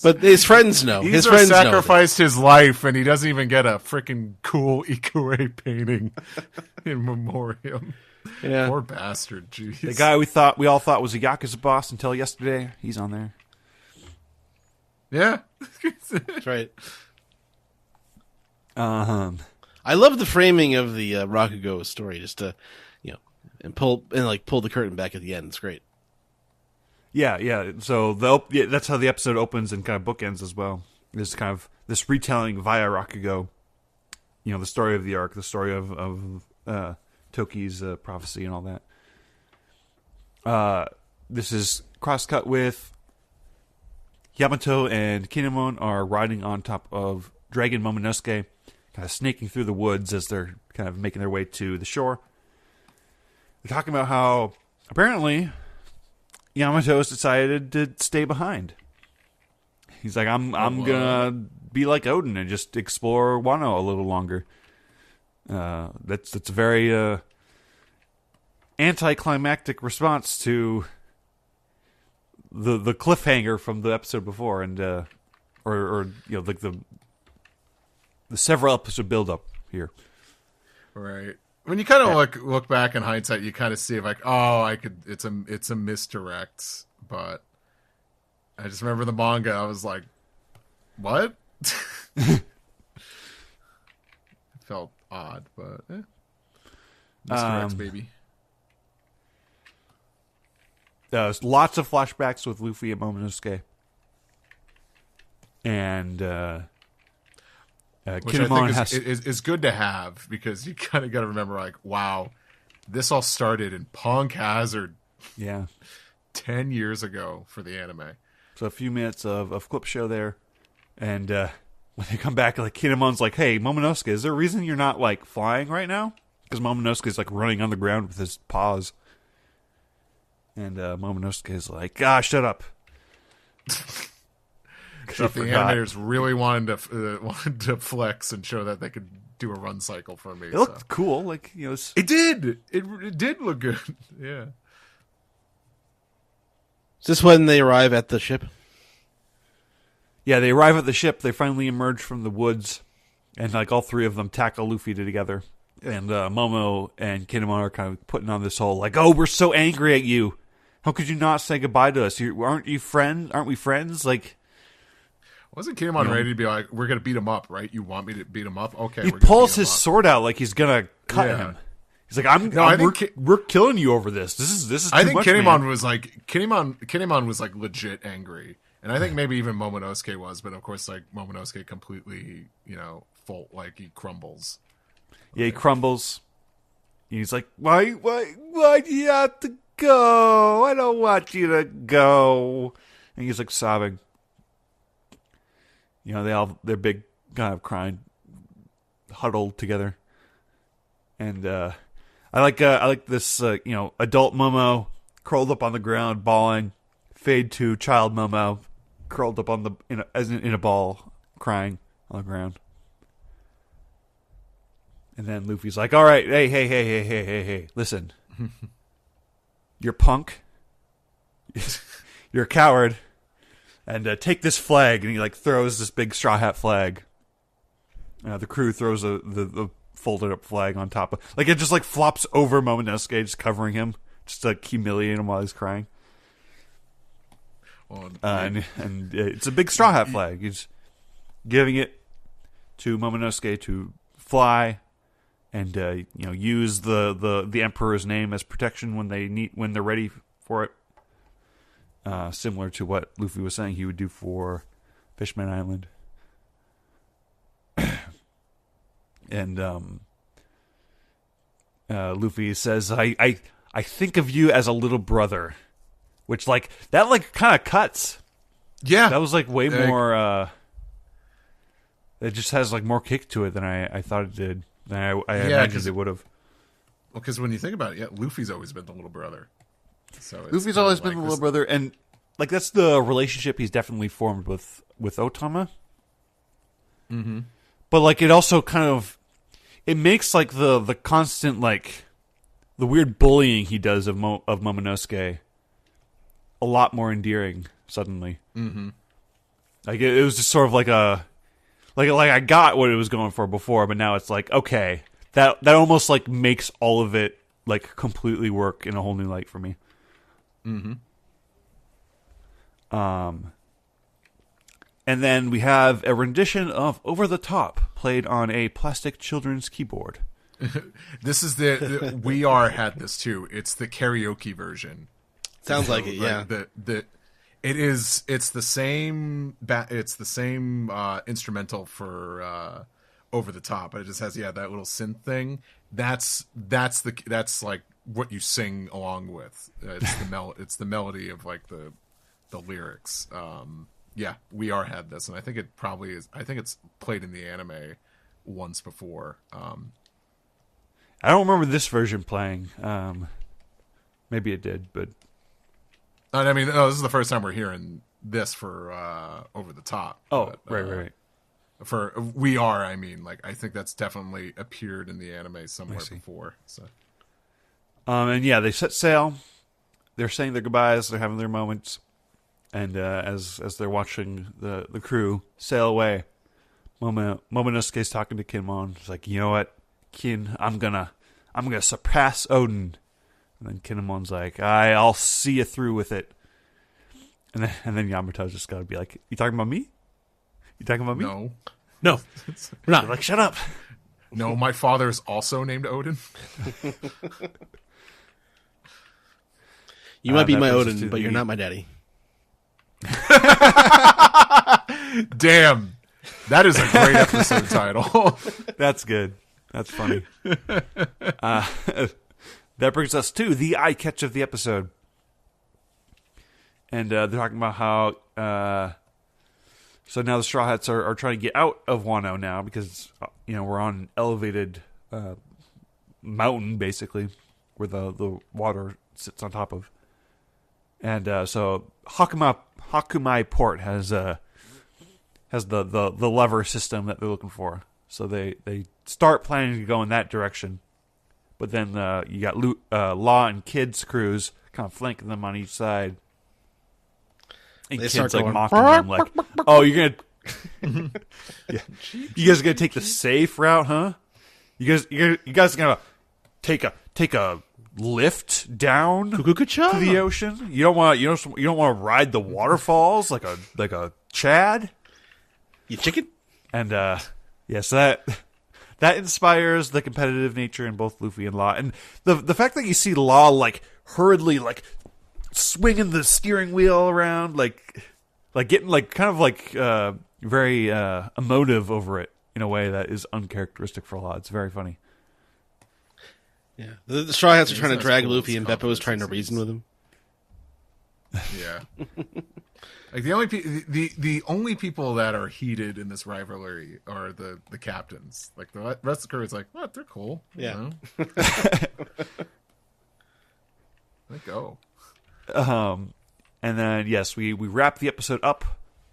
But his friends know. His Izo friends know. sacrificed his life, and he doesn't even get a freaking cool Ikure painting in memoriam. Yeah. Poor bastard. Jeez. The guy we all thought was a Yakuza boss until yesterday, he's on there. Yeah. That's right. Uh-huh. I love the framing of the Rakugo story, just to, and pull the curtain back at the end. It's great. Yeah. So that's how the episode opens and kind of bookends as well. There's kind of this retelling via Rakugo, the story of the arc, the story of Toki's prophecy and all that. This is cross-cut with Yamato and Kinemon are riding on top of Dragon Momonosuke, kind of snaking through the woods as they're kind of making their way to the shore. They're talking about how apparently Yamato has decided to stay behind. He's like, I'm gonna be like Odin and just explore Wano a little longer. That's a very anticlimactic response to the cliffhanger from the episode before, and or or like the several episode build up here. Right. When you kind of look back in hindsight, you kind of see like, oh, it's a misdirect, but I just remember the manga. I was like, what? It felt odd, but misdirects, baby. There's lots of flashbacks with Luffy and Momonosuke. And which I think is good to have, because you kind of got to remember, like, wow, this all started in Punk Hazard 10 years ago for the anime. So a few minutes of clip show there. And when they come back, like, Kinemon's like, hey, Momonosuke, is there a reason you're not, like, flying right now? Because Momonosuke's, like, running on the ground with his paws. And Momonosuke's like, shut up. So if the animators really wanted to flex and show that they could do a run cycle for me. It looked cool. Like, it did. It did look good. Yeah. Is this when they arrive at the ship? Yeah, they arrive at the ship. They finally emerge from the woods. And, like, all three of them tackle Luffy together. And Momo and Kinemon are kind of putting on this whole, like, oh, we're so angry at you. How could you not say goodbye to us? Aren't we friends? Like, wasn't Kinemon ready to be like, we're going to beat him up, right? You want me to beat him up? Okay. He pulls his sword out like he's going to cut him. He's like, we're killing you over this. This is too I think much, Kinemon man. was like, Kinemon was like legit angry. And I think maybe even Momonosuke was, but of course, like, Momonosuke completely, he crumbles. Yeah, he crumbles. He's like, why do you have to go? I don't want you to go. And he's like sobbing. They're big, kind of crying, huddled together. And I like this, adult Momo curled up on the ground, bawling. Fade to child Momo curled up in a ball, crying on the ground. And then Luffy's like, all right, hey, listen. You're punk. You're a coward. And take this flag. And he, like, throws this big straw hat flag. The crew throws the folded up flag on top of... Like, it just, like, flops over Momonosuke, just covering him. Just to, like, humiliate him while he's crying. And it's a big straw hat flag. He's giving it to Momonosuke to fly... And use the Emperor's name as protection when they're ready for it. Similar to what Luffy was saying he would do for Fishman Island. And Luffy says, "I think of you as a little brother," which that kind of cuts. Yeah, that was way more. It just has more kick to it than I thought it did. I imagined it would have. Well, because when you think about it, Luffy's always been the little brother. So Luffy's always been the little brother, and that's the relationship he's definitely formed with Otama. Mm-hmm. But it also kind of makes the constant the weird bullying he does of Momonosuke a lot more endearing suddenly. Mm-hmm. It was just sort of a. I got what it was going for before, but now it's okay, that almost makes all of it completely work in a whole new light for me. Mm-hmm. And then we have a rendition of Over the Top played on a plastic children's keyboard. This is the We Are had this too. It's the karaoke version. Sounds like it, yeah. It's the same instrumental for Over the Top, but it just has that little synth thing. That's what you sing along with. It's the melody of the lyrics. We Are had this, and I think it probably is. I think it's played in the anime once before. I don't remember this version playing. Maybe it did, but. I mean, this is the first time we're hearing this for Over the Top. Oh, but, right. For We Are, I mean, I think that's definitely appeared in the anime somewhere before. So, and they set sail. They're saying their goodbyes. They're having their moments, And as they're watching the crew sail away, Momonosuke's talking to Kinemon. He's like, you know what, Kin, I'm gonna surpass Odin. And then Kinemon's like, I'll see you through with it. And then Yamato's just gotta be like, you talking about me? You talking about me? No, we're not. Like, shut up. No, my father is also named Odin. You might be that my brings us Odin, to but you're the- not my daddy. Damn. That is a great episode title. That's good. That's funny. That brings us to the eye catch of the episode. And they're talking about how... so now the Straw Hats are trying to get out of Wano now because, we're on an elevated mountain, basically, where the water sits on top of. And so Hakumai Port has the lever system that they're looking for. So they start planning to go in that direction. But then you got Law and Kid's crews kind of flanking them on each side. And They Kid's start like going, mocking them, like, "Oh, you're gonna, yeah, you guys are gonna take the safe route, huh? You guys are gonna take a lift down to the ocean? You don't want to ride the waterfalls like a Chad? You chicken? And so that inspires the competitive nature in both Luffy and Law, and the fact that you see Law like hurriedly like swinging the steering wheel around, like getting like kind of like very emotive over it in a way that is uncharacteristic for Law. It's very funny. Yeah, the Straw Hats are trying to That's drag cool. Luffy, and It's Beppo was trying to confidence reason with him. Yeah. Like the only people that are heated in this rivalry are the captains. Like the rest of the crew is like, what? They're cool. Yeah. Let go. And then yes, we wrap the episode up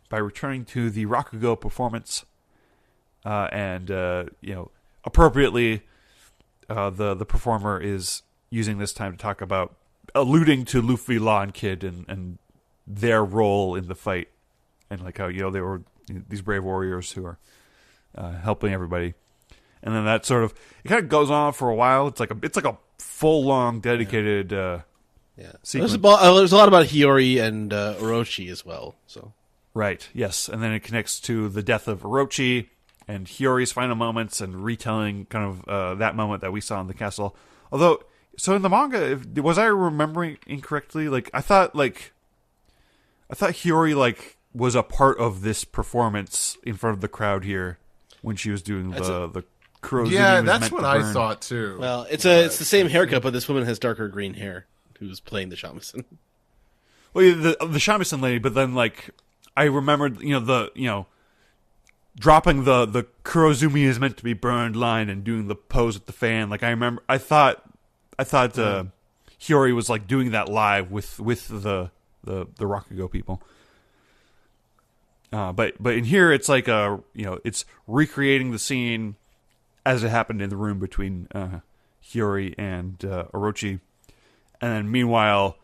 by returning to the Rakugo performance, and appropriately, the performer is using this time to talk about alluding to Luffy, Law, and Kid and their role in the fight, and like how they were these brave warriors who are helping everybody. And then that sort of it kind of goes on for a while. It's like a full long dedicated. Yeah, sequence. there's a lot about Hiyori and Orochi as well. So Right, yes. And then it connects to the death of Orochi and Hiyori's final moments and retelling kind of that moment that we saw in the castle. Although, so in the manga, was I remembering incorrectly? Like, I thought Hiyori, like, was a part of this performance in front of the crowd here when she was doing the Kurozumi. Yeah, was that's meant what to I burn. thought too. well, it's the same haircut, but this woman has darker green hair. Who's playing the shamisen? Well, yeah, the shamisen lady, but then, like, I remembered, dropping the Kurozumi is meant to be burned line and doing the pose with the fan. Like, I thought Hiyori was like doing that live with the Rakugo people. But in here it's like it's recreating the scene as it happened in the room between Hiyori and Orochi, and then meanwhile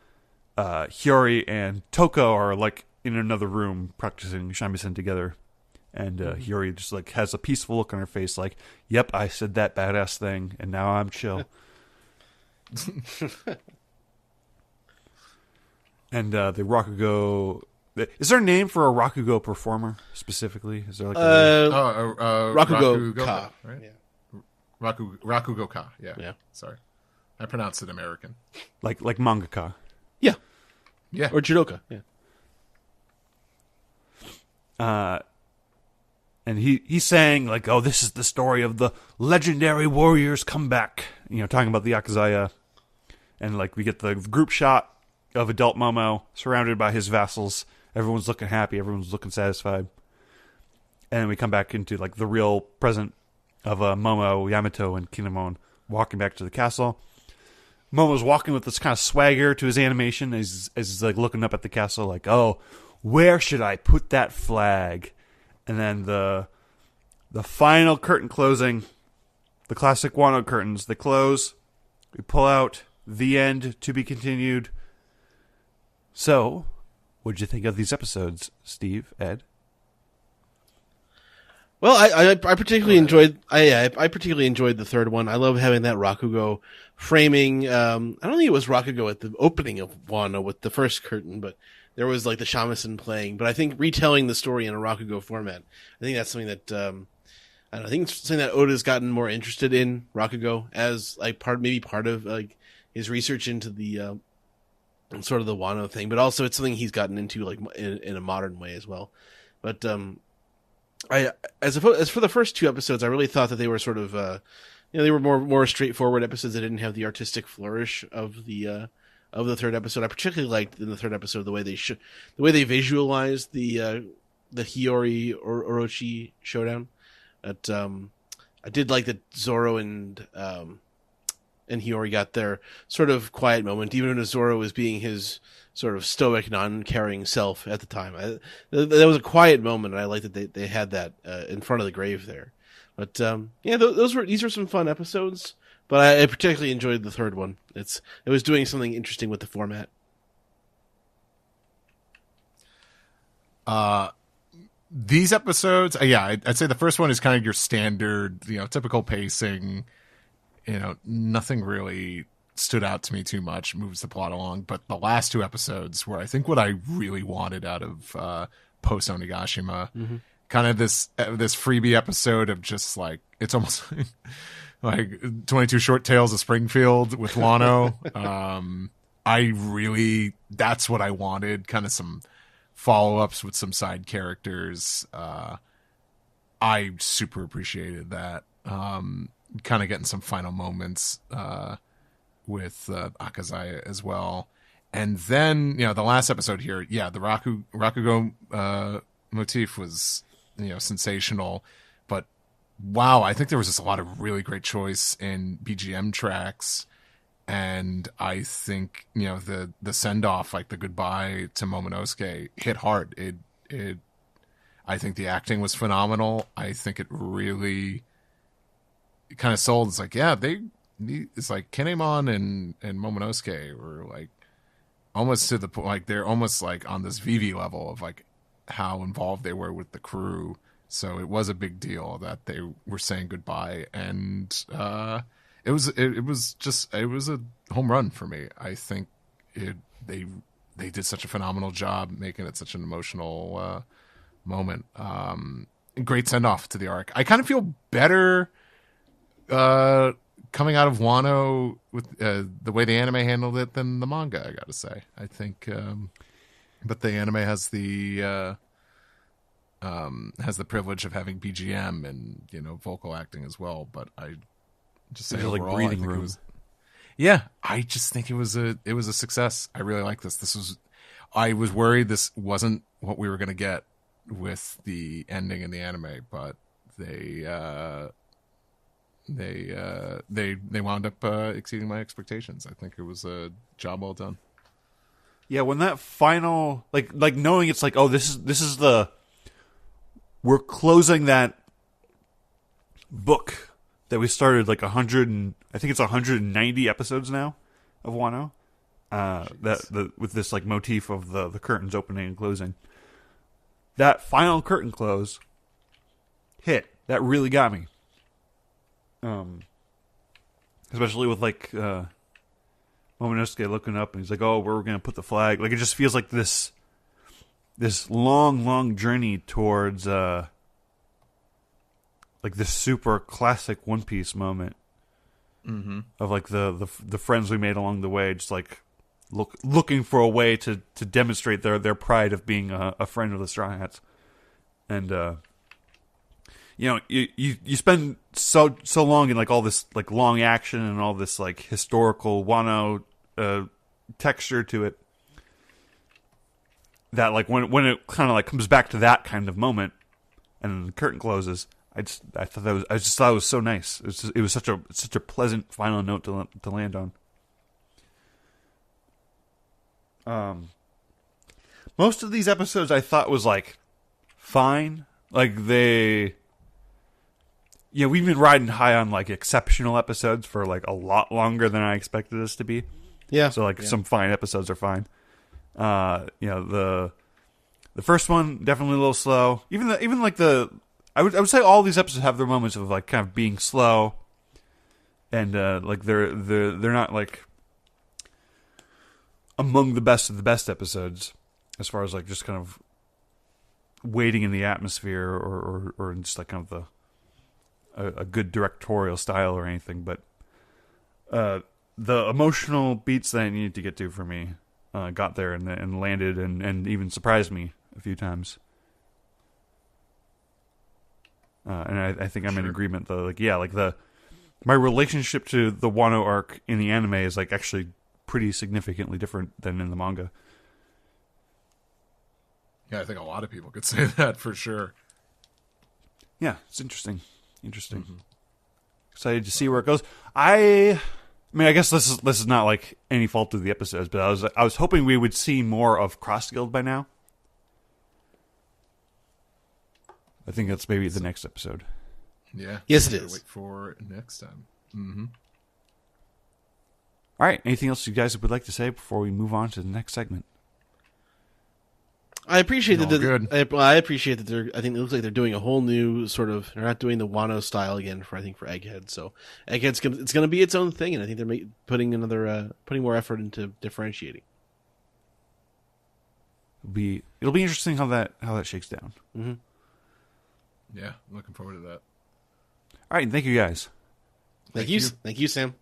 Hiyori and Toko are like in another room practicing shamisen together. And Hiyori just like has a peaceful look on her face, like, "Yep, I said that badass thing, and now I'm chill." And the Rakugo, is there a name for a Rakugo performer specifically? Is there like Rakugo Ka, right? Yeah. Rakugo Ka. Yeah. Yeah. Sorry, I pronounced it American. like mangaka? Yeah, Yeah. or judoka. Yeah. And he's saying like, "Oh, this is the story of the legendary warrior's comeback." Talking about the Yakuzaya, and like we get the group shot of adult Momo surrounded by his vassals. Everyone's looking happy. Everyone's looking satisfied. And then we come back into like the real present of Momo, Yamato, and Kinemon walking back to the castle. Momo's walking with this kind of swagger to his animation as he's like looking up at the castle, like, "Oh, where should I put that flag?" And then the final curtain closing, the classic Wano curtains, they close. We pull out the end to be continued. So, What'd you think of these episodes, Steve, Ed? Well, I particularly enjoyed I particularly enjoyed the third one. I love having that Rakugo framing. I don't think it was Rakugo at the opening of Wano with the first curtain, but there was like the shamisen playing. But I think retelling the story in a Rakugo format, I think that's something that I don't know, I think it's something that Oda's gotten more interested in Rakugo as like part of like his research into the sort of the Wano thing, but also it's something he's gotten into like in a modern way as well. But as for the first two episodes, I really thought that they were sort of, they were more straightforward episodes that didn't have the artistic flourish of the third episode. I particularly liked in the third episode the way they visualized the Hiyori or Orochi showdown. That I did like that Zoro and Hiyori got their sort of quiet moment, even when Zoro was being his sort of stoic, non-caring self at the time. That was a quiet moment, and I like that they had that in front of the grave there. But these were some fun episodes. But I particularly enjoyed the third one. It was doing something interesting with the format. These episodes, I'd say the first one is kind of your standard, typical pacing. Nothing really stood out to me too much, moves the plot along. But the last two episodes were, I think, what I really wanted out of post Onigashima. Mm-hmm. Kind of this freebie episode of just like, it's almost like 22 Short Tales of Springfield with Wano. That's what I wanted. Kind of some follow-ups with some side characters. I super appreciated that. Kind of getting some final moments with Akazaya as well. And then, the last episode here, the Rakugo motif was, sensational. But wow, I think there was just a lot of really great choice in BGM tracks. And I think, the send-off, like the goodbye to Momonosuke, hit hard. I think the acting was phenomenal. I think it really kind of sold. It's like, it's like Kinemon and Momonosuke were like almost to the point, like they're almost like on this Vivi level of like how involved they were with the crew. So it was a big deal that they were saying goodbye, and it was a home run for me. I think they did such a phenomenal job making it such an emotional moment. Great send off to the arc. I kind of feel better coming out of Wano with the way the anime handled it than the manga, I gotta say. I think, but the anime has the privilege of having BGM and vocal acting as well. But I just say overall, like breathing room. I just think it was a success. I really like this. I was worried this wasn't what we were going to get with the ending in the anime, but they wound up exceeding my expectations. I think it was a job well done. Yeah, when that final like knowing it's like, oh, this is we're closing that book that we started like 190 episodes now of Wano. With this like motif of the curtains opening and closing. That final curtain close hit. That really got me. Especially with like Momonosuke looking up and he's like, "Oh, we're gonna put the flag." Like it just feels like this long journey towards like this super classic One Piece moment of like the friends we made along the way, just like looking for a way to demonstrate their pride of being a friend of the Straw Hats, and you spend so long in like all this like long action and all this like historical Wano texture to it that like when it kind of like comes back to that kind of moment and the curtain closes, I thought it was so nice. It was such a pleasant final note to land on. Most of these episodes I thought was like fine. Like we've been riding high on like exceptional episodes for like a lot longer than I expected this to be. Yeah. So like some fine episodes are fine. The first one definitely a little slow. Even like I would say all these episodes have their moments of like kind of being slow, and like they're not like among the best of the best episodes as far as like just kind of waiting in the atmosphere or just like kind of a good directorial style or anything. But the emotional beats that I needed to get to for me got there and landed and even surprised me a few times. And I think I'm in agreement though. Like my relationship to the Wano arc in the anime is like actually pretty significantly different than in the manga. Yeah, I think a lot of people could say that for sure. Yeah, it's interesting. Mm-hmm. Excited to see where it goes. I mean, I guess this is not like any fault of the episodes, but I was hoping we would see more of Cross Guild by now. I think that's maybe the next episode. Yeah. Yes, it is. Wait for next time. Mm-hmm. All right. Anything else you guys would like to say before we move on to the next segment? I appreciate that. Good. I appreciate that I think it looks like they're doing a whole new sort of. They're not doing the Wano style again for Egghead. So Egghead's it's going to be its own thing, and I think they're putting more effort into differentiating. It'll be interesting how that shakes down. Mm-hmm. Yeah, I'm looking forward to that. All right, thank you guys. Thank you, Sam.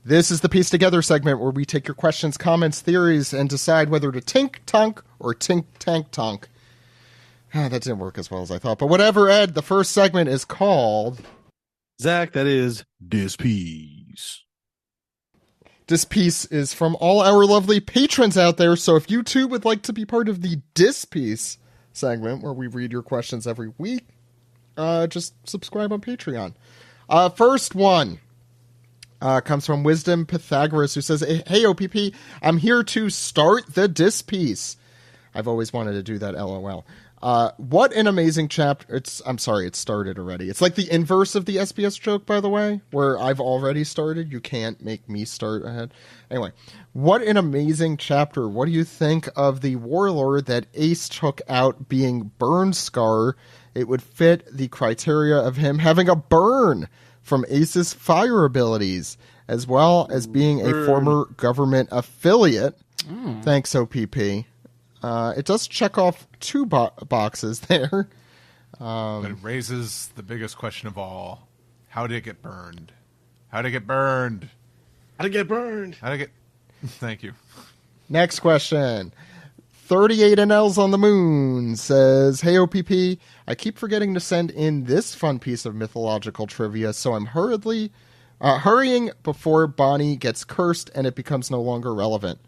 This is the Piece Together segment where we take your questions, comments, theories, and decide whether to tink-tunk or tink-tank-tunk. That didn't work as well as I thought. But whatever, Ed, the first segment is called... Zach, that is This Piece. This piece is from all our lovely patrons out there, so if you too would like to be part of the Dis Piece segment, where we read your questions every week, just subscribe on Patreon. First one comes from Wisdom Pythagoras, who says, "Hey, OPP, I'm here to start the Dis Piece." I've always wanted to do that, LOL. What an amazing chapter. I'm sorry, it started already. It's like the inverse of the SBS joke, by the way, where I've already started. You can't make me start ahead. Anyway, what an amazing chapter. What do you think of the warlord that Ace took out being Burn Scar? It would fit the criteria of him having a burn from Ace's fire abilities, as well as being a former government affiliate. Thanks, OPP. It does check off two boxes there. But it raises the biggest question of all. How did it get burned? How did it get burned? How to get burned? How did it get... Thank you. Next question. 38 NLs on the moon says, "Hey, OPP, I keep forgetting to send in this fun piece of mythological trivia, so I'm hurrying before Bonney gets cursed and it becomes no longer relevant.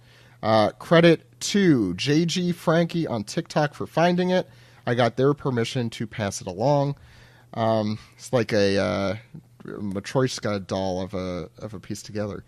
Credit to JG Frankie on TikTok for finding it. I got their permission to pass it along." It's like a Matryoshka doll of a piece together.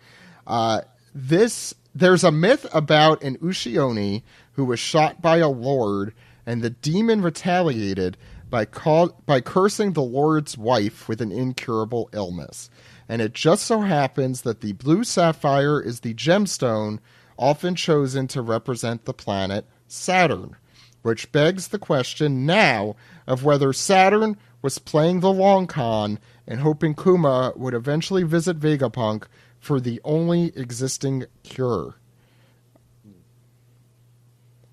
There's a myth about an Ushioni who was shot by a lord, and the demon retaliated by cursing the lord's wife with an incurable illness. And it just so happens that the blue sapphire is the gemstone often chosen to represent the planet Saturn, which begs the question now of whether Saturn was playing the long con and hoping Kuma would eventually visit Vegapunk for the only existing cure.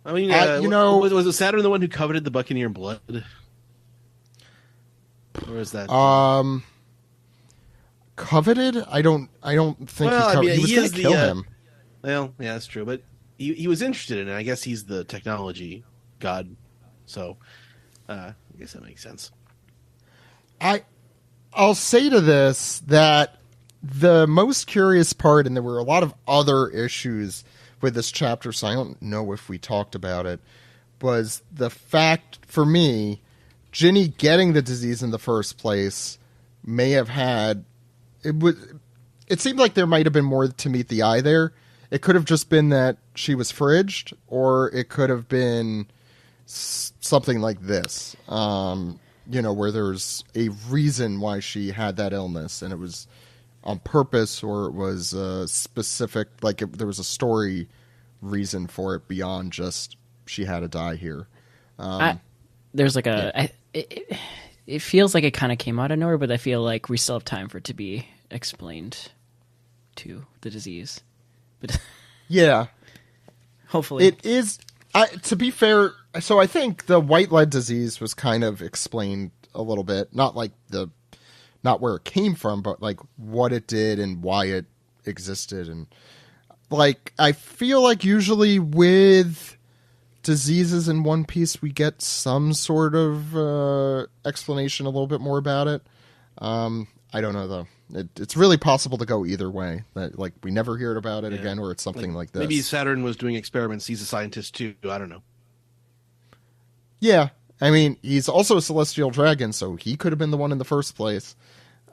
I mean, was Saturn the one who coveted the Buccaneer blood? Or is that coveted? I don't think he was going to kill him. Well, yeah, that's true. But he was interested in it. I guess he's the technology god. So I guess that makes sense. I'll say to this that the most curious part, and there were a lot of other issues with this chapter, so I don't know if we talked about it, was the fact, for me, Ginny getting the disease in the first place may have had... it seemed like there might have been more to meet the eye there. It could have just been that she was fridged, or it could have been something like this, where there's a reason why she had that illness, and it was on purpose, or it was specific, there was a story reason for it beyond just she had to die here. There's like it feels like it kind of came out of nowhere, but I feel like we still have time for it to be explained to the disease. But yeah, hopefully it is. To be fair, so I think the white lead disease was kind of explained a little bit, not where it came from, but like what it did and why it existed. And like, I feel like usually with diseases in One Piece, we get some sort of explanation a little bit more about it. I don't know though. It's really possible to go either way. That like we never hear about it again, or it's something like this. Maybe Saturn was doing experiments. He's a scientist too. I don't know. Yeah, I mean, he's also a celestial dragon, so he could have been the one in the first place.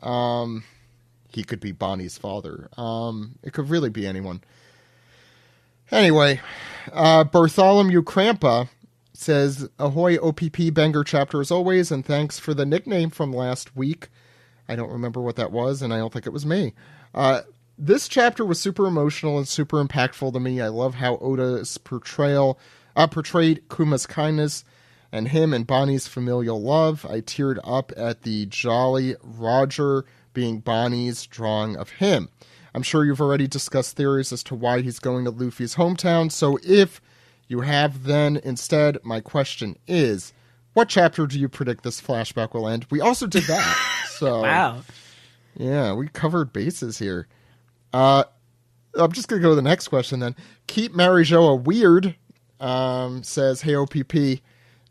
He could be Bonnie's father. It could really be anyone. Anyway, Bartholomew Crampa says, "Ahoy OPP banger chapter as always, and thanks for the nickname from last week." I don't remember what that was, and I don't think it was me. This chapter was super emotional and super impactful to me. I love how Oda's portrayed Kuma's kindness and him and Bonnie's familial love. I teared up at the Jolly Roger being Bonnie's drawing of him. I'm sure you've already discussed theories as to why he's going to Luffy's hometown, so if you have, then instead, my question is, what chapter do you predict this flashback will end? We also did that. So, wow. Yeah, we covered bases here. I'm just going to go to the next question then. Keep Marijoa Weird says, "Hey OPP,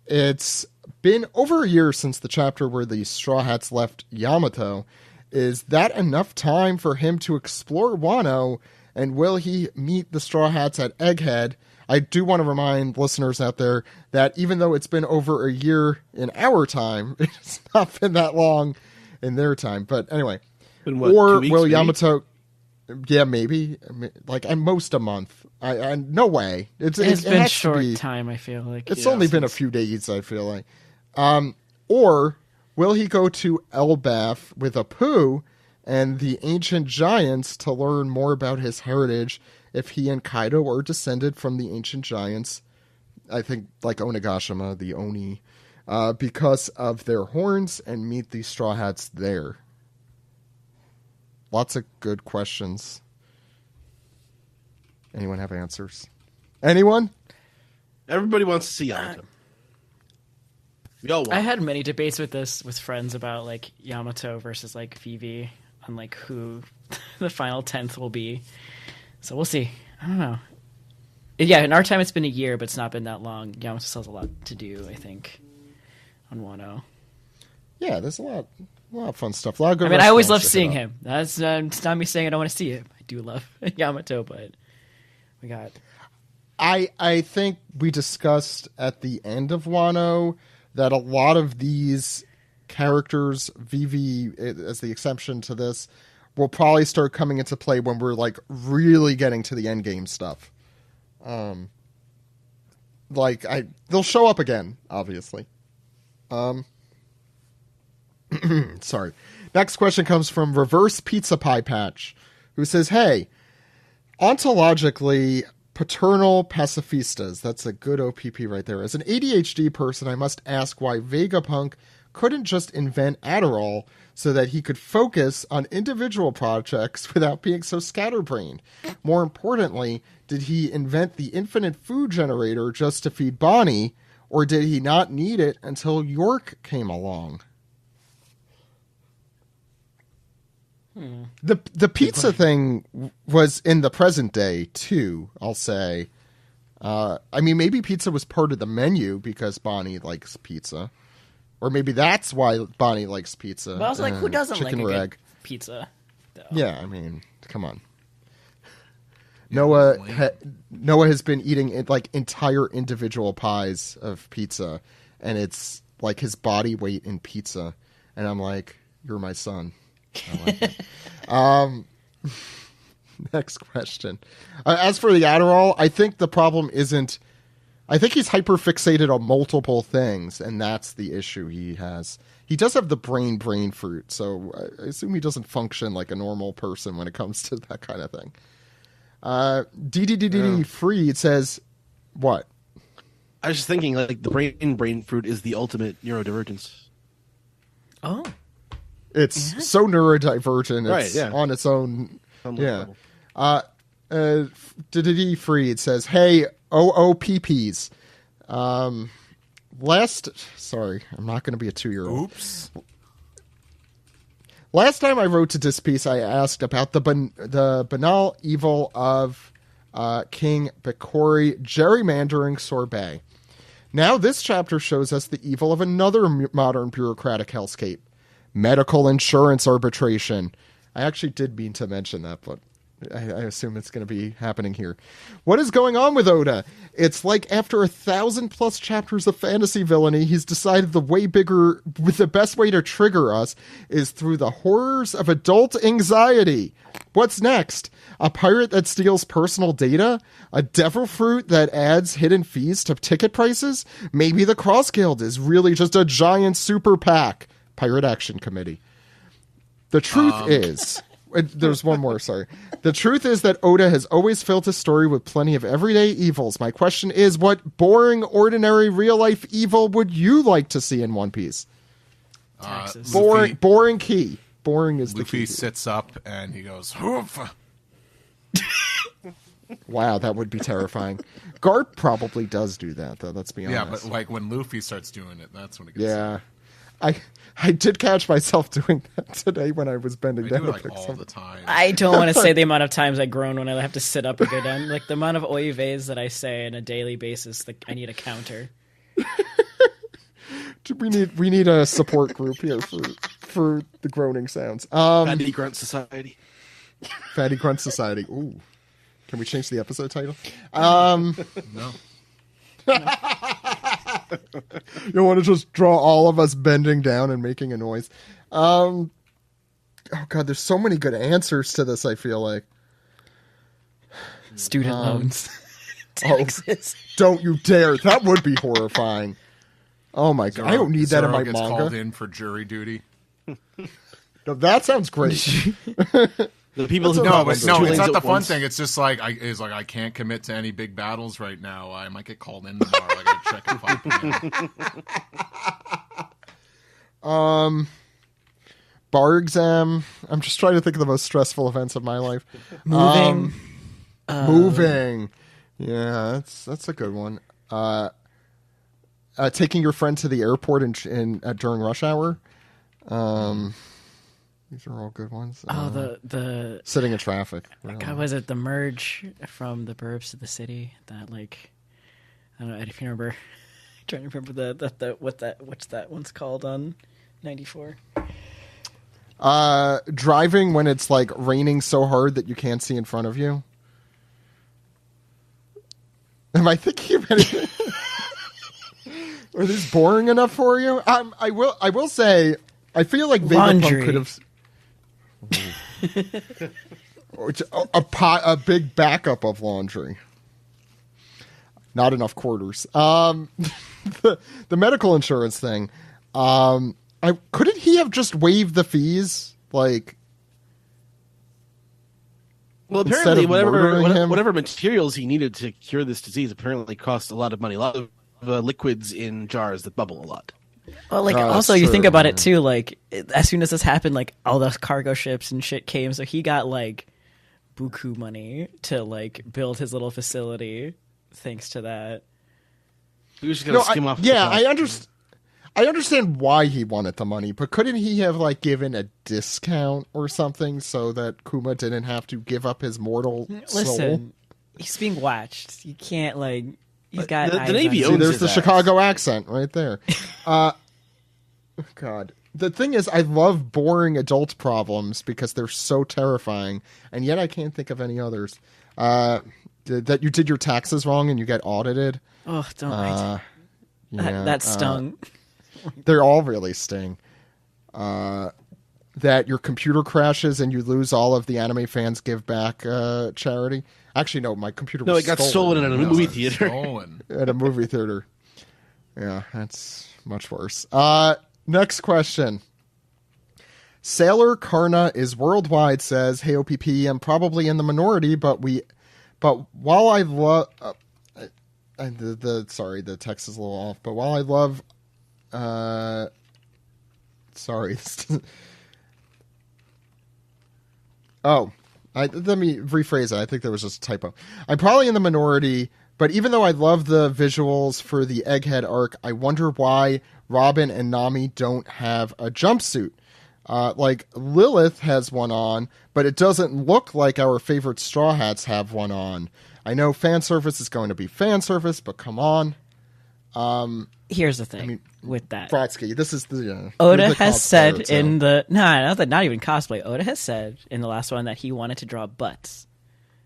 it's been over a year since the chapter where the Straw Hats left Yamato. Is that enough time for him to explore Wano, and will he meet the Straw Hats at Egghead?" I do want to remind listeners out there that even though it's been over a year in our time, it's not been that long in their time. But anyway, what, or 2 weeks, will maybe? Yamato? Yeah, maybe. Like at most a month. I no way. It's it been has short to be, time. I feel like it's only been a few days. I feel like. Or will he go to Elbaf with Apu and the ancient giants to learn more about his heritage? If he and Kaido are descended from the ancient giants, I think like Onigashima, the Oni, because of their horns, and meet the Straw Hats there. Lots of good questions. Anyone have answers? Anyone? Everybody wants to see Yamato. We all want. I had many debates with friends about like Yamato versus like Vivi on like who the final 10th will be. So we'll see. I don't know. Yeah, in our time it's been a year, but it's not been that long. Yamato still has a lot to do, I think, on Wano. Yeah, there's a lot of fun stuff. A lot of good I mean, I always love restaurants to seeing hit up. him. That's it's not me saying I don't want to see him. I do love Yamato, but we got. I think we discussed at the end of Wano that a lot of these characters, Vivi as the exception to this, will probably start coming into play when we're like really getting to the end game stuff. They'll show up again, obviously. Sorry. Next question comes from Reverse Pizza Pie Patch, who says, "Hey, ontologically paternal pacifistas." That's a good OPP right there. "As an ADHD person, I must ask why Vegapunk couldn't just invent Adderall so that he could focus on individual projects without being so scatterbrained. More importantly, did he invent the infinite food generator just to feed Bonney, or did he not need it until York came along?" The pizza thing was in the present day too, I'll say. I mean, maybe pizza was part of the menu because Bonney likes pizza. Or maybe that's why Bonney likes pizza. But I was like, who doesn't like a good egg pizza? Though? Yeah, I mean, come on. Noah has been eating like entire individual pies of pizza, and it's like his body weight in pizza, and I'm like, you're my son. I like it. Next question. As for the Adderall, I think the problem isn't... I think he's hyper-fixated on multiple things, and that's the issue he has. He does have the brain fruit, so I assume he doesn't function like a normal person when it comes to that kind of thing. DDDD Free, it says... What? I was just thinking, like, the brain fruit is the ultimate neurodivergence. Oh. It's so neurodivergent, it's on its own... Yeah. DDD Free, it says, hey, OOPPs. Sorry, I'm not going to be a 2-year-old. Oops. Last time I wrote to Dispiece, I asked about the banal evil of King Bakori gerrymandering sorbet. Now this chapter shows us the evil of another modern bureaucratic hellscape. Medical insurance arbitration. I actually did mean to mention that, but I assume it's going to be happening here. What is going on with Oda? It's like after 1,000+ chapters of fantasy villainy, he's decided the best way to trigger us is through the horrors of adult anxiety. What's next? A pirate that steals personal data? A devil fruit that adds hidden fees to ticket prices? Maybe the Cross Guild is really just a giant super PAC. Pirate Action Committee. The truth is... There's one more, sorry. The truth is that Oda has always filled his story with plenty of everyday evils. My question is, what boring, ordinary, real-life evil would you like to see in One Piece? Taxes. Boring key. Boring is the key. Luffy sits up and he goes, hoof. Wow, that would be terrifying. Garp probably does do that, though, let's be honest. Yeah, but like when Luffy starts doing it, that's when it gets Yeah. I did catch myself doing that today when I was bending I down do to it like pick all something. the time. I don't want to say the amount of times I groan when I have to sit up and go down. Like the amount of oives that I say on a daily basis, like I need a counter. We need a support group here for the groaning sounds. Fatty Grunt Society. Fatty Grunt Society. Ooh. Can we change the episode title? No. You want to just draw all of us bending down and making a noise. Oh god, there's so many good answers to this, I feel like. Student loans. Taxes. Don't you dare. That would be horrifying. Oh my god. I don't need that in my gets manga. Called in for jury duty. No, that sounds great. The people who No, but two no, lanes it's not at the fun once. thing. It's just like I can't commit to any big battles right now. I might get called in tomorrow. I gotta check at 5 p.m. Bar exam. I'm just trying to think of the most stressful events of my life. Moving. Moving. Yeah, that's a good one. Taking your friend to the airport during rush hour. These are all good ones. The sitting in traffic. Really. God, was it the merge from the burbs to the city? That like, I don't know if you remember. I'm trying to remember what's that one's called on 94. Driving when it's like raining so hard that you can't see in front of you. Am I thinking of anything? Are these boring enough for you? I will say, I feel like Vegapunk could have a big backup of laundry. Not enough quarters. The medical insurance thing. Couldn't he have just waived the fees? Like, well, apparently, whatever materials he needed to cure this disease apparently cost a lot of money. A lot of liquids in jars that bubble a lot. Well, like also you think about it too. Like as soon as this happened, like all the cargo ships and shit came, so he got like buku money to like build his little facility. Thanks to that, We just gotta skim off. Yeah, I understand why he wanted the money, but couldn't he have like given a discount or something so that Kuma didn't have to give up his mortal soul? listen, he's being watched. You can't like. He's got the eyes Navy on owns him. There's his the ass. Chicago accent right there. God. The thing is, I love boring adult problems because they're so terrifying, and yet I can't think of any others. That you did your taxes wrong and you get audited. Oh, don't. Yeah, that stung. They all really sting. that your computer crashes and you lose all of the anime fans give back charity. Actually, no, my computer was No, it got stolen at a movie theater. Stolen. At a movie theater. Yeah, that's much worse. Next question. Sailor Karna is worldwide says, "Hey OPP, I'm probably in the minority, but while I love the text is a little off. But while I love let me rephrase it. I think there was just a typo. I'm probably in the minority, but even though I love the visuals for the Egghead arc, I wonder why Robin and Nami don't have a jumpsuit. Like Lilith has one on, but it doesn't look like our favorite Straw Hats have one on. I know fan service is going to be fan service, but come on. Here's the thing with that. Brodsky, this is the Oda has said in the not even cosplay. Oda has said in the last one that he wanted to draw butts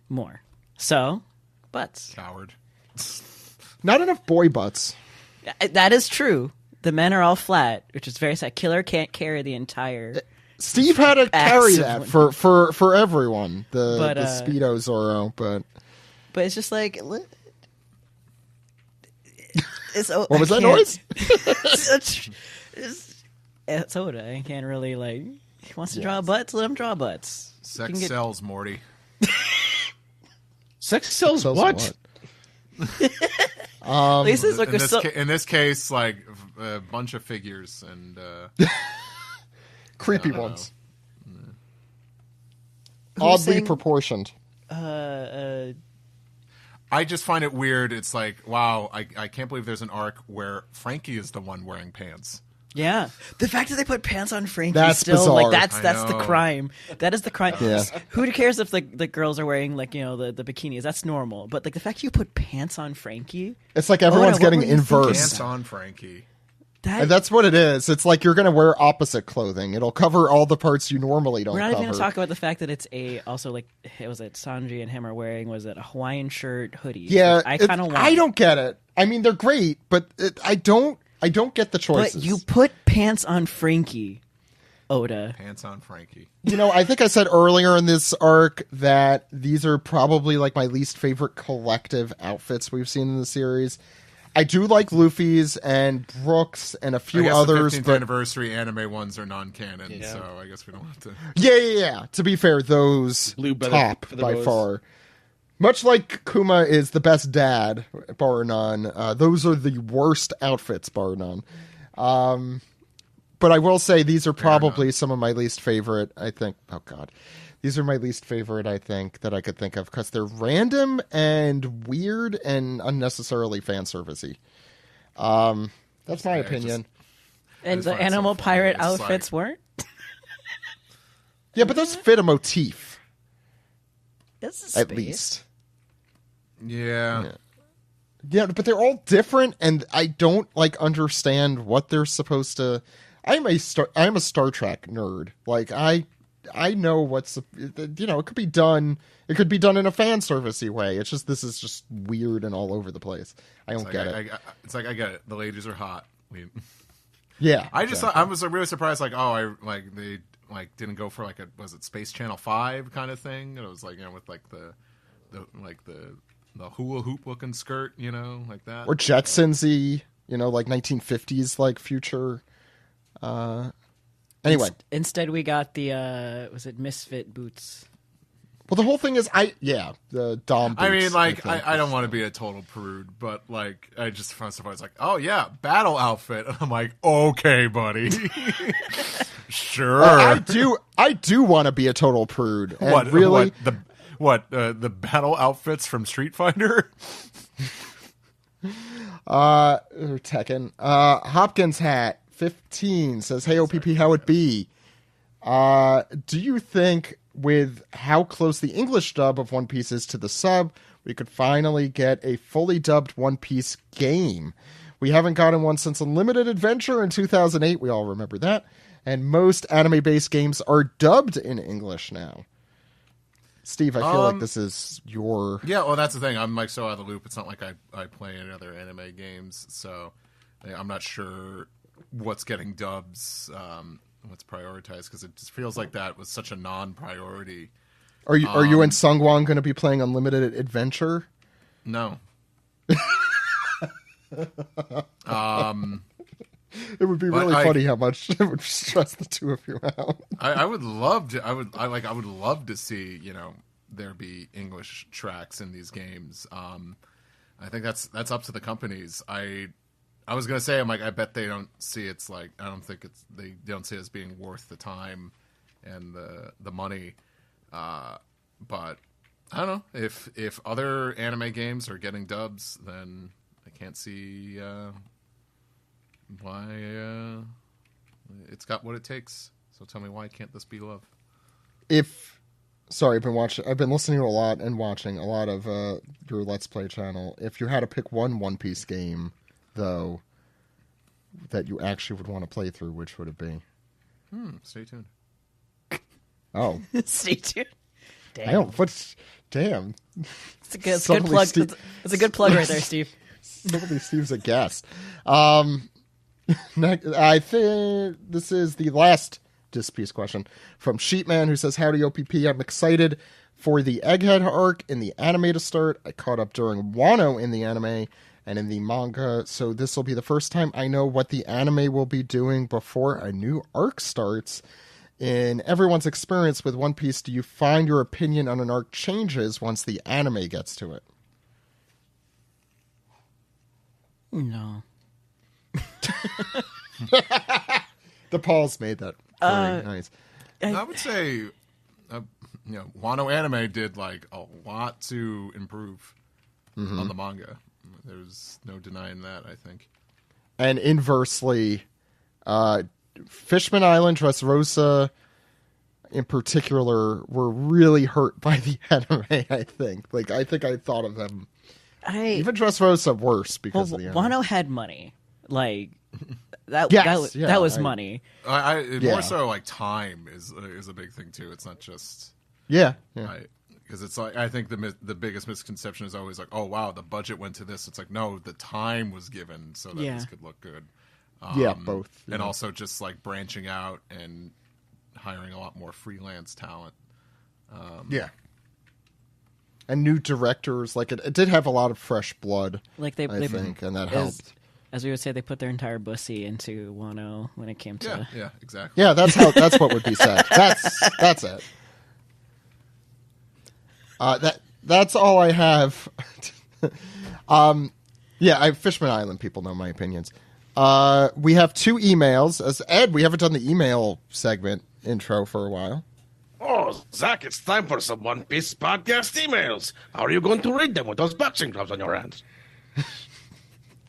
more. So, butts. Coward. Not enough boy butts. That is true. The men are all flat, which is very sad. Killer can't carry the entire. Steve had to carry that one. for everyone. The Speedo Zoro, but it's just like. What was that noise? It's Oda. I can't really He wants to draw butts. Let him draw butts. Sex sells, Morty. Sex sells what? In this case, like a bunch of figures and creepy ones, oddly proportioned. I just find it weird. It's like, wow, I can't believe there's an arc where Frankie is the one wearing pants. Yeah, the fact that they put pants on Frankie that's bizarre. That's the crime. That is the crime. Yeah. Who cares if the girls are wearing the bikinis? That's normal. But the fact you put pants on Frankie, it's like everyone's getting inverse. Pants on Frankie. And that's what it is. It's like you're going to wear opposite clothing. It'll cover all the parts you normally don't cover. We're not even going to talk about the fact that it's Sanji and him are wearing, was it a Hawaiian shirt, hoodie? Yeah. I kind of want. I don't get it. I mean, they're great, but I don't get the choices. But you put pants on Frankie, Oda. Pants on Frankie. I think I said earlier in this arc that these are probably like my least favorite collective outfits we've seen in the series. I do like Luffy's and Brooks and a few others. The 15th anniversary anime ones are non-canon, so I guess we don't have to. Yeah. To be fair, those top by far. Much like Kuma is the best dad, bar none. Those are the worst outfits, bar none. But I will say these are probably some of my least favorite. I think. Oh God. These are my least favorite, I think, that I could think of because they're random and weird and unnecessarily fan servicey. That's my opinion. And the animal pirate outfits weren't? Yeah, but those fit a motif. At least. Yeah. Yeah, but they're all different, and I don't understand what they're supposed to. I'm a Star Trek nerd. I know what's it could be done. It could be done in a fan servicey way. It's just this is just weird and all over the place. I don't get it. It's like I get it. The ladies are hot. Yeah, I just thought, I was really surprised. They didn't go for was it Space Channel 5 kind of thing? And it was with the hula hoop looking skirt, like that. Or Jetsons-y, 1950s future. Anyway, instead we got the was it Misfit boots? Well, the whole thing is the Dom boots. I mean, I don't want to be a total prude, but I just found surprised oh yeah, battle outfit. I'm like, okay, buddy, sure. I do want to be a total prude. And really, the battle outfits from Street Fighter? Tekken. Hopkins hat 15 says, "Hey OPP, how it be? Do you think with how close the English dub of One Piece is to the sub, we could finally get a fully dubbed One Piece game? We haven't gotten one since Unlimited Adventure in 2008. We all remember that. And most anime-based games are dubbed in English now." Steve, I feel like this is your... Yeah, well, that's the thing. I'm so out of the loop. It's not like I play any other anime games, so I'm not sure what's getting dubs. what's prioritized, because it just feels like that was such a non-priority. Are you and Sungwon going to be playing Unlimited Adventure? No. It would be really funny how much it would stress the two of you out. I would love to. I would love to see, there be English tracks in these games. I think that's up to the companies. I was gonna say, I bet they don't see they don't see it as being worth the time and the money. But I don't know, if other anime games are getting dubs, then I can't see why it's got what it takes. So tell me, why can't this be love? I've been listening to a lot and watching a lot of your Let's Play channel. If you had to pick one Piece game, though, that you actually would want to play through, which would it be? Stay tuned. Oh. Stay tuned. Damn. Damn. It's a good plug. It's a good plug right there, Steve. Suddenly Steve's a guest. I think this is the last Piece question from Sheepman, who says, howdy OPP, I'm excited for the Egghead arc in the anime to start. I caught up during Wano in the anime and in the manga, so this will be the first time I know what the anime will be doing before a new arc starts. In everyone's experience with One Piece, do you find your opinion on an arc changes once the anime gets to it? No. The pause made that very nice. I would say, Wano anime did a lot to improve on the manga. There's no denying that, I think. And inversely, Fishman Island, Dressrosa in particular, were really hurt by the anime, I think. I think I thought of them. Even Dressrosa worse because of the anime. Wano had money. That was money. More so time is a big thing too. It's not just because it's I think the biggest misconception is always oh wow, the budget went to this. It's no, the time was given so that this could look good. Both. And also just branching out and hiring a lot more freelance talent. And new directors. It did have a lot of fresh blood. I think, and that helped. As we would say, they put their entire bussy into Wano when it came to... Yeah, exactly. Yeah, that's what would be said. That's it. That's all I have. Fishman Island people know my opinions. We have 2 emails. As Ed, we haven't done the email segment intro for a while. Oh, Zach, it's time for some One Piece podcast emails. How are you going to read them with those boxing gloves on your hands?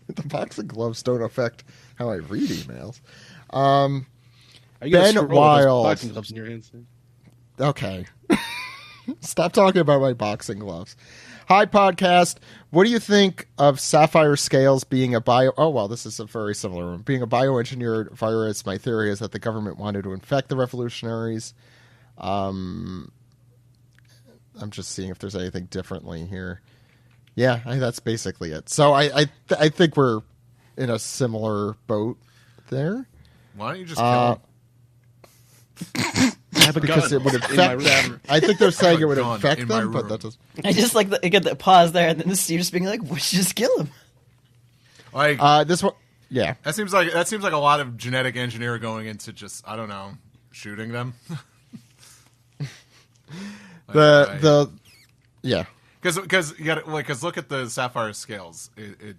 The boxing gloves don't affect how I read emails. Are you Ben Wild. Boxing gloves in your hands? Okay. Stop talking about my boxing gloves. Hi, podcast. What do you think of Sapphire Scales being a bio... Oh, well, this is a very similar one. Being a bioengineered virus, my theory is that the government wanted to infect the revolutionaries. I'm just seeing if there's anything differently here. Yeah, that's basically it. So I think we're in a similar boat there. Why don't you just kill him? Because it would affect them. I think they're saying it would affect them, but that doesn't... I just get the pause there, and then Steve just being we should just kill him. This one... Yeah. That seems like a lot of genetic engineer going into just, I don't know, shooting them. Yeah. Because you got look at the Sapphire Scales. It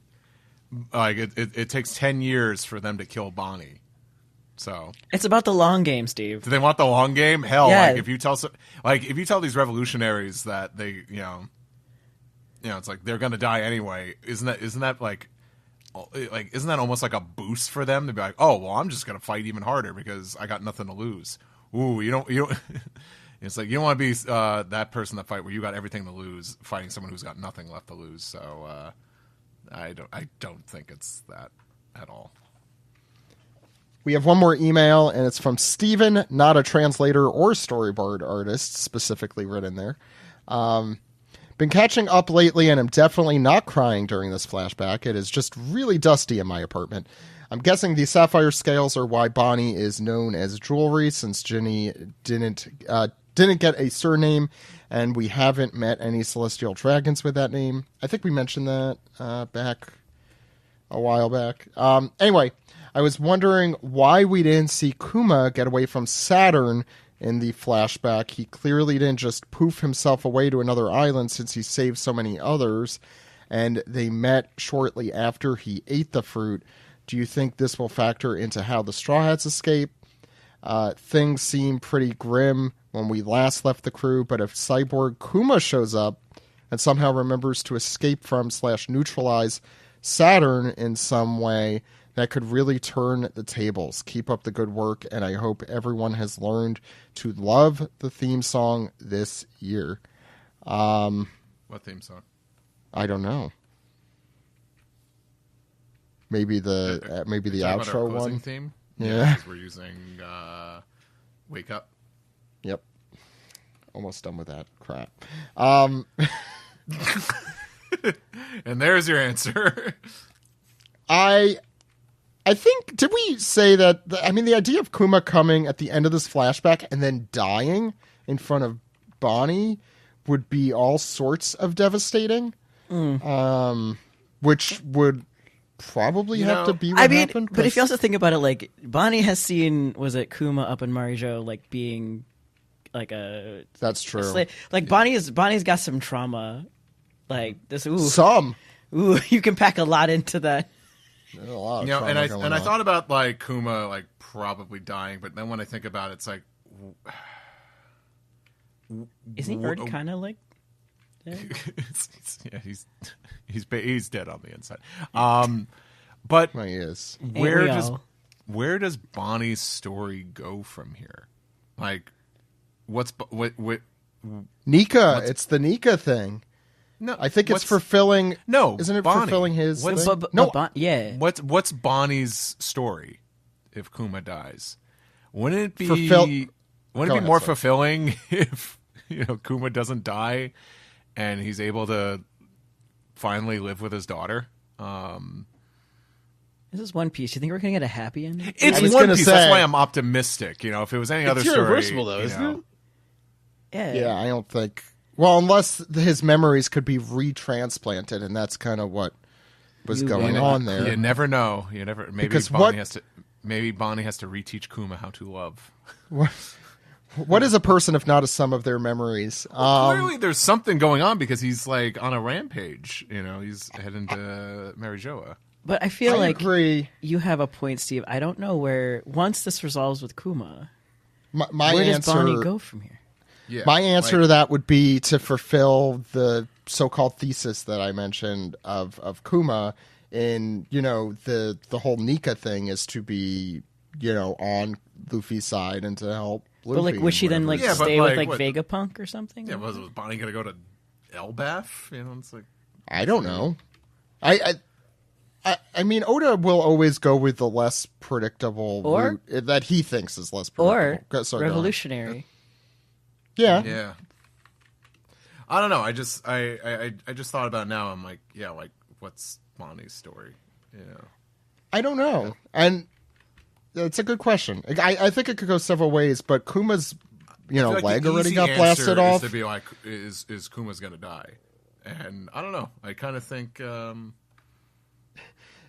takes 10 years for them to kill Bonney. So it's about the long game, Steve. Do they want the long game? Hell, yeah. if you tell these revolutionaries that they it's they're gonna die anyway. Isn't that isn't that almost like a boost for them to be oh well, I'm just gonna fight even harder because I got nothing to lose. Ooh, you don't. It's you don't want to be that person that fight where you got everything to lose fighting someone who's got nothing left to lose. So I don't think it's that at all. We have one more email, and it's from Steven, not a translator or storyboard artist, specifically written there. Been catching up lately, and I'm definitely not crying during this flashback. It is just really dusty in my apartment. I'm guessing the sapphire scales are why Bonney is known as jewelry, since Ginny didn't get a surname, and we haven't met any celestial dragons with that name. I think we mentioned that back a while back. Anyway, I was wondering why we didn't see Kuma get away from Saturn in the flashback. He clearly didn't just poof himself away to another island, since he saved so many others, and they met shortly after he ate the fruit. Do you think this will factor into how the Straw Hats escape? Things seem pretty grim when we last left the crew, but if Cyborg Kuma shows up and somehow remembers to escape from / neutralize Saturn in some way, that could really turn the tables. Keep up the good work, and I hope everyone has learned to love the theme song this year. What theme song? I don't know. Maybe the outro one. Theme? Yeah. 'Cause we're using Wake Up. Yep. Almost done with that crap. And there's your answer. I think, did we say that, the idea of Kuma coming at the end of this flashback and then dying in front of Bonney would be all sorts of devastating. Which would probably have to be what happened. But if you also think about it, like, Bonney has seen, was it Kuma up in Marijo, like, being like a... That's true. Like, Bonnie's got some trauma. Like, this, you can pack a lot into that. There's a lot of And trauma going I on. thought about, like, Kuma, like, probably dying, but then when I think about it, it's like... Isn't he already kind of like... he's dead on the inside. But Well, he is. where does Bonnie's story go from here? Like, what Nika, it's the Nika thing. No, I think it's fulfilling. No, isn't it Bonnie. fulfilling his? What's- thing? Yeah. What's Bonnie's story if Kuma dies? Wouldn't it be Go ahead, more sorry. fulfilling if Kuma doesn't die and he's able to finally live with his daughter? This is One Piece. You think we're gonna get a happy ending? It's I was One gonna Piece. say- That's why I'm optimistic. If it was any other It's story, irreversible, though, isn't it? Yeah. Yeah, I don't think. Well, unless his memories could be retransplanted, and that's kind of what was going on there. You never know. You never. Maybe Because Bonnie has to. Maybe Bonnie has to reteach Kuma how to love. What is a person if not a sum of their memories? Clearly, there's something going on because he's like on a rampage. He's heading to Marijoa. But I feel like agree. you have a point, Steve. I don't know where. Once this resolves with Kuma, My where answer, does Bonnie go from here? Yeah, My answer to that would be to fulfill the so-called thesis that I mentioned of Kuma in, the whole Nika thing is to be, on Luffy's side and to help Luffy. But like, would she then like Yeah, but, stay with like, like what- Vegapunk or something? Yeah, was Bonnie gonna go to Elbaf? It's like I don't know. I mean, Oda will always go with the less predictable Or- route that he thinks is less predictable. Or Sorry, go on. revolutionary. Yeah. yeah. I don't know. I just thought about it now. I'm like, yeah, like what's Bonnie's story? I don't know. And it's a good question. I think it could go several ways, but Kuma's, I feel like leg the already easy got answer blasted is off. to be like, is Kuma's gonna die? And I don't know. I kind of think.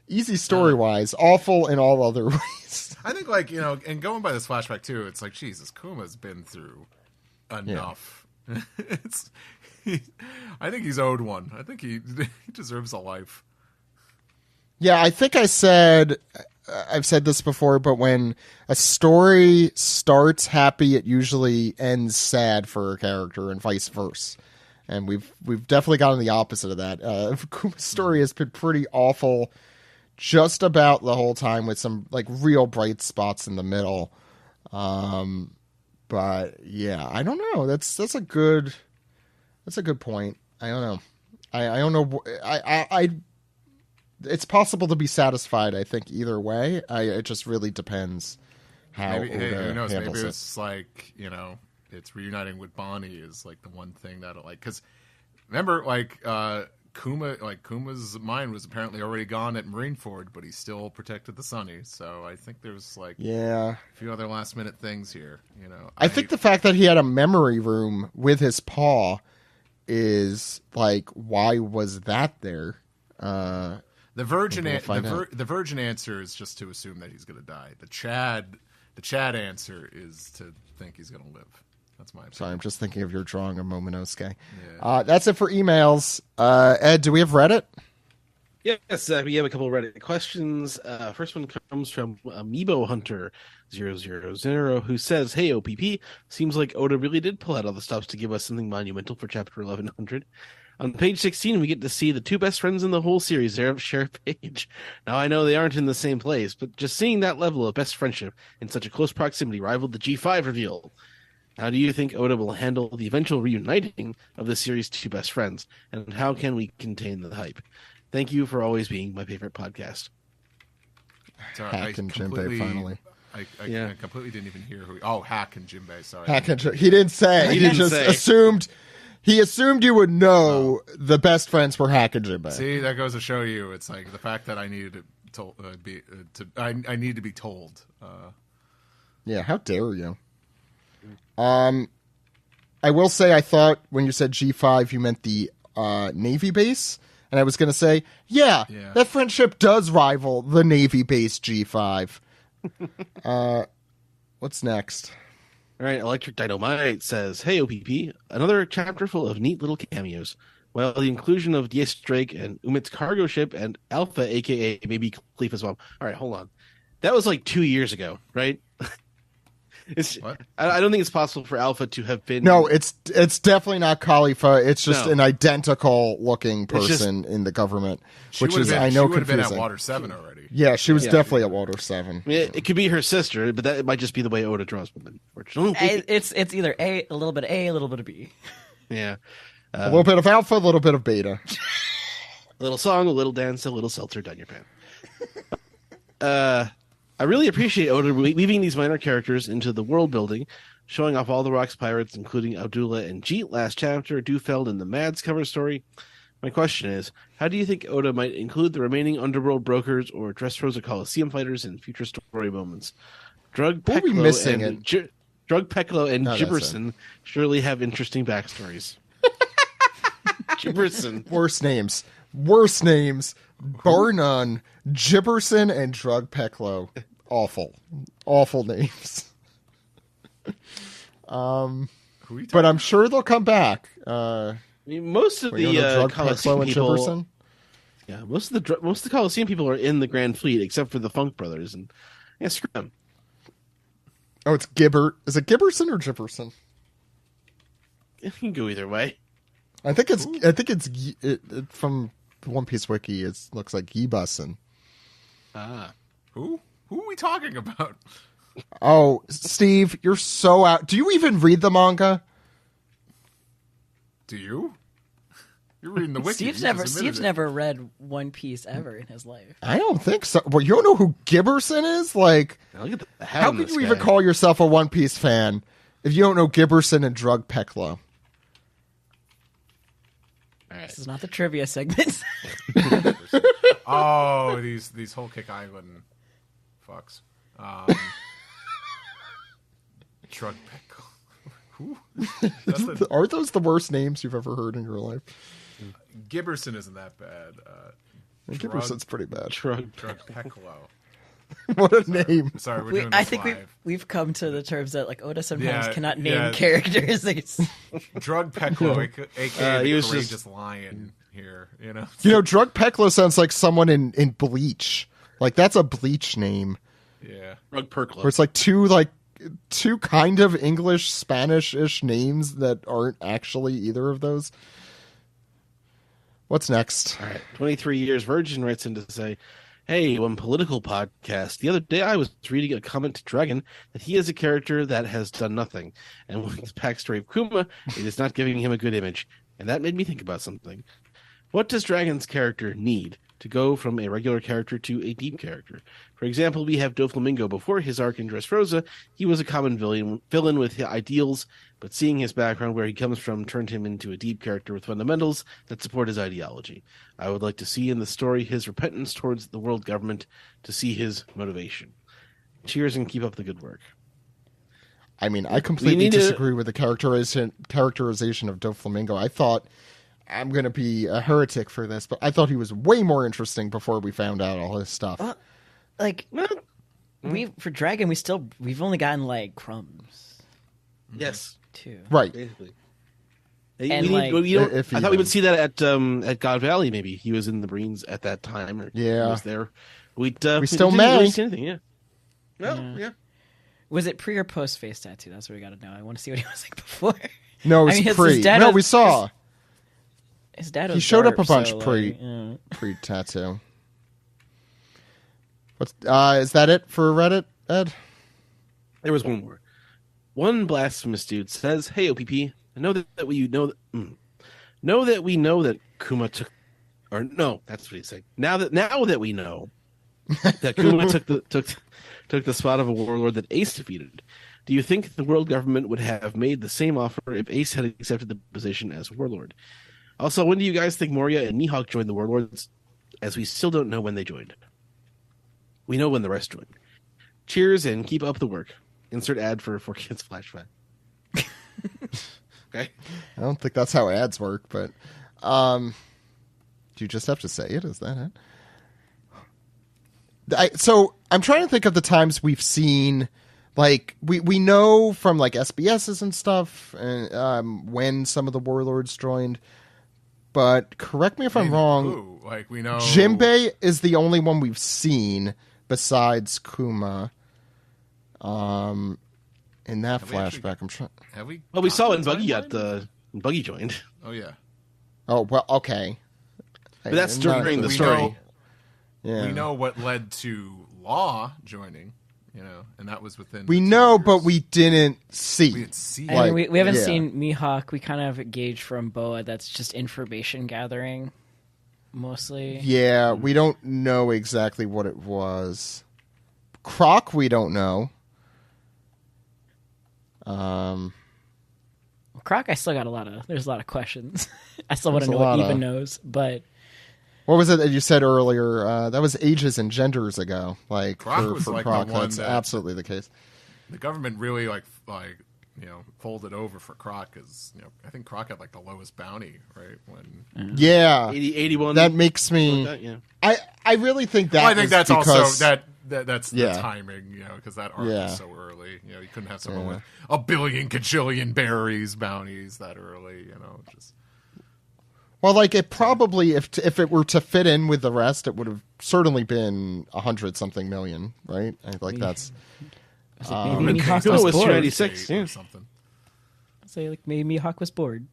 Easy story-wise, awful in all other ways. I think, like, and going by this flashback too, it's like, Jesus, Kuma's been through enough. I think he's owed one. I think he deserves a life. Yeah, I think I've said this before, but when a story starts happy, it usually ends sad for a character, and vice versa. And we've definitely gotten the opposite of that. Kuma's story has been pretty awful just about the whole time, with some like real bright spots in the middle. But yeah, I don't know. That's a good point. I don't know. I don't know. It's possible to be satisfied, I think, either way. It just really depends how Maybe, hey, Oda who knows? handles Maybe it. it's like, it's reuniting with Bonnie is like the one thing that'll, like, because remember, like, Kuma's mind was apparently already gone at Marineford, but he still protected the Sunny. So I think there's a few other last minute things here. I think the fact that he had a memory room with his paw is why was that there? The virgin answer is just to assume that he's going to die. The Chad answer is to think he's going to live. That's my opinion. Sorry, I'm just thinking of your drawing of Momonosuke. Yeah. That's it for emails. Ed, do we have Reddit? Yes, we have a couple of Reddit questions. First one comes from Amiibo Hunter 000, who says, "Hey OPP, seems like Oda really did pull out all the stops to give us something monumental for chapter 1100. On page 16, we get to see the two best friends in the whole series there share a page. Now, I know they aren't in the same place, but just seeing that level of best friendship in such a close proximity rivaled the G5 reveal. How do you think Oda will handle the eventual reuniting of the series' two best friends, and how can we contain the hype? Thank you for always being my favorite podcast." Sorry, Hack and Jinbei, finally. I completely didn't even hear who. Oh, Hack and Jinbei. Sorry. Hack and he didn't say. He didn't just say. assumed. He assumed you would know the best friends were Hack and Jinbei. See, that goes to show you. It's like the fact that I needed I need to be told. Yeah, how dare you? I will say I thought when you said G5 you meant the Navy base, and I was going to say, yeah, that friendship does rival the Navy base G5. What's next? All right, Electric Dynamite says, "Hey OPP, another chapter full of neat little cameos. Well, the inclusion of Diaz Drake and Umit's cargo ship and Alpha, aka maybe Khalifa's mom." All right, hold on. That was 2 years ago, right? What? I don't think it's possible for Alpha to have been. No, it's definitely not Khalifa. It's just No. an identical looking person in the government, which is I know she would have been confusing. at Water 7 already. Yeah, she was definitely at Water 7. I mean, it could be her sister, but that might just be the way Oda draws women. Unfortunately, It's either a little bit of A, a little bit of B. yeah. A little bit of alpha, a little bit of beta. A little song, a little dance, a little seltzer down your pan. I really appreciate Oda weaving these minor characters into the world building, showing off all the Rocks pirates, including Abdullah and Jeet last chapter, Dufeld and the Mads cover story. My question is, how do you think Oda might include the remaining Underworld brokers or Dressrosa Coliseum fighters in future story moments? Drug What are we missing and Gibberson surely have interesting backstories. Gibberson. Worst names. Bar none. Gibberson and Drug Peklo. Awful names. Who are you talking But I'm sure they'll come back. I mean, most of You the know, Drug Coliseum Peklo and people, Gibberson. yeah, most of the Coliseum people are in the Grand Fleet, except for the Funk Brothers, and yeah, screw them. Oh, it's Gibbert. Is it Gibberson or Gibberson? It can go either way. I think it's from the One Piece wiki. It looks like Gibberson. Ah, Who are we talking about? Oh, Steve, you're so out. Do you even read the manga? Do you? You're reading the wiki. Steve's never read One Piece ever in his life. I don't think so. Well, you don't know who Gibberson is? Like, look at the hat how on could this you guy. even call yourself a One Piece fan if you don't know Gibberson and Drug Peklo? All right. This is not the trivia segment. Oh, these Whole Cake Island fucks. Drug Peklo. Who? Aren't those the worst names you've ever heard in your life? Gibberson isn't that bad. Gibberson's pretty bad. Drug. Peklo. What a name. Sorry, we're doing this I think live. we've come to the terms that Oda sometimes Yeah, cannot name yeah. characters. Drug Peklo, aka he the was courageous just- lion here. You know, You know, Drug Peklo sounds like someone in Bleach. Like, that's a Bleach name. yeah. Drug Perklo. Where it's two kind of English, Spanish-ish names that aren't actually either of those. What's next? All right. 23 Years Virgin writes in to say, "Hey, one political podcast. The other day I was reading a comment to Dragon that he is a character that has done nothing. And with the backstory of Kuma, it is not giving him a good image. And that made me think about something. What does Dragon's character need? to go from a regular character to a deep character. For example, we have Doflamingo. Before his arc in Dressrosa, he was a common villain with ideals, but seeing his background, where he comes from, turned him into a deep character with fundamentals that support his ideology. I would like to see in the story his repentance towards the world government, to see his motivation. Cheers and keep up the good work. I mean, I completely disagree with the characterization of Doflamingo. I thought, I'm going to be a heretic for this, but I thought he was way more interesting before we found out all his stuff. Like, for Dragon, we've only gotten like crumbs. Yes. Too. Right. Basically. And I if thought we would see that at God Valley. Maybe he was in the Marines at that time, or he was there. We still didn't may. really see anything. Yeah. Well, yeah. Was it pre or post face tattoo? That's what we got to know. I want to see what he was like before. No, it was pre. No, we saw. His dad was he showed up a Darp, bunch so, pre tattoo. What's is that it for Reddit, Ed? There was one more. One blasphemous dude says, "Hey OPP, I know that we know that Kuma took, or no, that's what he's saying. Now that we know that Kuma took the spot of a warlord that Ace defeated, do you think the world government would have made the same offer if Ace had accepted the position as warlord? Also, when do you guys think Moria and Mihawk joined the warlords, as we still don't know when they joined? We know when the rest joined. Cheers and keep up the work. Insert ad for 4Kids Flashback." Okay. I don't think that's how ads work, but do you just have to say it? Is that it? So I'm trying to think of the times we've seen, like, we know from like SBSs and stuff, when some of the warlords joined. But correct me if I'm wrong. Who? Like, we know Jinbei is the only one we've seen besides Kuma. In that flashback, I'm trying. Have we? Well, we saw when timeline? Buggy joined. Oh yeah. Oh well, okay. But that's during the story. Yeah. We know what led to Law joining, and that was within. We the 2 know, years. but we didn't see. We didn't see. And Like, we haven't yeah. seen Mihawk. We kind of gauge from Boa that's just information gathering, mostly. Yeah, we don't know exactly what it was. Croc, we don't know. Croc, I still got there's a lot of questions. I still want to There's know a what lot Eva of- knows, but What was it that you said earlier? That was ages and genders ago. Like Croc was for like the Croc, one that's that- absolutely the case. the government really folded over for Croc because I think Croc had like the lowest bounty, right? When Yeah, 81. that makes me. Yeah. I really think that. well, I think was that's because, also that's Yeah. the timing, because that arc Yeah. was so early. You couldn't have someone Yeah. with a billion cajillion berries bounties that early. Just Well, like it probably, if it were to fit in with the rest, it would have certainly been 100-something million, right? Like that's. maybe Mihawk Kuma was was bored. 296, or yeah. something. Say like maybe Mihawk was bored.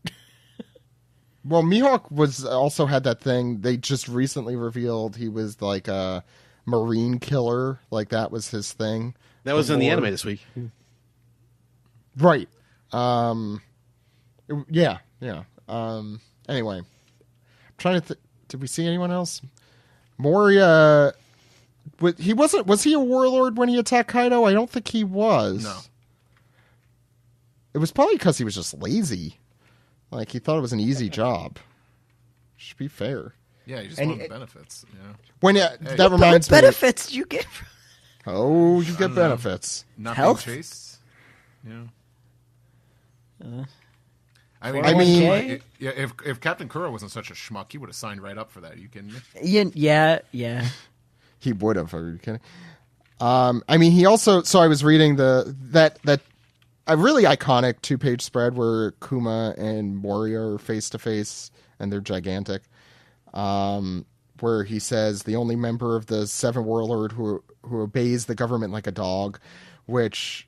Well, Mihawk also had that thing. They just recently revealed he was like a marine killer. Like that was his thing. That was in the Before. anime this week. Right. Yeah. Anyway, I'm trying to. Did we see anyone else? Moria. Was he a warlord when he attacked Kaido? I don't think he was. No. It was probably because he was just lazy. Like he thought it was an easy job. Should be fair. Yeah, you just And wanted it- the benefits. When that reminds me. benefits do you get from Oh, you get don't know. benefits. Not Health? being chased. Yeah. I mean- 401k? If Captain Kuro wasn't such a schmuck, he would have signed right up for that. Are you kidding me? Yeah. He would have. Are you kidding? I mean, he also. So I was reading that a really iconic 2-page spread where Kuma and Moria are face to face, and they're gigantic. Where he says the only member of the Seven Warlord who obeys the government like a dog, which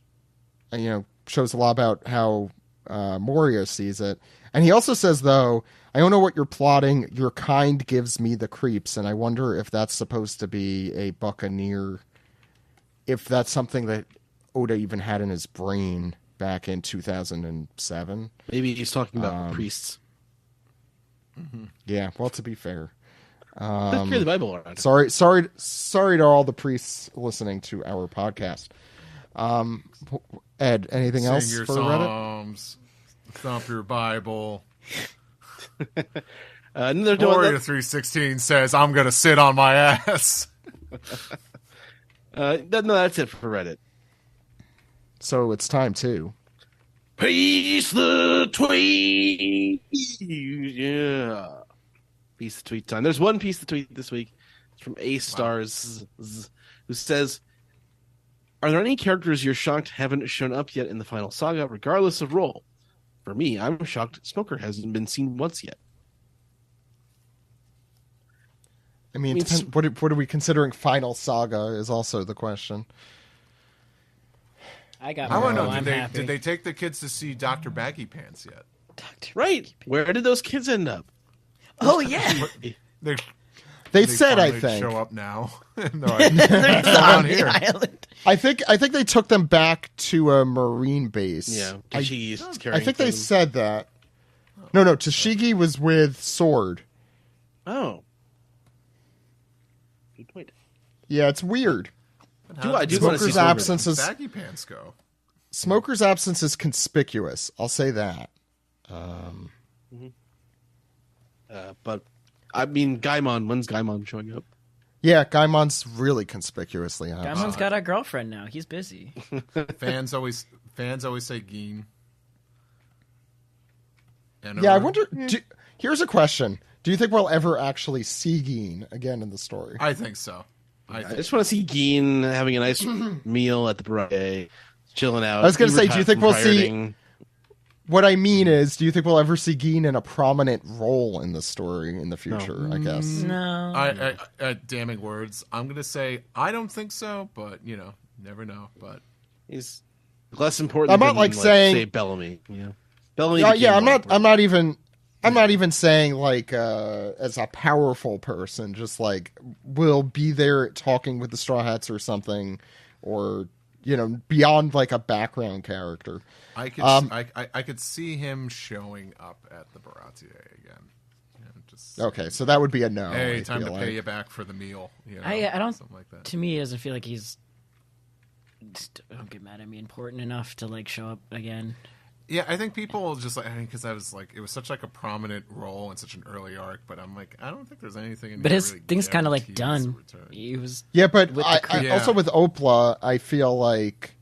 shows a lot about how Moria sees it. And he also says, though, I don't know what you're plotting. Your kind gives me the creeps, and I wonder if that's supposed to be a Buccaneer. If that's something that Oda even had in his brain back in 2007. Maybe he's talking about priests. Yeah, well, to be fair. Carry the Bible around. Sorry to all the priests listening to our podcast. Ed, anything else Sing your for Reddit? psalms, thump your Bible. They're doing Warrior that. 316 says, I'm going to sit on my ass. No, that's it for Reddit. So it's time to Peace the tweet. Yeah. Piece the tweet time. There's one piece of tweet this week. It's from A Stars, who says, "Are there any characters you're shocked haven't shown up yet in the final saga, regardless of role? For me, I'm shocked Smoker hasn't been seen once yet." I mean, it depends, what are we considering final saga is also the question. I got. I want to Marvel, know, I'm happy. did they take the kids to see Dr. Baggy Pants yet? Right. Where did those kids end up? Oh yeah, They said, I finally think. show up now. And they're like, they're "What's going on on the here?" island. I think they took them back to a marine base. Yeah. I Tashigi's think they said that. No, Tashigi was with Sword. Oh. Good point. Yeah, it's weird. I do want to see Smoker's Smoker. absence is Baggy Pants go. Smoker's absence is conspicuous. I'll say that. But I mean, Gaimon. When's Gaimon showing up? Yeah, Gaimon's really conspicuously absent. Gaimon's got a girlfriend now. He's busy. Fans always say Geen. And Yeah, I wonder. Here's a question: do you think we'll ever actually see Geen again in the story? I think so. I just want to see Geen having a nice meal at the buffet, chilling out. I was gonna say, do you think we'll see- pirating. What I mean is, do you think we'll ever see Geen in a prominent role in the story in the future? I guess. No. I damning words. I'm gonna say I don't think so, but never know. But He's less important. I'm not, than, like, saying- say Bellamy. Bellamy. Yeah, became I'm more not. I'm important. not even. I'm not even saying like as a powerful person. Just like will be there talking with the Straw Hats or something, or beyond like a background character. I could I could see him showing up at the Baratier again. Just Okay, so that would be a no. hey, I time to feel pay like. you back for the meal. I don't. something like that. To me, it doesn't feel like he's. Don't get mad at me. Important enough to like show up again. Yeah, I think people just like because I was like it was such like a prominent role in such an early arc, but I'm like I don't think there's anything in But here his that really thing's kind of like guarantees a done. return. He was. Yeah, but with the I crew. also with Opla, I feel like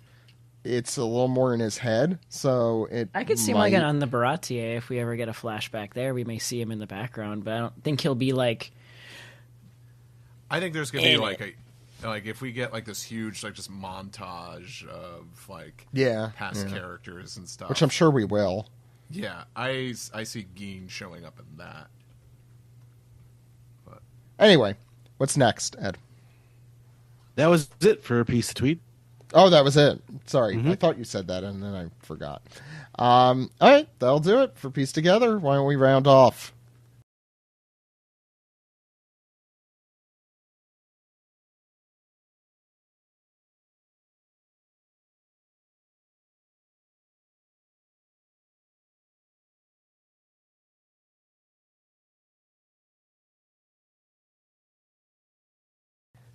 it's a little more in his head. So it. I could see him might... like on the Baratier if we ever get a flashback there. We may see him in the background, but I don't think he'll be like. I think there's gonna be In like if we get like this huge like just montage of like past characters and stuff, which I'm sure we will. Yeah, I see Geen showing up in that. But Anyway, what's next, Ed? That was it for a piece of tweet. Oh, that was it. Sorry, I thought you said that, and then I forgot. All right, that'll do it for Piece Together. Why don't we round off?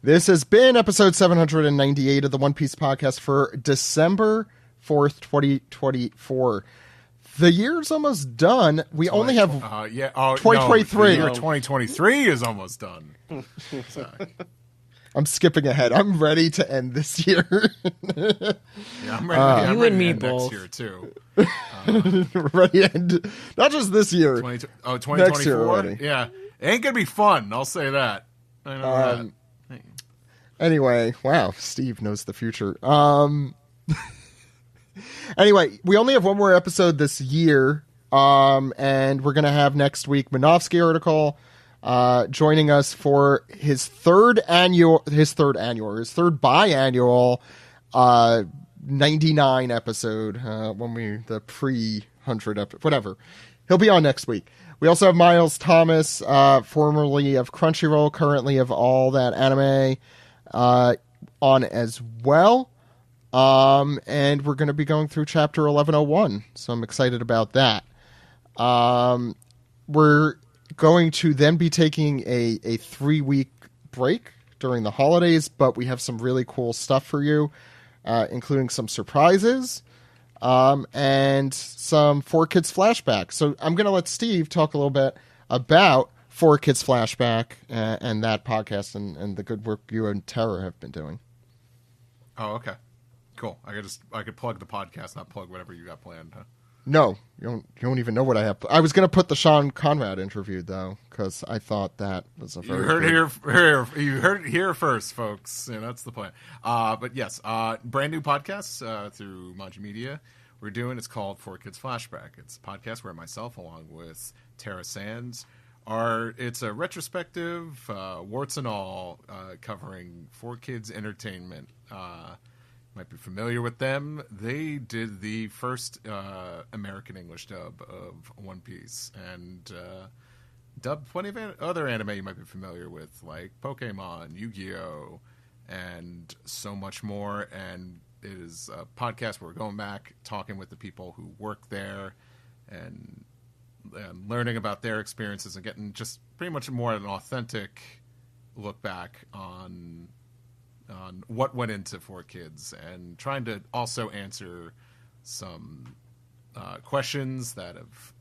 This has been episode 798 of the One Piece podcast for December 4th, 2024. The year's almost done. We only have 2023. No, 2023 is almost done. Sorry. I'm skipping ahead. I'm ready to end this year. Yeah, I'm ready. I'm You ready and me to end both. next year too. Ready to end. Not just this year. 2024. Next year already. Yeah, it ain't gonna be fun. I'll say that. I know that. Anyway, wow, Steve knows the future. Anyway, we only have one more episode this year, and we're gonna have next week Momonosuke article joining us for his third biannual 99 episode the pre-100 whatever. He'll be on next week. We also have Miles Thomas, formerly of Crunchyroll, currently of All That Anime, on as well. And we're going to be going through chapter 1101, so I'm excited about that. We're going to then be taking a 3-week break during the holidays, but we have some really cool stuff for you, including some surprises and some 4Kids Flashback. So I'm going to let Steve talk a little bit about 4Kids Flashback and that podcast and the good work you and Tara have been doing. Oh, okay. Cool. I could plug the podcast, not plug whatever you got planned, huh? No, you don't even know what I have. I was going to put the Sean Conrad interview, though, because I thought that was a very you heard it here first, folks. Yeah, that's the plan. But yes, brand new podcast through Manga Media. We're doing. It's called 4Kids Flashback. It's a podcast where myself, along with Tara Sands, it's a retrospective, warts and all, covering 4Kids entertainment. Might be familiar with them. They did the first American English dub of One Piece and dubbed plenty of other anime you might be familiar with, like Pokemon, Yu-Gi-Oh, and so much more. And it is a podcast where we're going back, talking with the people who work there and learning about their experiences and getting just pretty much more an authentic look back on what went into 4Kids and trying to also answer some questions that have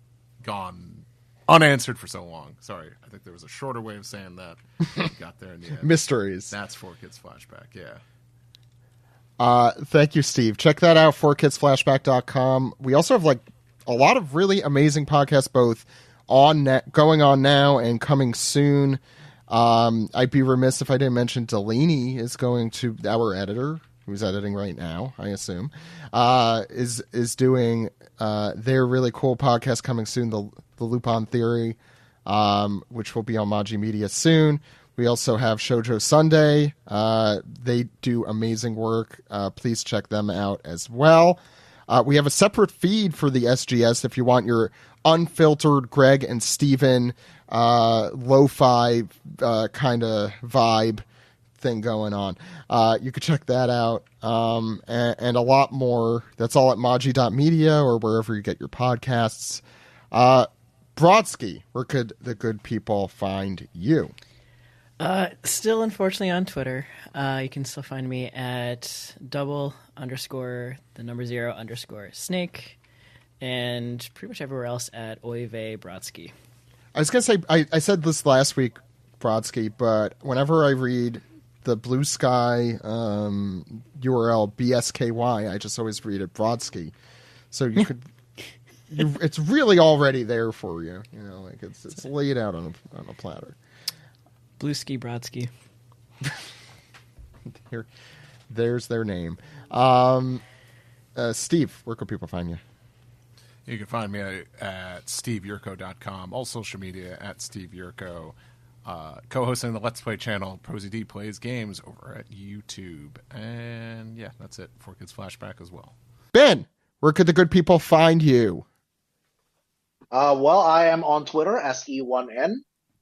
gone unanswered for so long. Sorry, I think there was a shorter way of saying that. Got there in the end. mysteries. That's 4Kids Flashback, yeah. Thank you, Steve. Check that out, 4kidsflashback.com. We also have like a lot of really amazing podcasts, both going on now and coming soon. I'd be remiss if I didn't mention Delaney is going to, our editor, who's editing right now, I assume, is doing their really cool podcast coming soon, the Lupin Theory, which will be on Manga Media soon. We also have Shoujo Sunday. They do amazing work. Please check them out as well. We have a separate feed for the SGS if you want your unfiltered Greg and Steven lo-fi kind of vibe thing going on. You could check that out and a lot more. That's all at maji.media or wherever you get your podcasts. Brodsky, where could the good people find you? Still, unfortunately, on Twitter. You can still find me at _0_snake, and pretty much everywhere else at Oive Brodsky. I was going to say, I said this last week, Brodsky, but whenever I read the Blue Sky URL BSKY, I just always read it Brodsky. So you could, it's really already there for you. You know, like it's laid out on a platter. Bluesky Brodsky. There's their name. Steve, where can people find you? You can find me at steveyurko.com, all social media at steveyurko, co-hosting the Let's Play channel, Prosy D Plays Games, over at YouTube. And yeah, that's it. 4Kids Flashback as well. Ben, where could the good people find you? Well, I am on Twitter, SE1N.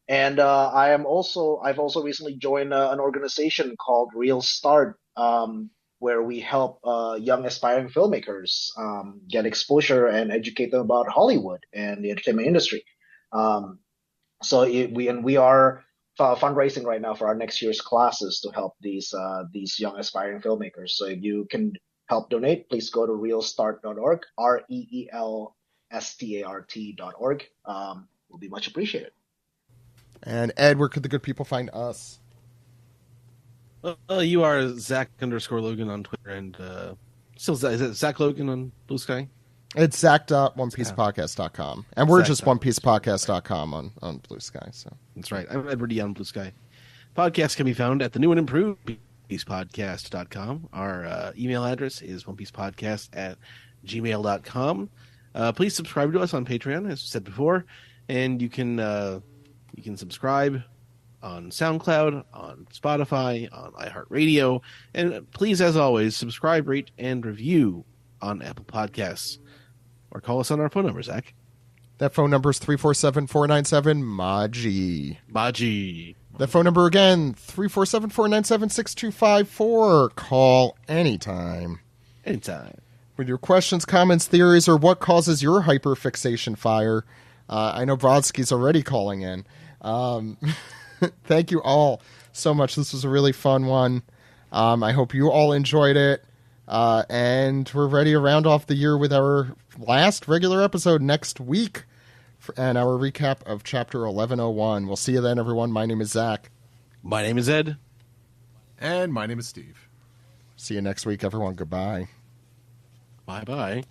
And I've also recently joined an organization called Real Start, where we help young aspiring filmmakers get exposure and educate them about Hollywood and the entertainment industry. We are fundraising right now for our next year's classes to help these young aspiring filmmakers. So if you can help donate, please go to realstart.org, REELSTART.org. Will be much appreciated. And Ed, where could the good people find us? You are Zach_Logan on Twitter, and still is it Zach Logan on Blue Sky? It's Zach.OnePiecePodcast.com. And we're just OnePiecePodcast.com on Blue Sky. So that's right. I'm Edward D on Blue Sky. Podcasts can be found at the new and improved OnePiecePodcast.com. Our email address is OnePiecePodcast@gmail.com. Please subscribe to us on Patreon, as we said before, and you can subscribe on SoundCloud, on Spotify, on iHeartRadio, and please, as always, subscribe, rate, and review on Apple Podcasts. Or call us on our phone number, Zach. That phone number is 347-497-MAJI. Maji. That phone number again, 347-497-6254. Call anytime. Anytime. With your questions, comments, theories, or what causes your hyperfixation fire, I know Brodsky's already calling in. Thank you all so much. This was a really fun one. I hope you all enjoyed it. And we're ready to round off the year with our last regular episode next week and our recap of Chapter 1101. We'll see you then, everyone. My name is Zach. My name is Ed. And my name is Steve. See you next week, everyone. Goodbye. Bye-bye.